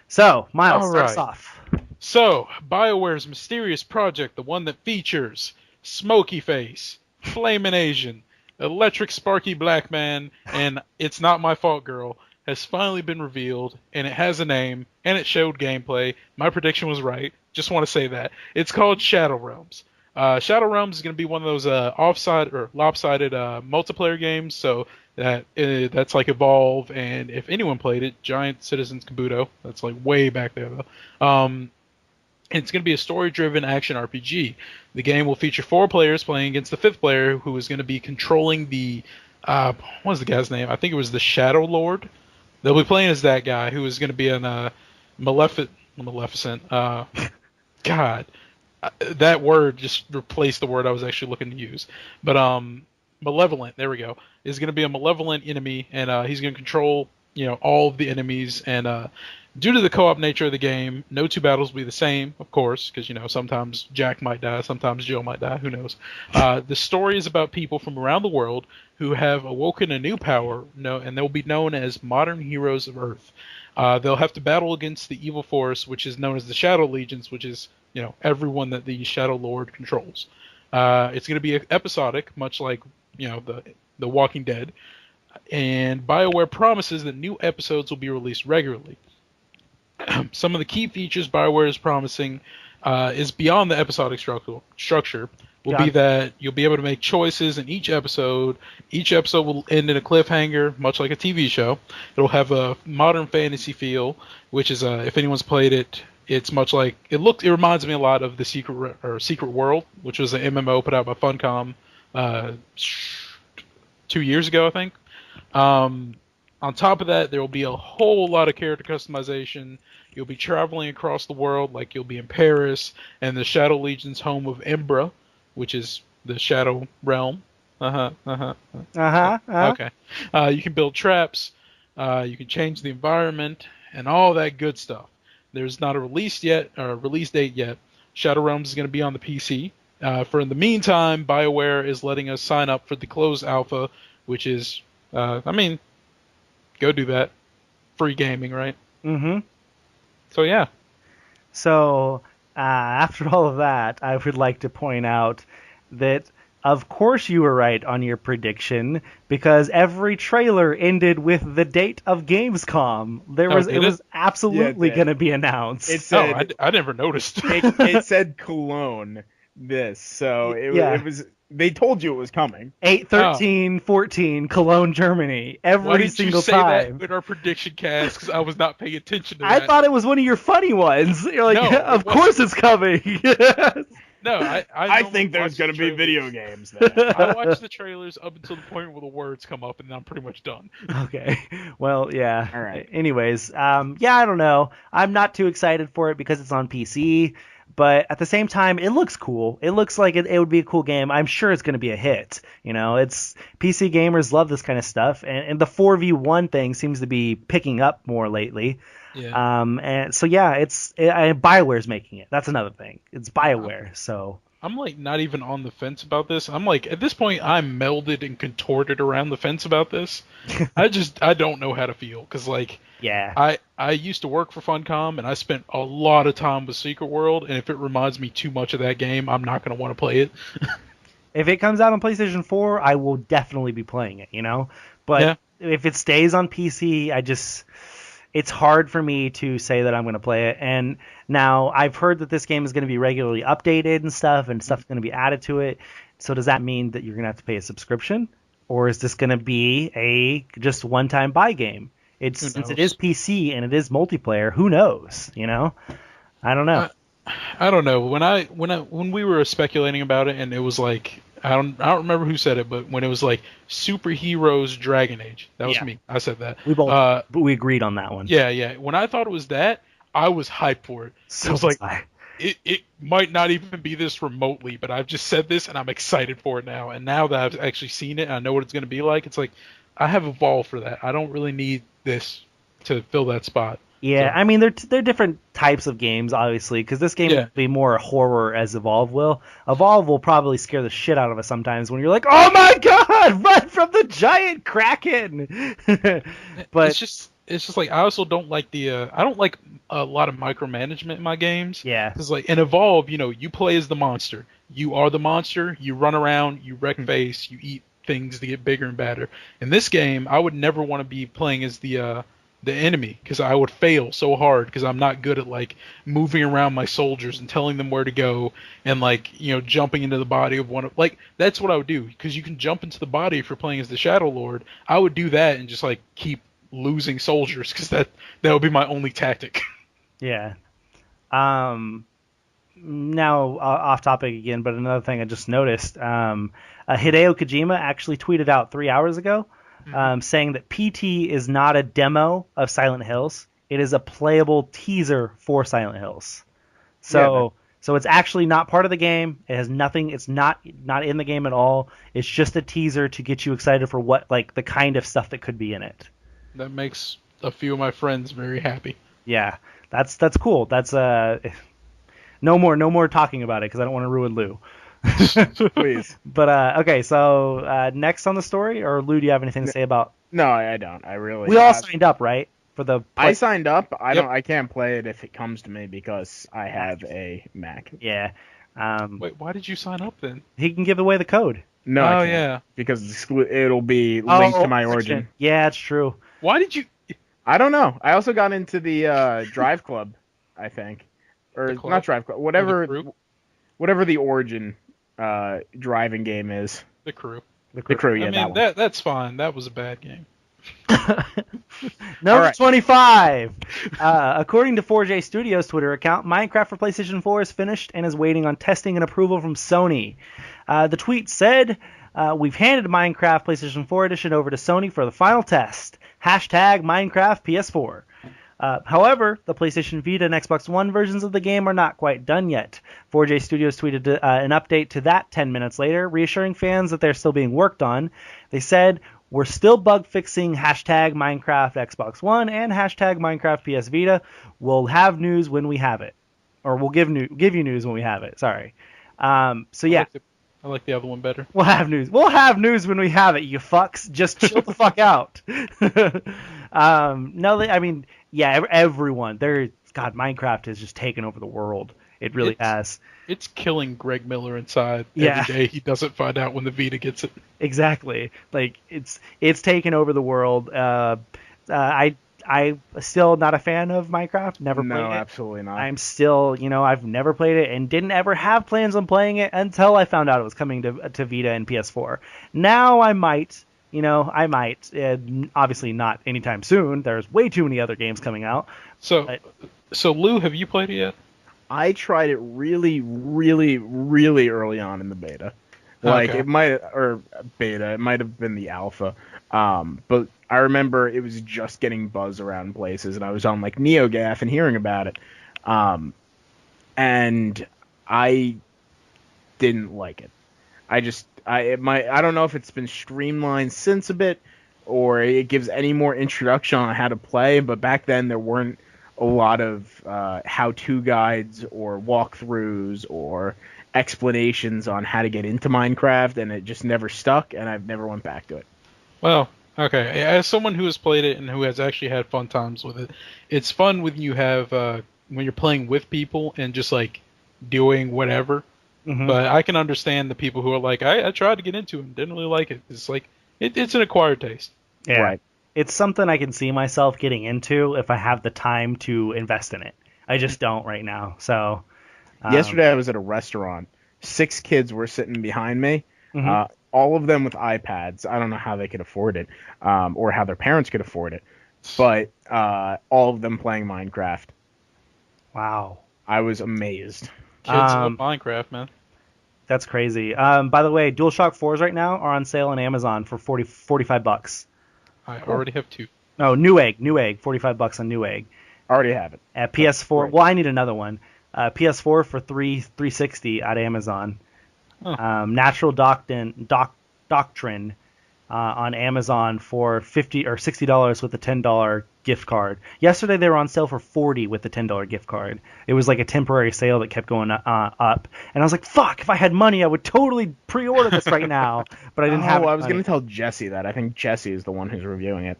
So, Miles, start us off. So, BioWare's mysterious project, the one that features Smokey Face, Flamin' Asian, Electric Sparky Black Man, and It's Not My Fault Girl, has finally been revealed, and it has a name, and it showed gameplay. My prediction was right. Just want to say that. It's called Shadow Realms. Shadow Realms is going to be one of those lopsided multiplayer games, so that's like Evolve, and if anyone played it, Giant Citizens Kabuto. That's like way back there, though. It's going to be a story-driven action RPG. The game will feature 4 players playing against the 5th player, who is going to be controlling the... what was the guy's name? I think it was the Shadow Lord. They'll be playing as that guy, who is going to be an Maleficent. God... that word just replaced the word I was actually looking to use. But malevolent, there we go, is going to be a malevolent enemy, and he's going to control all of the enemies. And due to the co-op nature of the game, no 2 battles will be the same, of course, because sometimes Jack might die, sometimes Jill might die, who knows. The story is about people from around the world who have awoken a new power, and they'll be known as modern heroes of Earth. They'll have to battle against the evil force, which is known as the Shadow Legions, which is everyone that the Shadow Lord controls. It's going to be episodic, much like the Walking Dead, and BioWare promises that new episodes will be released regularly. Some of the key features BioWare is promising is beyond the episodic structure. Will be that you'll be able to make choices in each episode. Each episode will end in a cliffhanger, much like a TV show. It'll have a modern fantasy feel, which is if anyone's played it, it's much like it reminds me a lot of the Secret World, which was an MMO put out by Funcom 2 years ago, I think. On top of that, there will be a whole lot of character customization. You'll be traveling across the world, like you'll be in Paris and the Shadow Legion's home of Embra, which is the Shadow Realm. Okay. You can build traps. You can change the environment and all that good stuff. There's not a release date yet. Shadow Realms is going to be on the PC. For in the meantime, BioWare is letting us sign up for the closed alpha, which is, go do that. Free gaming, right? Mm-hmm. So, yeah. So, after all of that, I would like to point out that Of course you were right on your prediction, because every trailer ended with the date of Gamescom. It was absolutely going to be announced. It said, I never noticed. it said Cologne this, so it was. They told you it was coming. 8/13/14, Cologne, Germany. Every single time. Why did you say that in our prediction cast? Because I was not paying attention to that. I thought it was one of your funny ones. You're like, No, of course it's coming. No, I think there's going to be video games there. I watch the trailers up until the point where the words come up, and then I'm pretty much done. Okay. Well, yeah. All right. Anyways, I don't know. I'm not too excited for it because it's on PC. But at the same time, it looks cool. It looks like it would be a cool game. I'm sure it's going to be a hit. It's PC gamers love this kind of stuff, and the 4v1 thing seems to be picking up more lately. Yeah. And so BioWare's making it. That's another thing. It's BioWare. So I'm like not even on the fence about this. I'm like at this point I'm melded and contorted around the fence about this. I don't know how to feel because I used to work for Funcom and I spent a lot of time with Secret World, and if it reminds me too much of that game, I'm not going to want to play it. If it comes out on PlayStation 4, I will definitely be playing it, But if it stays on PC, it's hard for me to say that I'm going to play it. And now I've heard that this game is going to be regularly updated and stuff's going to be added to it. So does that mean that you're going to have to pay a subscription? Or is this going to be a just one-time buy game? Since it is PC and it is multiplayer, who knows? I don't know. I don't know. When we were speculating about it, and it was like I don't remember who said it, but when it was like Superheroes Dragon Age, that was me. I said that. We both, but we agreed on that one. Yeah. When I thought it was that, I was hyped for it. So it was like it might not even be this remotely, but I've just said this and I'm excited for it now. And now that I've actually seen it, and I know what it's going to be like. It's like I have Evolve for that. I don't really need this to fill that spot. Yeah, so. I mean, they're different types of games, obviously, because this game will be more horror as Evolve will. Evolve will probably scare the shit out of us sometimes when you're like, oh my god, run from the giant Kraken! But it's just like, I also don't like I don't like a lot of micromanagement in my games. Yeah. Because like in Evolve, you play as the monster. You are the monster, you run around, you wreck face, you eat things to get bigger and badder. In this game, I would never want to be playing as the enemy, because I would fail so hard because I'm not good at like moving around my soldiers and telling them where to go and jumping into the body of one of that's what I would do, because you can jump into the body if you're playing as the Shadow Lord. I would do that and just like keep losing soldiers because that would be my only tactic. Yeah. Now off topic again, but another thing I just noticed, Hideo Kojima actually tweeted out 3 hours ago saying that PT is not a demo of Silent Hills. It is a playable teaser for Silent Hills. So it's actually not part of the game. It has nothing. It's not in the game at all. It's just a teaser to get you excited for what the kind of stuff that could be in it. That makes a few of my friends very happy. Yeah, that's cool. That's no more talking about it because I don't want to ruin Lou. Please. But okay, so next on the story, or Lou, do you have anything to say about? No, I don't. I really. We all signed up, right? For the. I signed up. I can't play it if it comes to me because I have a Mac. Yeah. Wait, why did you sign up then? He can give away the code. No. Oh yeah. Because it'll be linked to my Origin. Yeah, it's true. Why did you? I don't know. I also got into the Drive Club, I think, or not Drive Club, whatever the Origin driving game is. The Crew. The Crew. Yeah, I mean, that's fine. That was a bad game. Number 25. According to 4J Studios Twitter account, Minecraft for PlayStation 4 is finished and is waiting on testing and approval from Sony. The tweet said, we've handed Minecraft PlayStation 4 Edition over to Sony for the final test. #Minecraft PS4. However, the PlayStation Vita and Xbox One versions of the game are not quite done yet. 4J Studios tweeted an update to that 10 minutes later, reassuring fans that they're still being worked on. They said, we're still bug fixing #Minecraft Xbox One and #Minecraft PS Vita. We'll have news when we have it. Or we'll give you news when we have it. Sorry. So yeah. I like the other one better. We'll have news. We'll have news when we have it, you fucks. Just chill the fuck out. No, I mean, yeah, everyone. God, Minecraft has just taken over the world. It really has. It's killing Greg Miller inside Yeah. every day. He doesn't find out when the Vita gets it. Exactly. Like it's taken over the world. I still not a fan of Minecraft. Never played it. No, absolutely not. I'm still, I've never played it and didn't ever have plans on playing it until I found out it was coming to Vita and PS4. Now I might, I might. Obviously not anytime soon. There's way too many other games coming out. So Lou, have you played it yet? I tried it really, really, really early on in the beta. Like Okay. it might have been the alpha. But I remember it was just getting buzz around places, and I was on like NeoGAF and hearing about it. And I didn't like it. I don't know if it's been streamlined since a bit, or it gives any more introduction on how to play, but back then there weren't a lot of how-to guides or walkthroughs or explanations on how to get into Minecraft, and it just never stuck, and I've never went back to it. Well, okay. As someone who has played it and who has actually had fun times with it, it's fun when you have when you're playing with people and just like doing whatever. Mhm. But I can understand the people who are like, I tried to get into it and didn't really like it. It's like it's an acquired taste. Yeah. Right. It's something I can see myself getting into if I have the time to invest in it. I just don't right now. So Yesterday I was at a restaurant. 6 kids were sitting behind me. Mhm. All of them with iPads. I don't know how they could afford it, or how their parents could afford it, but all of them playing Minecraft. Wow. I was amazed. Kids love Minecraft, man. That's crazy. By the way, DualShock 4s right now are on sale on Amazon for $45. I already have 2. No, Newegg, $45 on Newegg. I already have it. At PS4, Right. well, I need another one. PS4 for $360 at Amazon. Oh. Natural Doctrine on Amazon for $50 or $60 with a $10 gift card. Yesterday they were on sale for $40 with the $10 gift card. It was like a temporary sale that kept going up, and I was like, "Fuck! If I had money, I would totally pre-order this right now." But I didn't have. I was money. going to tell Jesse that. I think Jesse is the one who's reviewing it.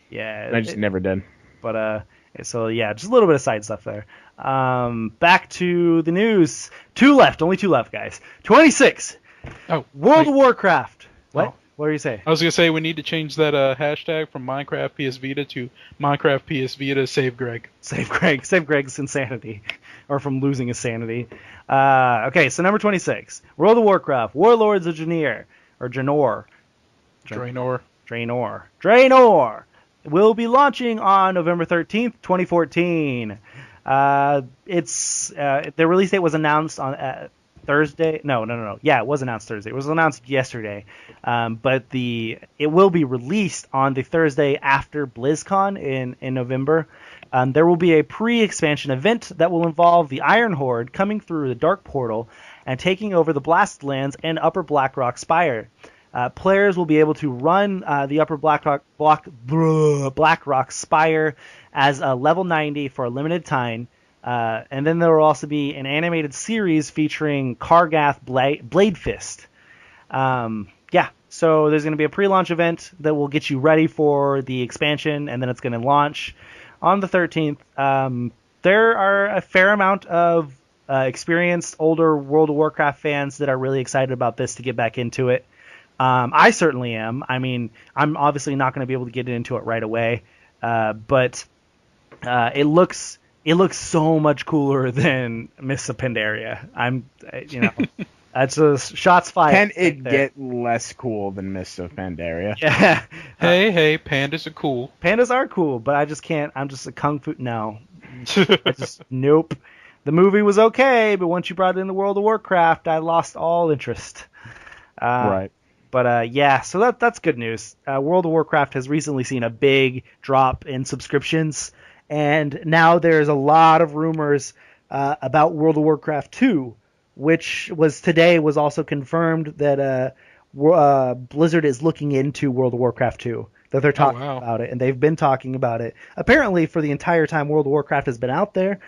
Yeah, I just never did. But so yeah, just a little bit of side stuff there. Back to the news. Only two left, guys. 26. Oh, World wait. of Warcraft. What? Oh. What are you saying? I was gonna say we need to change that hashtag from Minecraft PS Vita to Minecraft PS Vita Save Greg. Save Greg's insanity, or from losing his sanity. Okay, so number 26, World of Warcraft, Warlords of Draenor, or Draenor. Draenor will be launching on November 13th, 2014. It's the release date was announced on Thursday. No. Yeah, it was announced Thursday. It was announced yesterday. But it will be released on the Thursday after BlizzCon in November. There will be a pre-expansion event that will involve the Iron Horde coming through the Dark Portal and taking over the Blast Lands and Upper Blackrock Spire. Players will be able to run the Upper Blackrock Spire as a level 90 for a limited time. And then there will also be an animated series featuring Kargath Bladefist. So there's going to be a pre-launch event that will get you ready for the expansion, and then it's going to launch on the 13th. There are a fair amount of experienced older World of Warcraft fans that are really excited about this to get back into it. I certainly am. I mean, I'm obviously not going to be able to get into it right away, but it looks so much cooler than Mists of Pandaria. That's a shots fired. Can it get less cool than Mists of Pandaria? Yeah. Hey, pandas are cool. Pandas are cool, but I just can't. I'm just a kung fu. No. Nope. The movie was okay, but once you brought in the World of Warcraft, I lost all interest. Right. But so that's good news. World of Warcraft has recently seen a big drop in subscriptions, and now there's a lot of rumors about World of Warcraft 2, which was also confirmed that Blizzard is looking into World of Warcraft 2, that they're talking about it, and they've been talking about it apparently for the entire time World of Warcraft has been out there,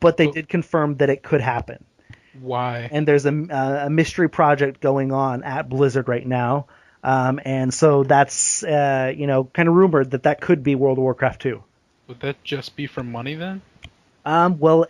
but they did confirm that it could happen. Why? And there's a mystery project going on at Blizzard right now, and so that's kind of rumored that could be World of Warcraft 2. Would that just be for money then? Well,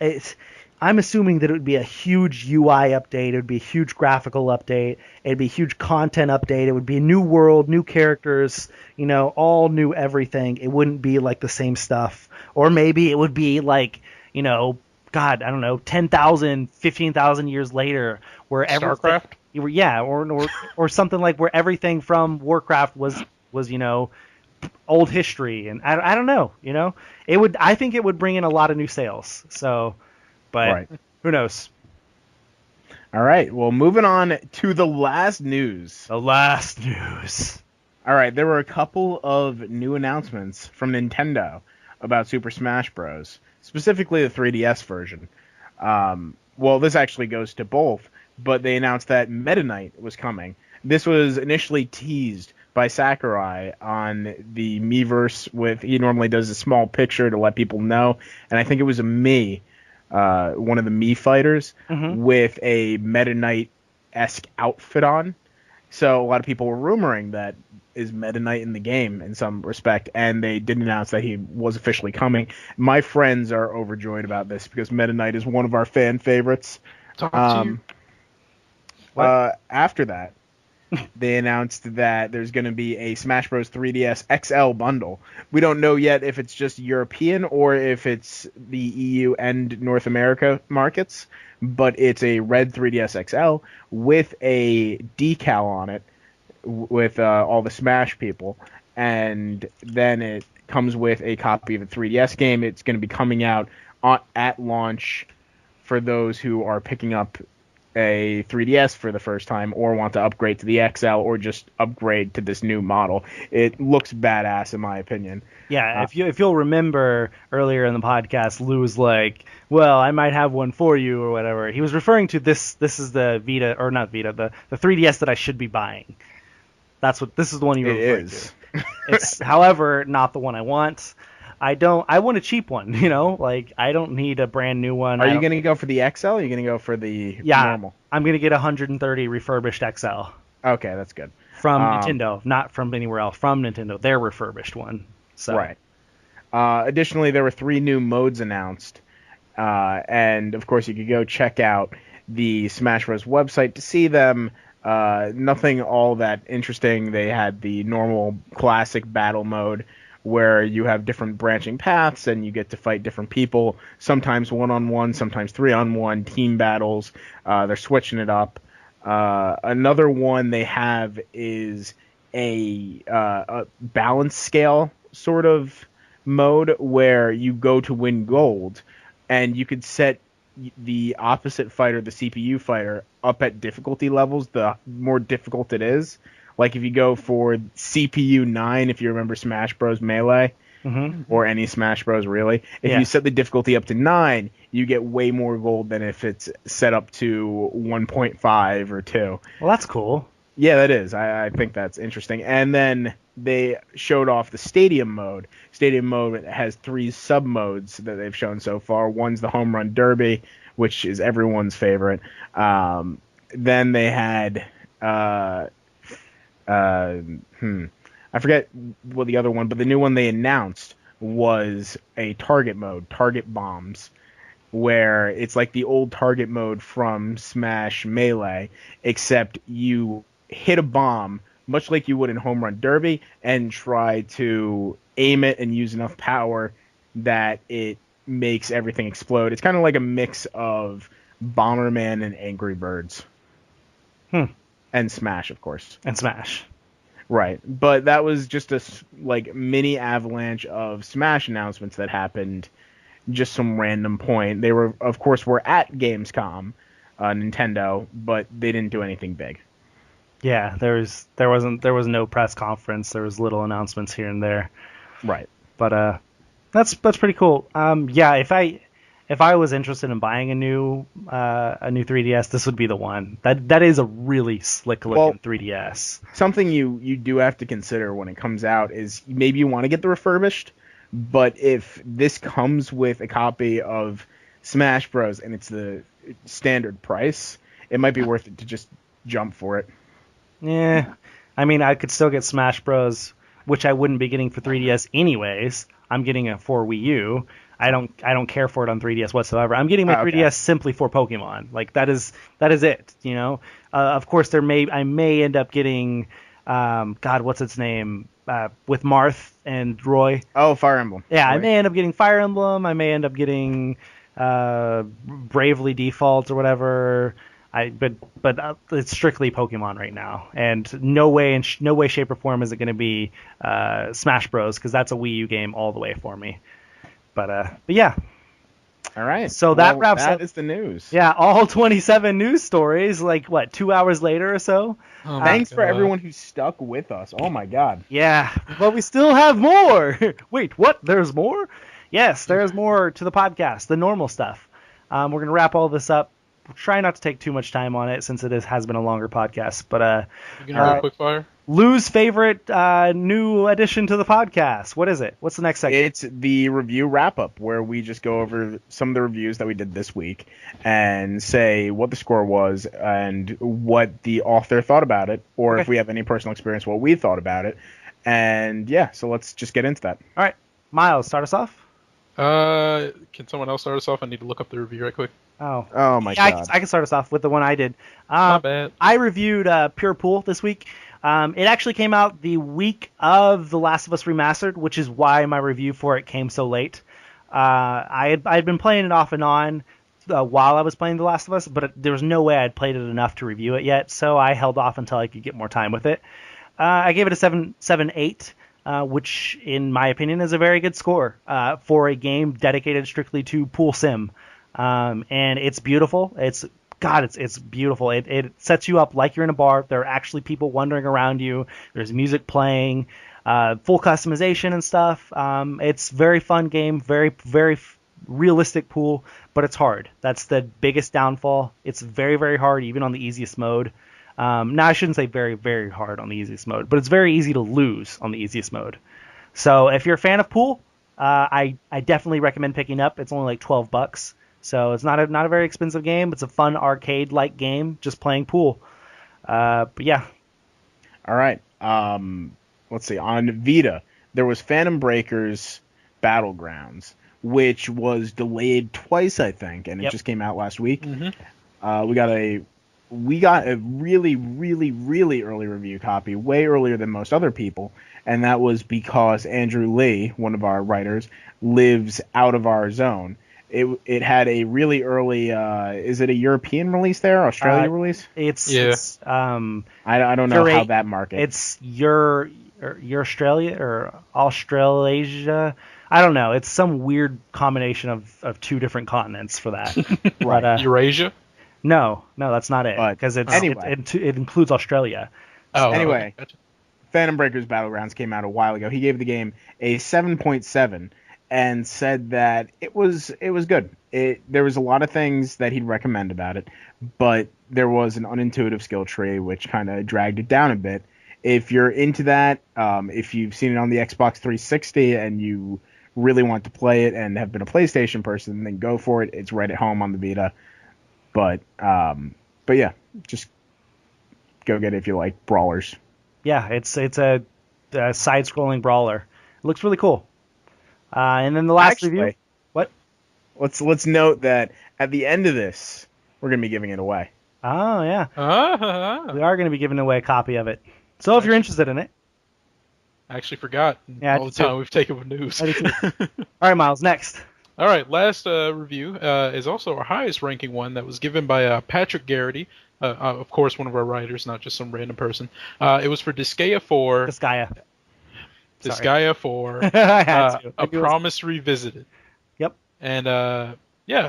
I'm assuming that it would be a huge UI update. It would be a huge graphical update. It'd be a huge content update. It would be a new world, new characters, all new everything. It wouldn't be like the same stuff. Or maybe it would be like, God, I don't know, 10,000, 15,000 years later, where StarCraft? Yeah, or something like where everything from Warcraft was old history, and I don't know, I think it would bring in a lot of new sales. So, but Right. Who knows? All right. Well, moving on to the last news. The last news. All right. There were a couple of new announcements from Nintendo about Super Smash Bros. Specifically the 3DS version. Well, this actually goes to both, but they announced that Meta Knight was coming. This was initially teased by Sakurai on the Miiverse he normally does a small picture to let people know, and I think it was a Mii, one of the Mii fighters, with a Meta Knight-esque outfit on. So a lot of people were rumoring that is Meta Knight in the game in some respect, and they did announce that he was officially coming. My friends are overjoyed about this because Meta Knight is one of our fan favorites. Talk to you. After that, they announced that there's going to be a Smash Bros. 3DS XL bundle. We don't know yet if it's just European or if it's the EU and North America markets, but it's a red 3DS XL with a decal on it with all the Smash people, and then it comes with a copy of the 3DS game. It's going to be coming out at launch for those who are picking up a 3DS for the first time or want to upgrade to the XL or just upgrade to this new model. It looks badass in my opinion. Yeah, if you'll remember earlier in the podcast, Lou was like, "Well, I might have one for you" or whatever. He was referring to this. This is the Vita, or not Vita, the 3DS that I should be buying. This is the one you were referring to. It's, however, not the one I want. I want a cheap one, I don't need a brand new one. Are you going to go for the XL or are you going to go for the normal? I'm going to get 130 refurbished XL. Okay, that's good. From Nintendo, not from anywhere else. From Nintendo, their refurbished one. So. Right. Additionally, there were 3 new modes announced. And, of course, you could go check out the Smash Bros. Website to see them. Nothing all that interesting. They had the normal classic battle mode where you have different branching paths and you get to fight different people, sometimes 1-on-1, sometimes 3-on-1, team battles. They're switching it up. Another one they have is a balance scale sort of mode where you go to win gold, and you could set the opposite fighter, the CPU fighter, up at difficulty levels, the more difficult it is. Like if you go for CPU 9, if you remember Smash Bros. Melee, or any Smash Bros. Really, if you set the difficulty up to 9, you get way more gold than if it's set up to 1.5 or 2. Well, that's cool. Yeah, that is. I think that's interesting. And then they showed off the Stadium mode. Stadium mode has 3 sub-modes that they've shown so far. One's the Home Run Derby, which is everyone's favorite. Then they had... I forget what the other one, but the new one they announced was a target mode, Target Bombs, where it's like the old target mode from Smash Melee, except you hit a bomb, much like you would in Home Run Derby, and try to aim it and use enough power that it makes everything explode. It's kind of like a mix of Bomberman and Angry Birds. And Smash, of course. And Smash. Right. But that was just a mini avalanche of Smash announcements that happened just some random point. They were at Gamescom, Nintendo, but they didn't do anything big. Yeah, there was no press conference. There was little announcements here and there. Right. But that's pretty cool. If I was interested in buying a new 3DS, this would be the one. That is a really slick looking 3DS. Something you do have to consider when it comes out is maybe you want to get the refurbished, but if this comes with a copy of Smash Bros. And it's the standard price, it might be worth it to just jump for it. Yeah, I mean, I could still get Smash Bros., which I wouldn't be getting for 3DS anyways. I'm getting it for Wii U. I don't care for it on 3DS whatsoever. I'm getting my 3DS simply for Pokemon. Like that is it. You know. Of course, I may end up getting, God, what's its name? With Marth and Roy. Oh, Fire Emblem. Yeah, Roy. I may end up getting Fire Emblem. I may end up getting Bravely Default or whatever. But it's strictly Pokemon right now, and no way, shape, or form is it going to be Smash Bros. Because that's a Wii U game all the way for me. But yeah. All right. So that wraps up. That is the news. Yeah, all 27 news stories. Like what, 2 hours later or so? Oh Thanks for everyone who stuck with us. Oh my God. Yeah, but we still have more. Wait, what? There's more? Yes, there's more to the podcast. The normal stuff. We're gonna wrap all this up. We'll try not to take too much time on it since it has been a longer podcast. But you can roll quick fire. Lou's favorite new addition to the podcast. What is it? What's the next section? It's the review wrap-up, where we just go over some of the reviews that we did this week and say what the score was and what the author thought about it, or if we have any personal experience, what we thought about it. And yeah, so let's just get into that. All right. Miles, start us off. Can someone else start us off? I need to look up the review right quick. Oh my God. I can start us off with the one I did. Not bad. I reviewed Pure Pool this week. It actually came out the week of The Last of Us Remastered, which is why my review for it came so late. I had been playing it off and on while I was playing The Last of Us, but there was no way I'd played it enough to review it yet, so I held off until I could get more time with it. I gave it a 7.8, which in my opinion is a very good score for a game dedicated strictly to pool sim. And it's beautiful. It's beautiful. It sets you up like you're in a bar. There are actually people wandering around you. There's music playing, full customization and stuff. It's very fun game, very, very realistic pool, but it's hard. That's the biggest downfall. It's very, very hard, even on the easiest mode. Now, I shouldn't say very, very hard on the easiest mode, but it's very easy to lose on the easiest mode. So if you're a fan of pool, I definitely recommend picking up. It's only like $12. So it's not a very expensive game. It's a fun arcade-like game, just playing pool. But yeah. All right. Let's see. On Vita, there was Phantom Breakers Battlegrounds, which was delayed twice, I think, and it just came out last week. Mm-hmm. We got a really, really, really early review copy, way earlier than most other people, and that was because Andrew Lee, one of our writers, lives out of our zone. It had a really early. Is it a European release there? Australia release? It's I don't know how that market. It's your Australia or Australasia. I don't know. It's some weird combination of two different continents for that. Right. But, Eurasia? No, that's not it. Because it includes Australia. Oh, anyway, gotcha. Phantom Breakers Battlegrounds came out a while ago. He gave the game a 7.7. And said that it was good. There was a lot of things that he'd recommend about it, but there was an unintuitive skill tree which kind of dragged it down a bit. If you're into that, if you've seen it on the Xbox 360 and you really want to play it and have been a PlayStation person, then go for it. It's right at home on the Vita. But yeah, just go get it if you like brawlers. Yeah, it's a side-scrolling brawler. It looks really cool. And then the last review. What? Let's note that at the end of this, we're going to be giving it away. Oh, yeah. We are going to be giving away a copy of it. So if you're interested in it. I actually forgot all the time we've taken with news. All right, Miles, next. All right, last review is also our highest ranking one that was given by Patrick Garrity. Of course, one of our writers, not just some random person. It was for Disgaea 4. Disgaea 4, A Promise Revisited. Yep. And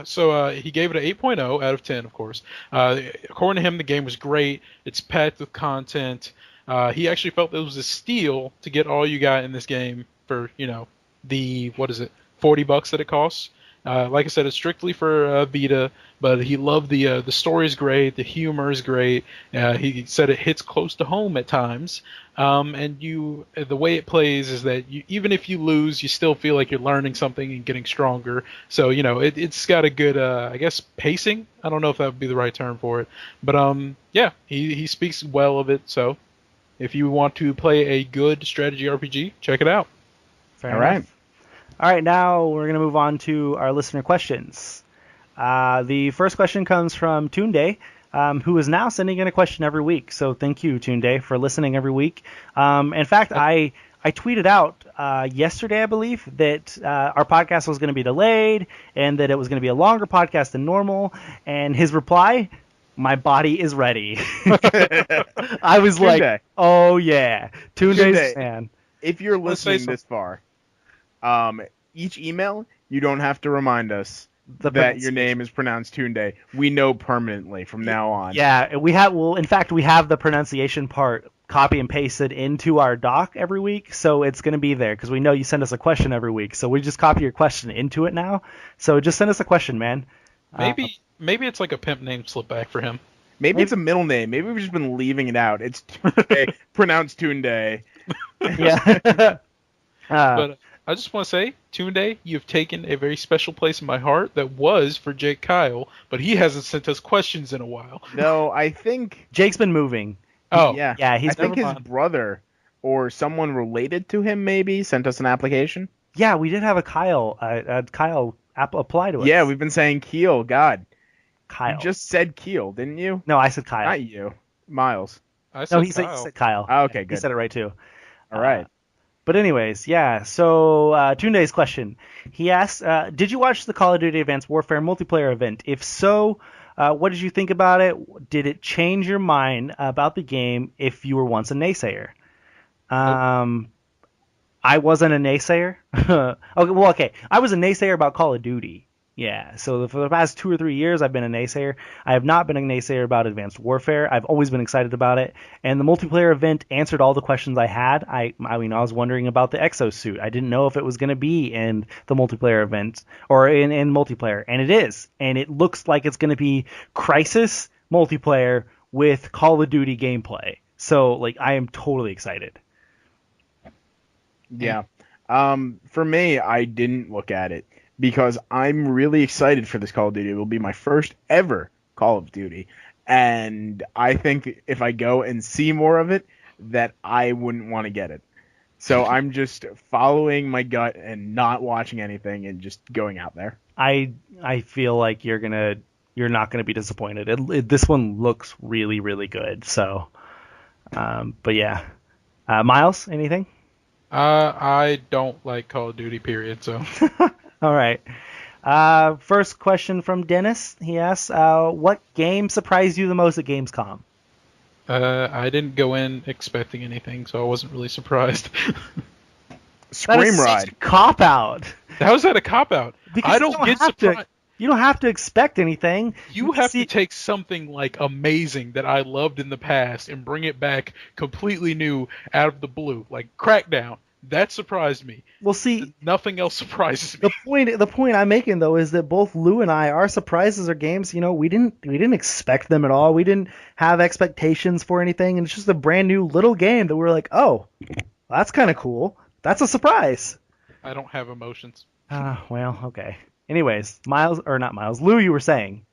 so he gave it an 8.0 out of 10, of course. According to him, the game was great. It's packed with content. He actually felt it was a steal to get all you got in this game for, the, $40 that it costs. Like I said, it's strictly for Vita, but he loved the story is great, the humor is great. He said it hits close to home at times, and the way it plays is that even if you lose, you still feel like you're learning something and getting stronger. So it's got a good, pacing. I don't know if that would be the right term for it, but he speaks well of it. So if you want to play a good strategy RPG, check it out. Fair enough. All right, now we're going to move on to our listener questions. The first question comes from Tunde, who is now sending in a question every week. So thank you, Tunde, for listening every week. In fact, I tweeted out yesterday, I believe, that our podcast was going to be delayed and that it was going to be a longer podcast than normal. And his reply, my body is ready. I was Tunde. like, oh, yeah. Tunde's Tunde. fan. If you're Let's say listening this far, each email, you don't have to remind us that your name is pronounced Tunde. We know permanently from now on. Yeah, we have. Well, in fact, we have the pronunciation part copy and pasted into our doc every week, so it's going to be there because we know you send us a question every week. So we just copy your question into it now. So just send us a question, man. Maybe it's like a pimp name slip back for him. Maybe it's a middle name. Maybe we've just been leaving it out. It's Tunde, pronounced Tunde. Yeah. But I just want to say, Tunde, you've taken a very special place in my heart that was for Jake Kyle, but he hasn't sent us questions in a while. No, I think... Jake's been moving. Oh. Yeah, Yeah, he's I think his never- brother or someone related to him maybe sent us an application. Yeah, we did have a Kyle apply to us. Yeah, we've been saying Keel. God, Kyle. you just said Keel, didn't you? No, I said Kyle. Not you. Miles. I said No, he Kyle. said Kyle. Oh, okay, He good. said it right too. All right. But anyways, yeah. So Tunde's question. He asked, did you watch the Call of Duty Advanced Warfare multiplayer event? If so, what did you think about it? Did it change your mind about the game if you were once a naysayer? I wasn't a naysayer. Okay. I was a naysayer about Call of Duty. Yeah, so for the past 2 or 3 years, I've been a naysayer. I have not been a naysayer about Advanced Warfare. I've always been excited about it. And the multiplayer event answered all the questions I had. I was wondering about the exosuit. I didn't know if it was going to be in the multiplayer event or in multiplayer. And it is. And it looks like it's going to be Crysis multiplayer with Call of Duty gameplay. So, I am totally excited. Yeah. For me, I didn't look at it because I'm really excited for this Call of Duty. It will be my first ever Call of Duty. And I think if I go and see more of it, that I wouldn't want to get it. So I'm just following my gut and not watching anything and just going out there. I feel like you're not gonna be disappointed. This one looks really, really good. So, but yeah, Miles, anything? I don't like Call of Duty, period, so. All right. First question from Dennis. He asks, what game surprised you the most at Gamescom? I didn't go in expecting anything, so I wasn't really surprised. Scream Ride. Cop out. How is that a cop-out? Because I don't get surprised. You don't have to expect anything. You have to take something amazing that I loved in the past and bring it back completely new out of the blue, like Crackdown. That surprised me. Well, see, nothing else surprises me. The point I'm making though is that both Lou and I, our surprises are games. We didn't expect them at all. We didn't have expectations for anything, and it's just a brand new little game that we're like, oh, that's kind of cool. That's a surprise. I don't have emotions. Well, okay. Anyways, Lou, you were saying.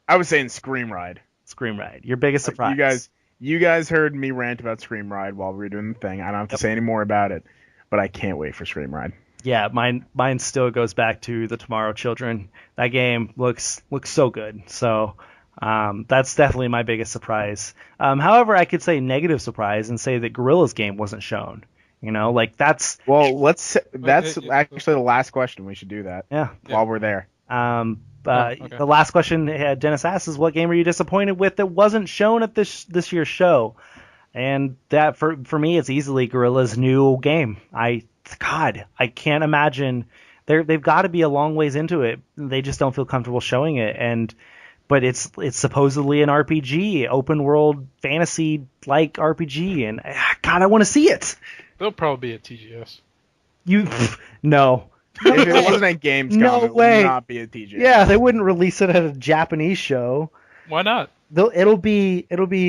I was saying Scream Ride. Scream Ride, your biggest surprise. You guys heard me rant about Scream Ride while we were doing the thing. I don't have to say any more about it, but I can't wait for Scream Ride. Yeah, mine still goes back to the Tomorrow Children. That game looks so good. So that's definitely my biggest surprise. However, I could say negative surprise and say that Guerrilla's game wasn't shown. That's actually the last question. We should do that. Yeah. While we're there. Okay. The last question Dennis asked is, what game are you disappointed with that wasn't shown at this year's show? And that for me, it's easily Guerrilla's new game. I can't imagine. They've got to be a long ways into it. They just don't feel comfortable showing it. But it's supposedly an RPG, open world fantasy like RPG, and God, I want to see it. They'll probably be at TGS. No. If it wasn't at Gamescom, it would not be a TGS. Yeah, they wouldn't release it at a Japanese show. Why not? It'll be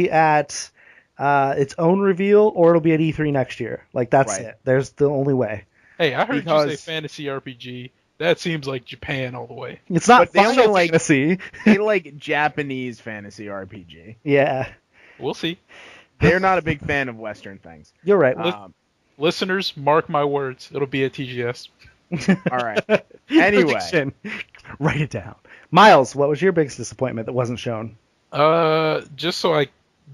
at its own reveal, or it'll be at E3 next year. That's it. There's the only way. Hey, I heard you say fantasy RPG. That seems like Japan all the way. It's not Final Fantasy. They like Japanese fantasy RPG. Yeah. We'll see. They're not a big fan of Western things. You're right. Listeners, mark my words. It'll be at TGS. All right. Anyway. Prediction. Write it down. Miles, what was your biggest disappointment that wasn't shown? Just so I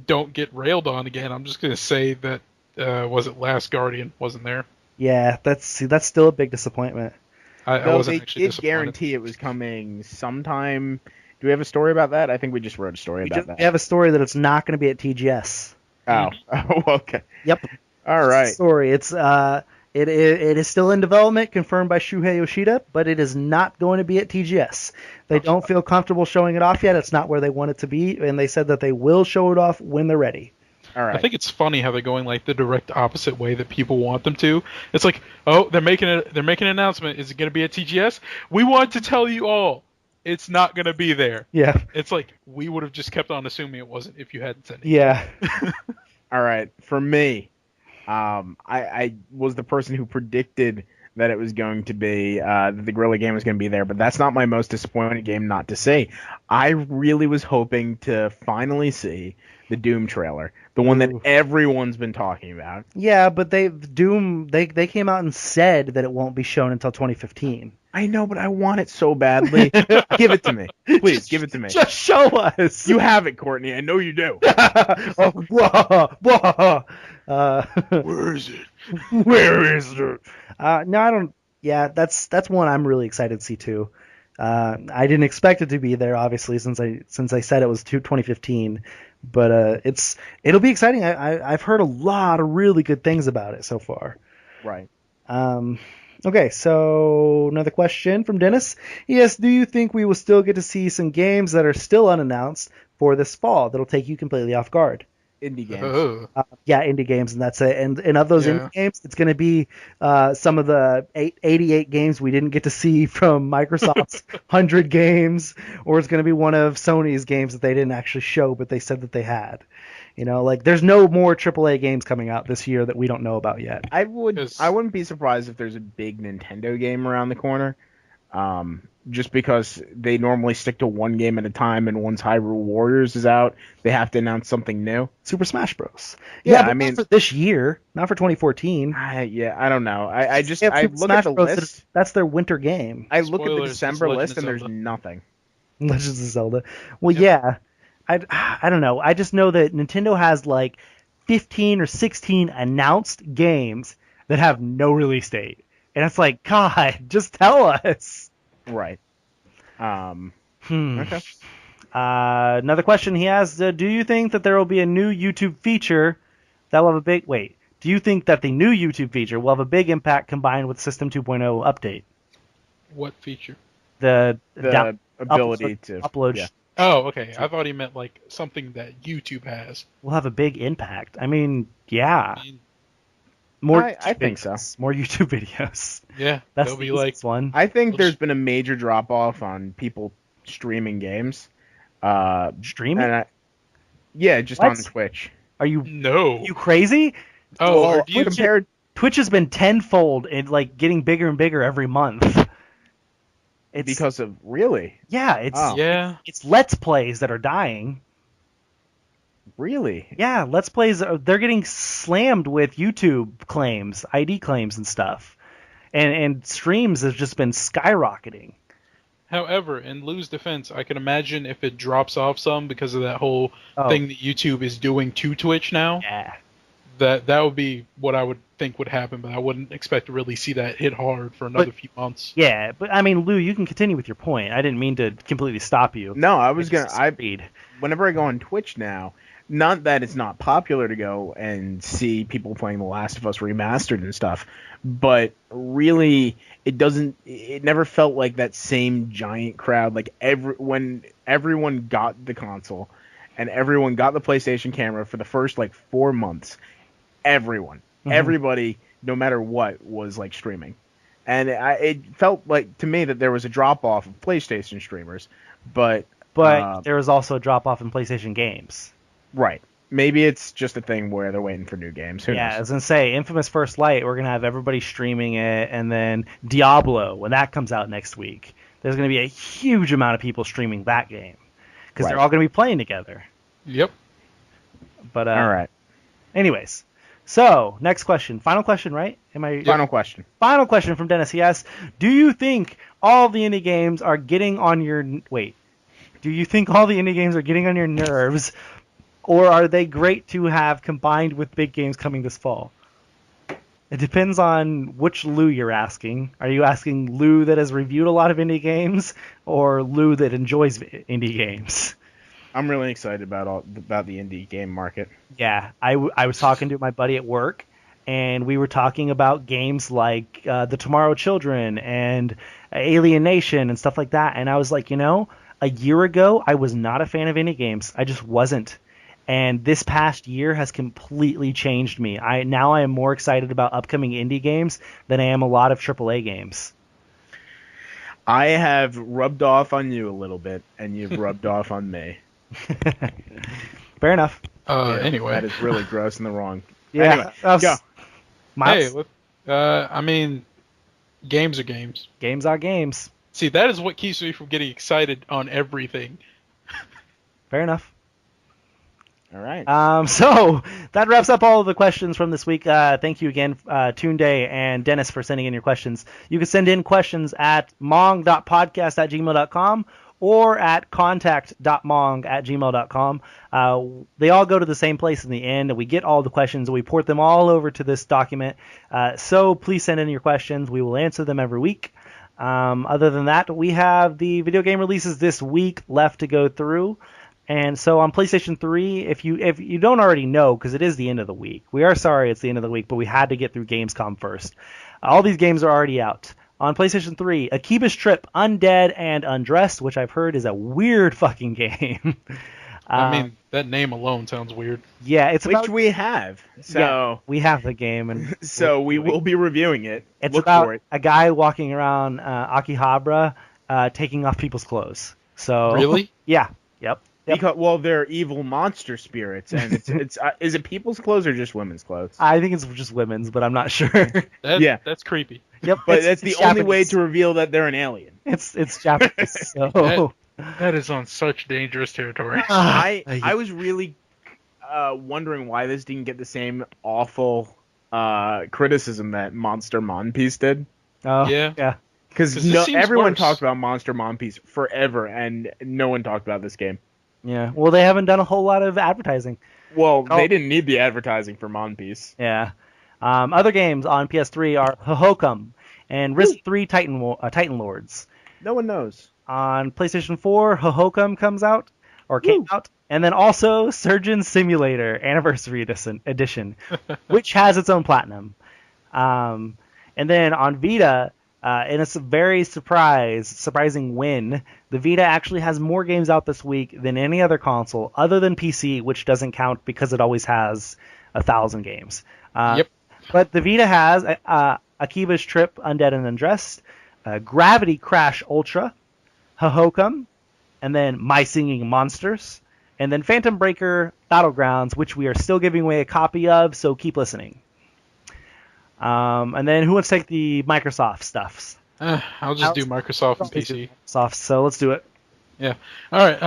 don't get railed on again, I'm just gonna say that was it Last Guardian wasn't there. Yeah, that's still a big disappointment. I Though wasn't they actually did disappointed. guarantee it was coming sometime. Do we have a story about that? I think we just wrote a story about that. We have a story that it's not going to be at TGS. Oh, okay. Yep. All right. Story. It's it is still in development, confirmed by Shuhei Yoshida, but it is not going to be at TGS. They don't feel comfortable showing it off yet. It's not where they want it to be, and they said that they will show it off when they're ready. All right. I think it's funny how they're going like the direct opposite way that people want them to. It's like, oh, they're making an announcement. Is it going to be at TGS? We want to tell you all, it's not going to be there. Yeah. It's like we would have just kept on assuming it wasn't if you hadn't said it. Yeah. All right. For me, I was the person who predicted that it was going to be that the Guerrilla game was going to be there, but that's not my most disappointing game not to see. I really was hoping to finally see the Doom trailer, the one that everyone's been talking about. Yeah, but they came out and said that it won't be shown until 2015. I know, but I want it so badly. Give it to me. Please, give it to me. Just show us. You have it, Courtney. I know you do. Oh, whoa. Where is it? Where is it? No, I don't. Yeah, that's one I'm really excited to see too. I didn't expect it to be there, obviously, since I said it was 2015. But it'll be exciting. I've heard a lot of really good things about it so far. Right. Okay, so another question from Dennis. Yes, do you think we will still get to see some games that are still unannounced for this fall that'll take you completely off guard? Indie games. Oh. Yeah, indie games, and that's it. And of those indie games, it's going to be some of the 88 games we didn't get to see from Microsoft's 100 games, or it's going to be one of Sony's games that they didn't actually show, but they said that they had. You know, like there's no more AAA games coming out this year that we don't know about yet. I wouldn't be surprised if there's a big Nintendo game around the corner. Just because they normally stick to one game at a time, and once Hyrule Warriors is out, they have to announce something new. Super Smash Bros. Yeah, but I mean, not for this year, not for 2014. I don't know. I look Smash at the Bros. list. That's their winter game. I look at the Spoilers, December it's list, and Legend of there's Zelda. nothing. Legends of Zelda. Well, yeah. I don't know. I just know that Nintendo has like 15 or 16 announced games that have no release date. And it's like, God, just tell us. Right. Okay. Okay. Another question he has, do you think that there will be a new YouTube feature that will have a big... Wait. Do you think that the new YouTube feature will have a big impact combined with System 2.0 update? What feature? The ability to upload. yeah. Oh, okay. I thought he meant like something that YouTube has. Will have a big impact. I mean, yeah. I mean, More. I think so. More YouTube videos. yeah, That's they'll the be like, easiest one. I think there's been a major drop off on people streaming games. Streaming? And just What? on Twitch. Are you no. crazy? Oh, Well, or do you compared, Twitch has been tenfold and like getting bigger and bigger every month. It's because of really, it's Yeah. it's Let's Plays that are dying. really. Yeah, Let's Plays they're getting slammed with YouTube claims, ID claims and stuff. And streams have just been skyrocketing. However, in Lou's defense, I can imagine if it drops off some because of that whole thing that YouTube is doing to Twitch now. Yeah. That would be what I would think would happen, but I wouldn't expect to really see that hit hard for another few months. Yeah, but I mean, Lou, you can continue with your point. I didn't mean to completely stop you. No, I was gonna. Read. Whenever I go on Twitch now, not that it's not popular to go and see people playing The Last of Us remastered and stuff, but really, it never felt like that same giant crowd. Like when everyone got the console and everyone got the PlayStation camera for the first like 4 months, everybody, no matter what, was like streaming. And it felt like to me that there was a drop off of PlayStation streamers, but there was also a drop off in PlayStation games. Right. Maybe it's just a thing where they're waiting for new games. Who Yeah, knows? I was gonna say Infamous First Light. We're gonna have everybody streaming it, and then Diablo when that comes out next week. There's gonna be a huge amount of people streaming that game because they're all gonna be playing together. Yep. But all right. Anyways, So, next question. Final question, right? Final question. Final question from Dennis. He asks, do you think all the indie games are getting on your... Wait. Do you think all the indie games are getting on your nerves, or are they great to have combined with big games coming this fall? It depends on which Lou you're asking. Are you asking Lou that has reviewed a lot of indie games, or Lou that enjoys indie games? I'm really excited about the indie game market. Yeah, I was talking to my buddy at work, and we were talking about games like The Tomorrow Children and Alien Nation and stuff like that, and I was like, a year ago, I was not a fan of indie games. I just wasn't. And this past year has completely changed me. Now I am more excited about upcoming indie games than I am a lot of AAA games. I have rubbed off on you a little bit, and you've rubbed off on me. Fair enough. Anyway. That is really gross and the wrong. Yeah. Anyway, go. Miles? Hey, games are games. Games are games. See, that is what keeps me from getting excited on everything. Fair enough. All right. So that wraps up all of the questions from this week. Thank you again, Toonday and Dennis, for sending in your questions. You can send in questions at mong.podcast@gmail.com or at contact.mong@gmail.com. They all go to the same place in the end, and we get all the questions, and we port them all over to this document. So please send in your questions. We will answer them every week. Other than that, we have the video game releases this week left to go through. And so on PlayStation 3, if you don't already know, because it is the end of the week, we are sorry it's the end of the week, but we had to get through Gamescom first. All these games are already out. On PlayStation 3, Akiba's Trip, Undead and Undressed, which I've heard is a weird fucking game. That name alone sounds weird. Yeah, it's which about, we have. So yeah, we have the game, and so we will be reviewing it. It's Look about for it. a guy walking around Akihabara, taking off people's clothes. So Really? Yeah. Yep. Because they're evil monster spirits, and it's is it people's clothes or just women's clothes? I think it's just women's, but I'm not sure. That's creepy. Yep, but that's the only way Japanese. to reveal that they're an alien. It's Japanese. So That is on such dangerous territory. I was really wondering why this didn't get the same awful criticism that Monster Monpiece did. Oh, Yeah. yeah. Because this seems everyone worse. talked about Monster Monpiece forever, and no one talked about this game. Yeah. Well, they haven't done a whole lot of advertising. Well, they didn't need the advertising for Monpiece. Yeah. Other games on PS3 are Hohokam and Risen 3 Titan Lords. No one knows. On PlayStation 4, Hohokam came out, and then also Surgeon Simulator Anniversary Edition, which has its own platinum. And then on Vita, and it's a very surprising win, the Vita actually has more games out this week than any other console, other than PC, which doesn't count because it always has 1,000 games. Yep. But the Vita has Akiba's Trip, Undead and Undressed, Gravity Crash Ultra, Hohokam, and then My Singing Monsters, and then Phantom Breaker Battlegrounds, which we are still giving away a copy of, so keep listening. And then who wants to take the Microsoft stuffs? I'll just do Microsoft and PC. Microsoft, so let's do it. Yeah. All right.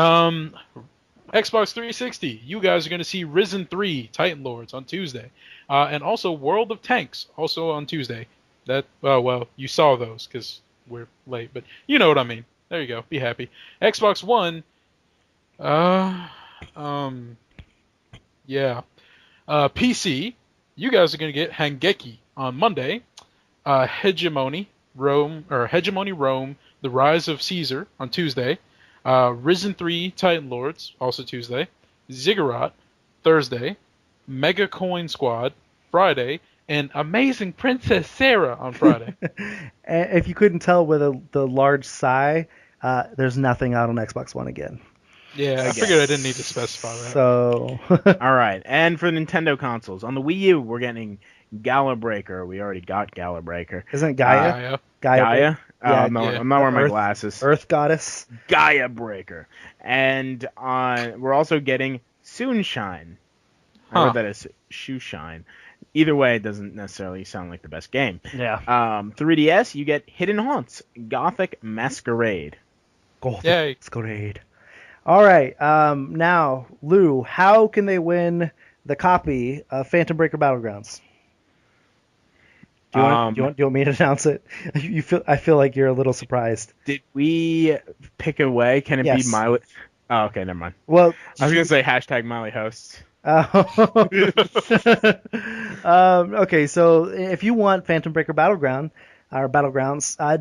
Xbox 360. You guys are going to see Risen 3 Titan Lords on Tuesday, and also World of Tanks also on Tuesday. You saw those because we're late, but you know what I mean. There you go. Be happy. Xbox One. PC. You guys are going to get Hangeki on Monday. Hegemony Rome, The Rise of Caesar on Tuesday. Risen 3 Titan Lords, also Tuesday. Ziggurat, Thursday. Mega Coin Squad, Friday. And Amazing Princess Sarah on Friday. If you couldn't tell with the large sigh, there's nothing out on Xbox One again. Yeah, I figured I didn't need to specify that. So, all right. And for Nintendo consoles, on the Wii U, we're getting Gala Breaker. We already got Gala Breaker. Isn't it Gaia? Gaia? Yeah, I'm not wearing my glasses. Earth Goddess. Gaia Breaker. And we're also getting Soonshine. I heard that as Shoe Shine. Either way, it doesn't necessarily sound like the best game. Yeah. 3DS, you get Hidden Haunts, Gothic Masquerade. Masquerade. All right. Now, Lou, how can they win the copy of Phantom Breaker Battlegrounds? Do you want me to announce it? I feel like you're a little surprised. Did we pick a way? Can it Yes. be Miley? Oh, okay, never mind. Well, I was gonna say hashtag Miley hosts. Okay, so if you want Phantom Breaker Battlegrounds,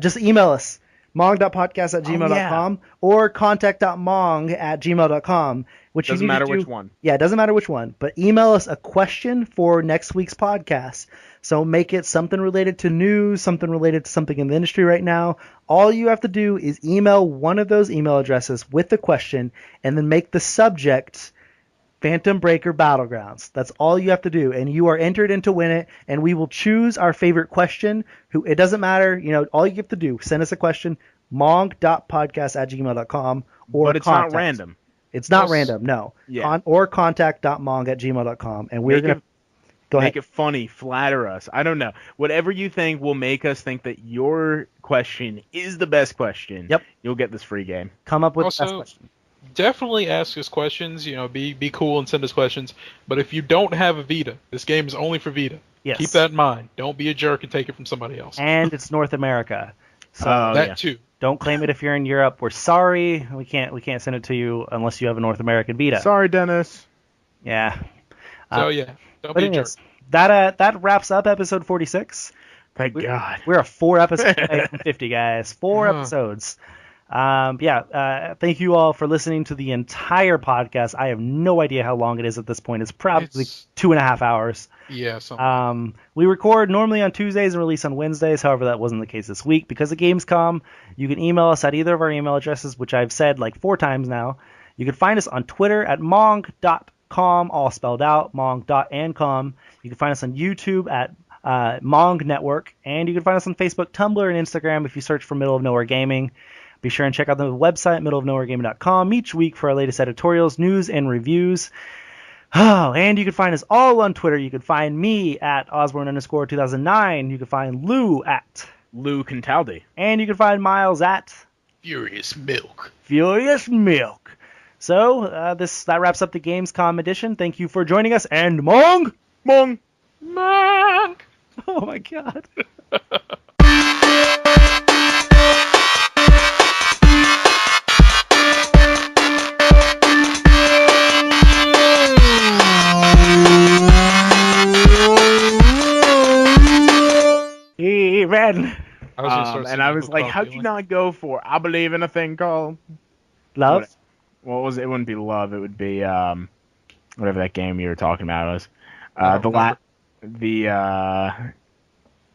just email us, mong.podcast@gmail.com or contact.mong@gmail.com. Which Doesn't you need matter to do, which one. Yeah, it doesn't matter which one. But email us a question for next week's podcast. So make it something related to news, something related to something in the industry right now. All you have to do is email one of those email addresses with the question and then make the subject Phantom Breaker Battlegrounds. That's all you have to do, and you are entered in to win it, and we will choose our favorite question. It doesn't matter, all you have to do, send us a question, mong.podcast@gmail.com, or But it's not random. It's not random, no. Yeah. Or contact.mong@gmail.com, and we're going to go ahead. Make it funny, flatter us. I don't know. Whatever you think will make us think that your question is the best question. Yep. You'll get this free game. Come up with the best Also, question. definitely ask us questions. Be cool and send us questions. But if you don't have a Vita, this game is only for Vita. Yes. Keep that in mind. Don't be a jerk and take it from somebody else. And it's North America. So that too. don't claim it if you're in Europe. We're sorry. We can't send it to you unless you have a North American Vita. Sorry, Dennis. Yeah. So don't But be a jerk. anyways, that wraps up episode 46. Thank God. We're a 4 episode away from 50, guys. 4 episodes. Thank you all for listening to the entire podcast. I have no idea how long it is at this point. It's probably 2.5 hours. Yeah. Something. We record normally on Tuesdays and release on Wednesdays. However, that wasn't the case this week because of Gamescom. You can email us at either of our email addresses, which I've said like 4 times now. You can find us on Twitter at mong.com, all spelled out, mong.com. You can find us on YouTube at Mong Network, and you can find us on Facebook, Tumblr, and Instagram if you search for Middle of Nowhere Gaming. Be sure and check out the website, middleofnowheregaming.com, each week for our latest editorials, news, and reviews. Oh, and you can find us all on Twitter. You can find me at Osborne_2009. You can find Lou at Lou Cantaldi. And you can find Miles at Furious Milk. Furious Milk. So, that wraps up the Gamescom edition. Thank you for joining us, and Mong! Mong! Mong! Oh my god. Even. I was like, how'd you not go for I believe in a thing called Love? What was it? It wouldn't be Love. It would be whatever that game you were talking about was.